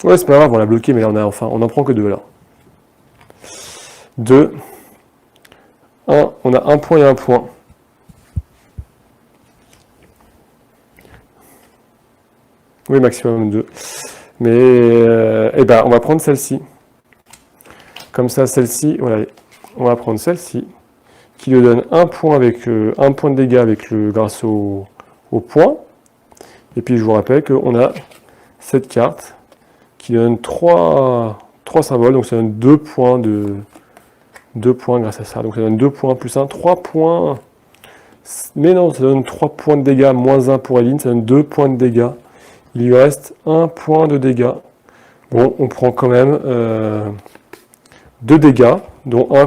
Ouais, c'est pas grave, on l'a bloqué, mais là, on n'en prend que 2, alors. 2. 1, on a 1 point et 1 point. Oui, maximum 2. Mais, eh ben, on va prendre celle-ci. Comme ça, celle-ci, voilà. On va prendre celle-ci, qui nous donne 1 point avec 1 point de dégâts grâce au point. Et puis, je vous rappelle qu'on a cette carte qui donne 3 symboles, donc ça donne 2 points grâce à ça. Donc ça donne 2 points plus 1, 3 points. Mais non, ça donne 3 points de dégâts, -1 pour Eline, ça donne 2 points de dégâts. Il lui reste 1 point de dégâts. Bon, on prend quand même 2 dégâts, dont un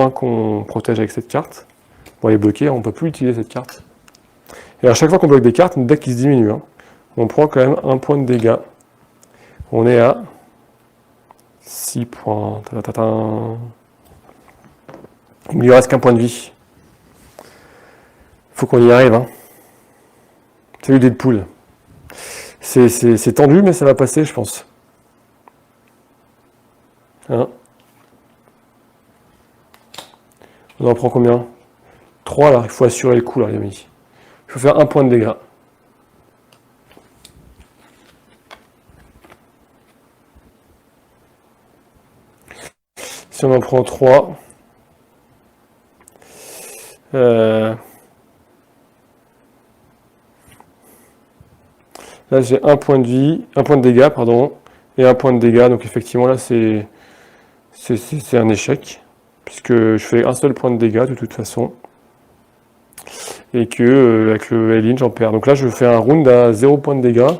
qu'on protège avec cette carte. Bon, elle est bloquée, on ne peut plus utiliser cette carte. Et à chaque fois qu'on bloque des cartes, notre deck qui se diminue. Hein. On prend quand même 1 point de dégâts. On est à 6 points. Il ne lui reste qu'un point de vie. Faut qu'on y arrive. Hein. Salut Deadpool. C'est tendu, mais ça va passer, je pense. Hein? On en prend combien? 3 là, il faut assurer le coup là, les amis. Il faut faire 1 point de dégâts. Si on en prend 3, là j'ai 1 point de vie, 1 point de dégâts, pardon, et 1 point de dégâts, donc effectivement là c'est un échec, puisque je fais un seul point de dégâts de toute façon, et que avec le Eline j'en perds. Donc là je fais un round à 0 point de dégâts,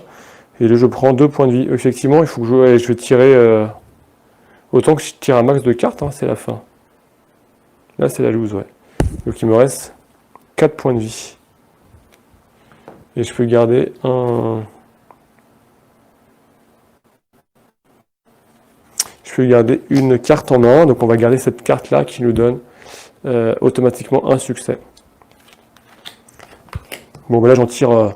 et là je prends 2 points de vie. Effectivement, il faut que je vais tirer... autant que je tire un max de cartes, hein, c'est la fin. Là, c'est la loose, ouais. Donc, il me reste 4 points de vie. Et je peux garder un... Je peux garder une carte en main. Donc, on va garder cette carte-là qui nous donne automatiquement un succès. Bon, ben là, j'en tire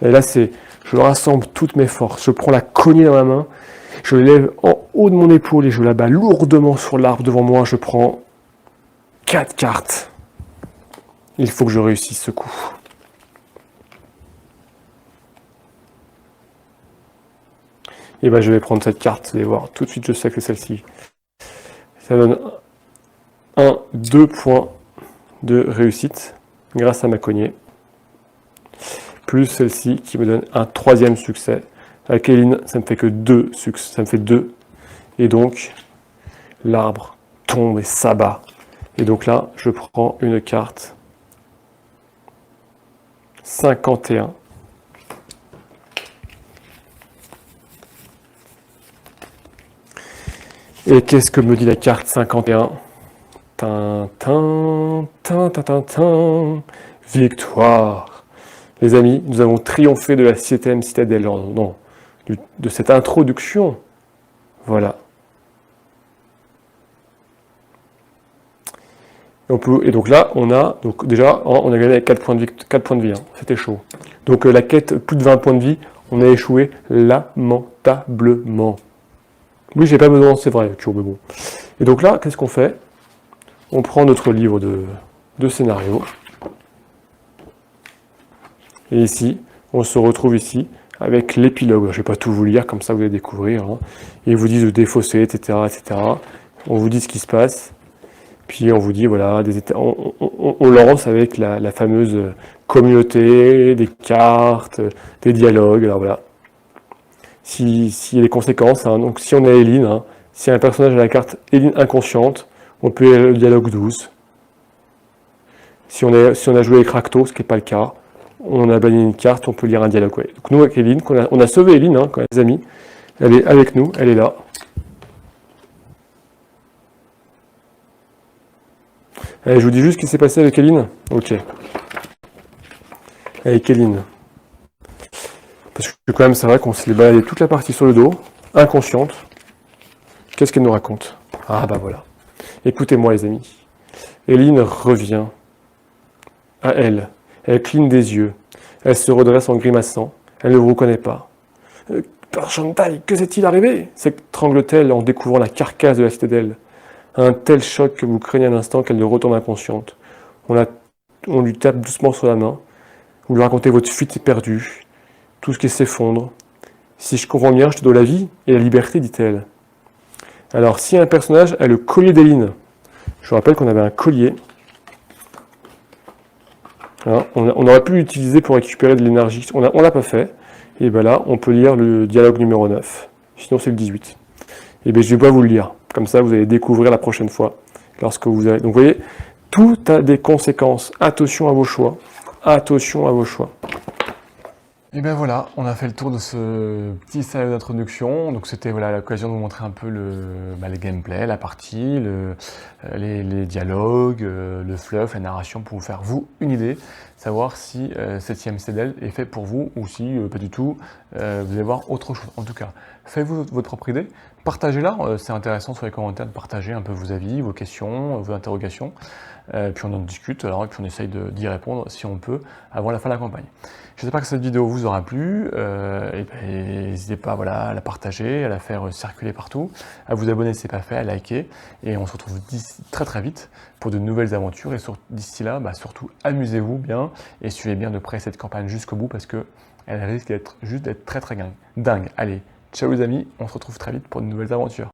Et là, je rassemble toutes mes forces. Je prends la cognée dans ma main, je lève en haut de mon épaule et je la bats lourdement sur l'arbre devant moi. Je prends 4 cartes. Il faut que je réussisse ce coup. Et ben je vais prendre cette carte, vous allez voir, tout de suite je sais que c'est celle-ci. Ça donne 2 points de réussite grâce à ma cognée. Plus celle-ci qui me donne un 3e succès. Avec Eileen, ça me fait que 2 succès, ça me fait 2. Et donc, l'arbre tombe et s'abat. Et donc là, je prends une carte 51. Et qu'est-ce que me dit la carte 51? Victoire. Les amis, nous avons triomphé de la 7e citadelle. Non, de cette introduction. Voilà. Et donc là, on a gagné avec 4 points de vie. Hein. C'était chaud. Donc la quête, plus de 20 points de vie, on a échoué lamentablement. Oui, j'ai pas besoin, c'est vrai, mais bon. Et donc là, qu'est-ce qu'on fait? On prend notre livre de scénario. Et ici, on se retrouve ici avec l'épilogue. Je ne vais pas tout vous lire, comme ça vous allez découvrir. Hein. Ils vous disent de défausser, etc., etc. On vous dit ce qui se passe. Puis on vous dit, voilà, on lance avec la fameuse communauté, des cartes, des dialogues. Alors voilà. S'il y a des conséquences, hein, donc si on a Eileen, hein, si un personnage a la carte Eileen inconsciente, on peut lire le dialogue 12. Si on a joué avec Rakto, ce qui n'est pas le cas, on a banni une carte, on peut lire un dialogue. Ouais. Donc nous avec Eileen, on a sauvé Eileen, hein, quand les amis, elle est avec nous, elle est là. Allez, je vous dis juste ce qui s'est passé avec Eileen. Ok. Avec Eileen. Parce que quand même, c'est vrai qu'on s'est baladé toute la partie sur le dos, inconsciente. Qu'est-ce qu'elle nous raconte? Ah bah voilà. Écoutez-moi les amis. Eileen revient à elle. Elle cligne des yeux. Elle se redresse en grimaçant. Elle ne vous reconnaît pas. Par Chantal, que s'est-il arrivé? S'étrangle-t-elle en découvrant la carcasse de la citadelle. Un tel choc que vous craignez un instant qu'elle ne retombe inconsciente. On lui tape doucement sur la main. Vous lui racontez votre fuite perdue. Tout ce qui s'effondre. Si je comprends bien, je te dois la vie et la liberté, dit-elle. Alors, si un personnage a le collier d'Eileen, je vous rappelle qu'on avait un collier. Alors, on aurait pu l'utiliser pour récupérer de l'énergie. On l'a pas fait. Et bien là, on peut lire le dialogue numéro 9. Sinon, c'est le 18. Et bien, je ne vais pas vous le lire. Comme ça, vous allez découvrir la prochaine fois. Lorsque vous allez... Donc, vous voyez, tout a des conséquences. Attention à vos choix. Attention à vos choix. Et bien voilà, on a fait le tour de ce petit scénario d'introduction. Donc c'était voilà, l'occasion de vous montrer un peu le gameplay, la partie, les dialogues, le fluff, la narration pour vous faire vous une idée, savoir si 7e citadelle est fait pour vous ou si pas du tout, vous allez voir autre chose. En tout cas, faites-vous votre propre idée, partagez-la, c'est intéressant sur les commentaires de partager un peu vos avis, vos questions, vos interrogations. Puis on en discute alors, et puis on essaye d'y répondre si on peut avant la fin de la campagne. J'espère que cette vidéo vous aura plu, et n'hésitez pas voilà, à la partager, à la faire circuler partout, à vous abonner si ce n'est pas fait, à liker, et on se retrouve très très vite pour de nouvelles aventures, et d'ici là, surtout amusez-vous bien, et suivez bien de près cette campagne jusqu'au bout, parce qu'elle risque d'être très très dingue. Allez, ciao les amis, on se retrouve très vite pour de nouvelles aventures.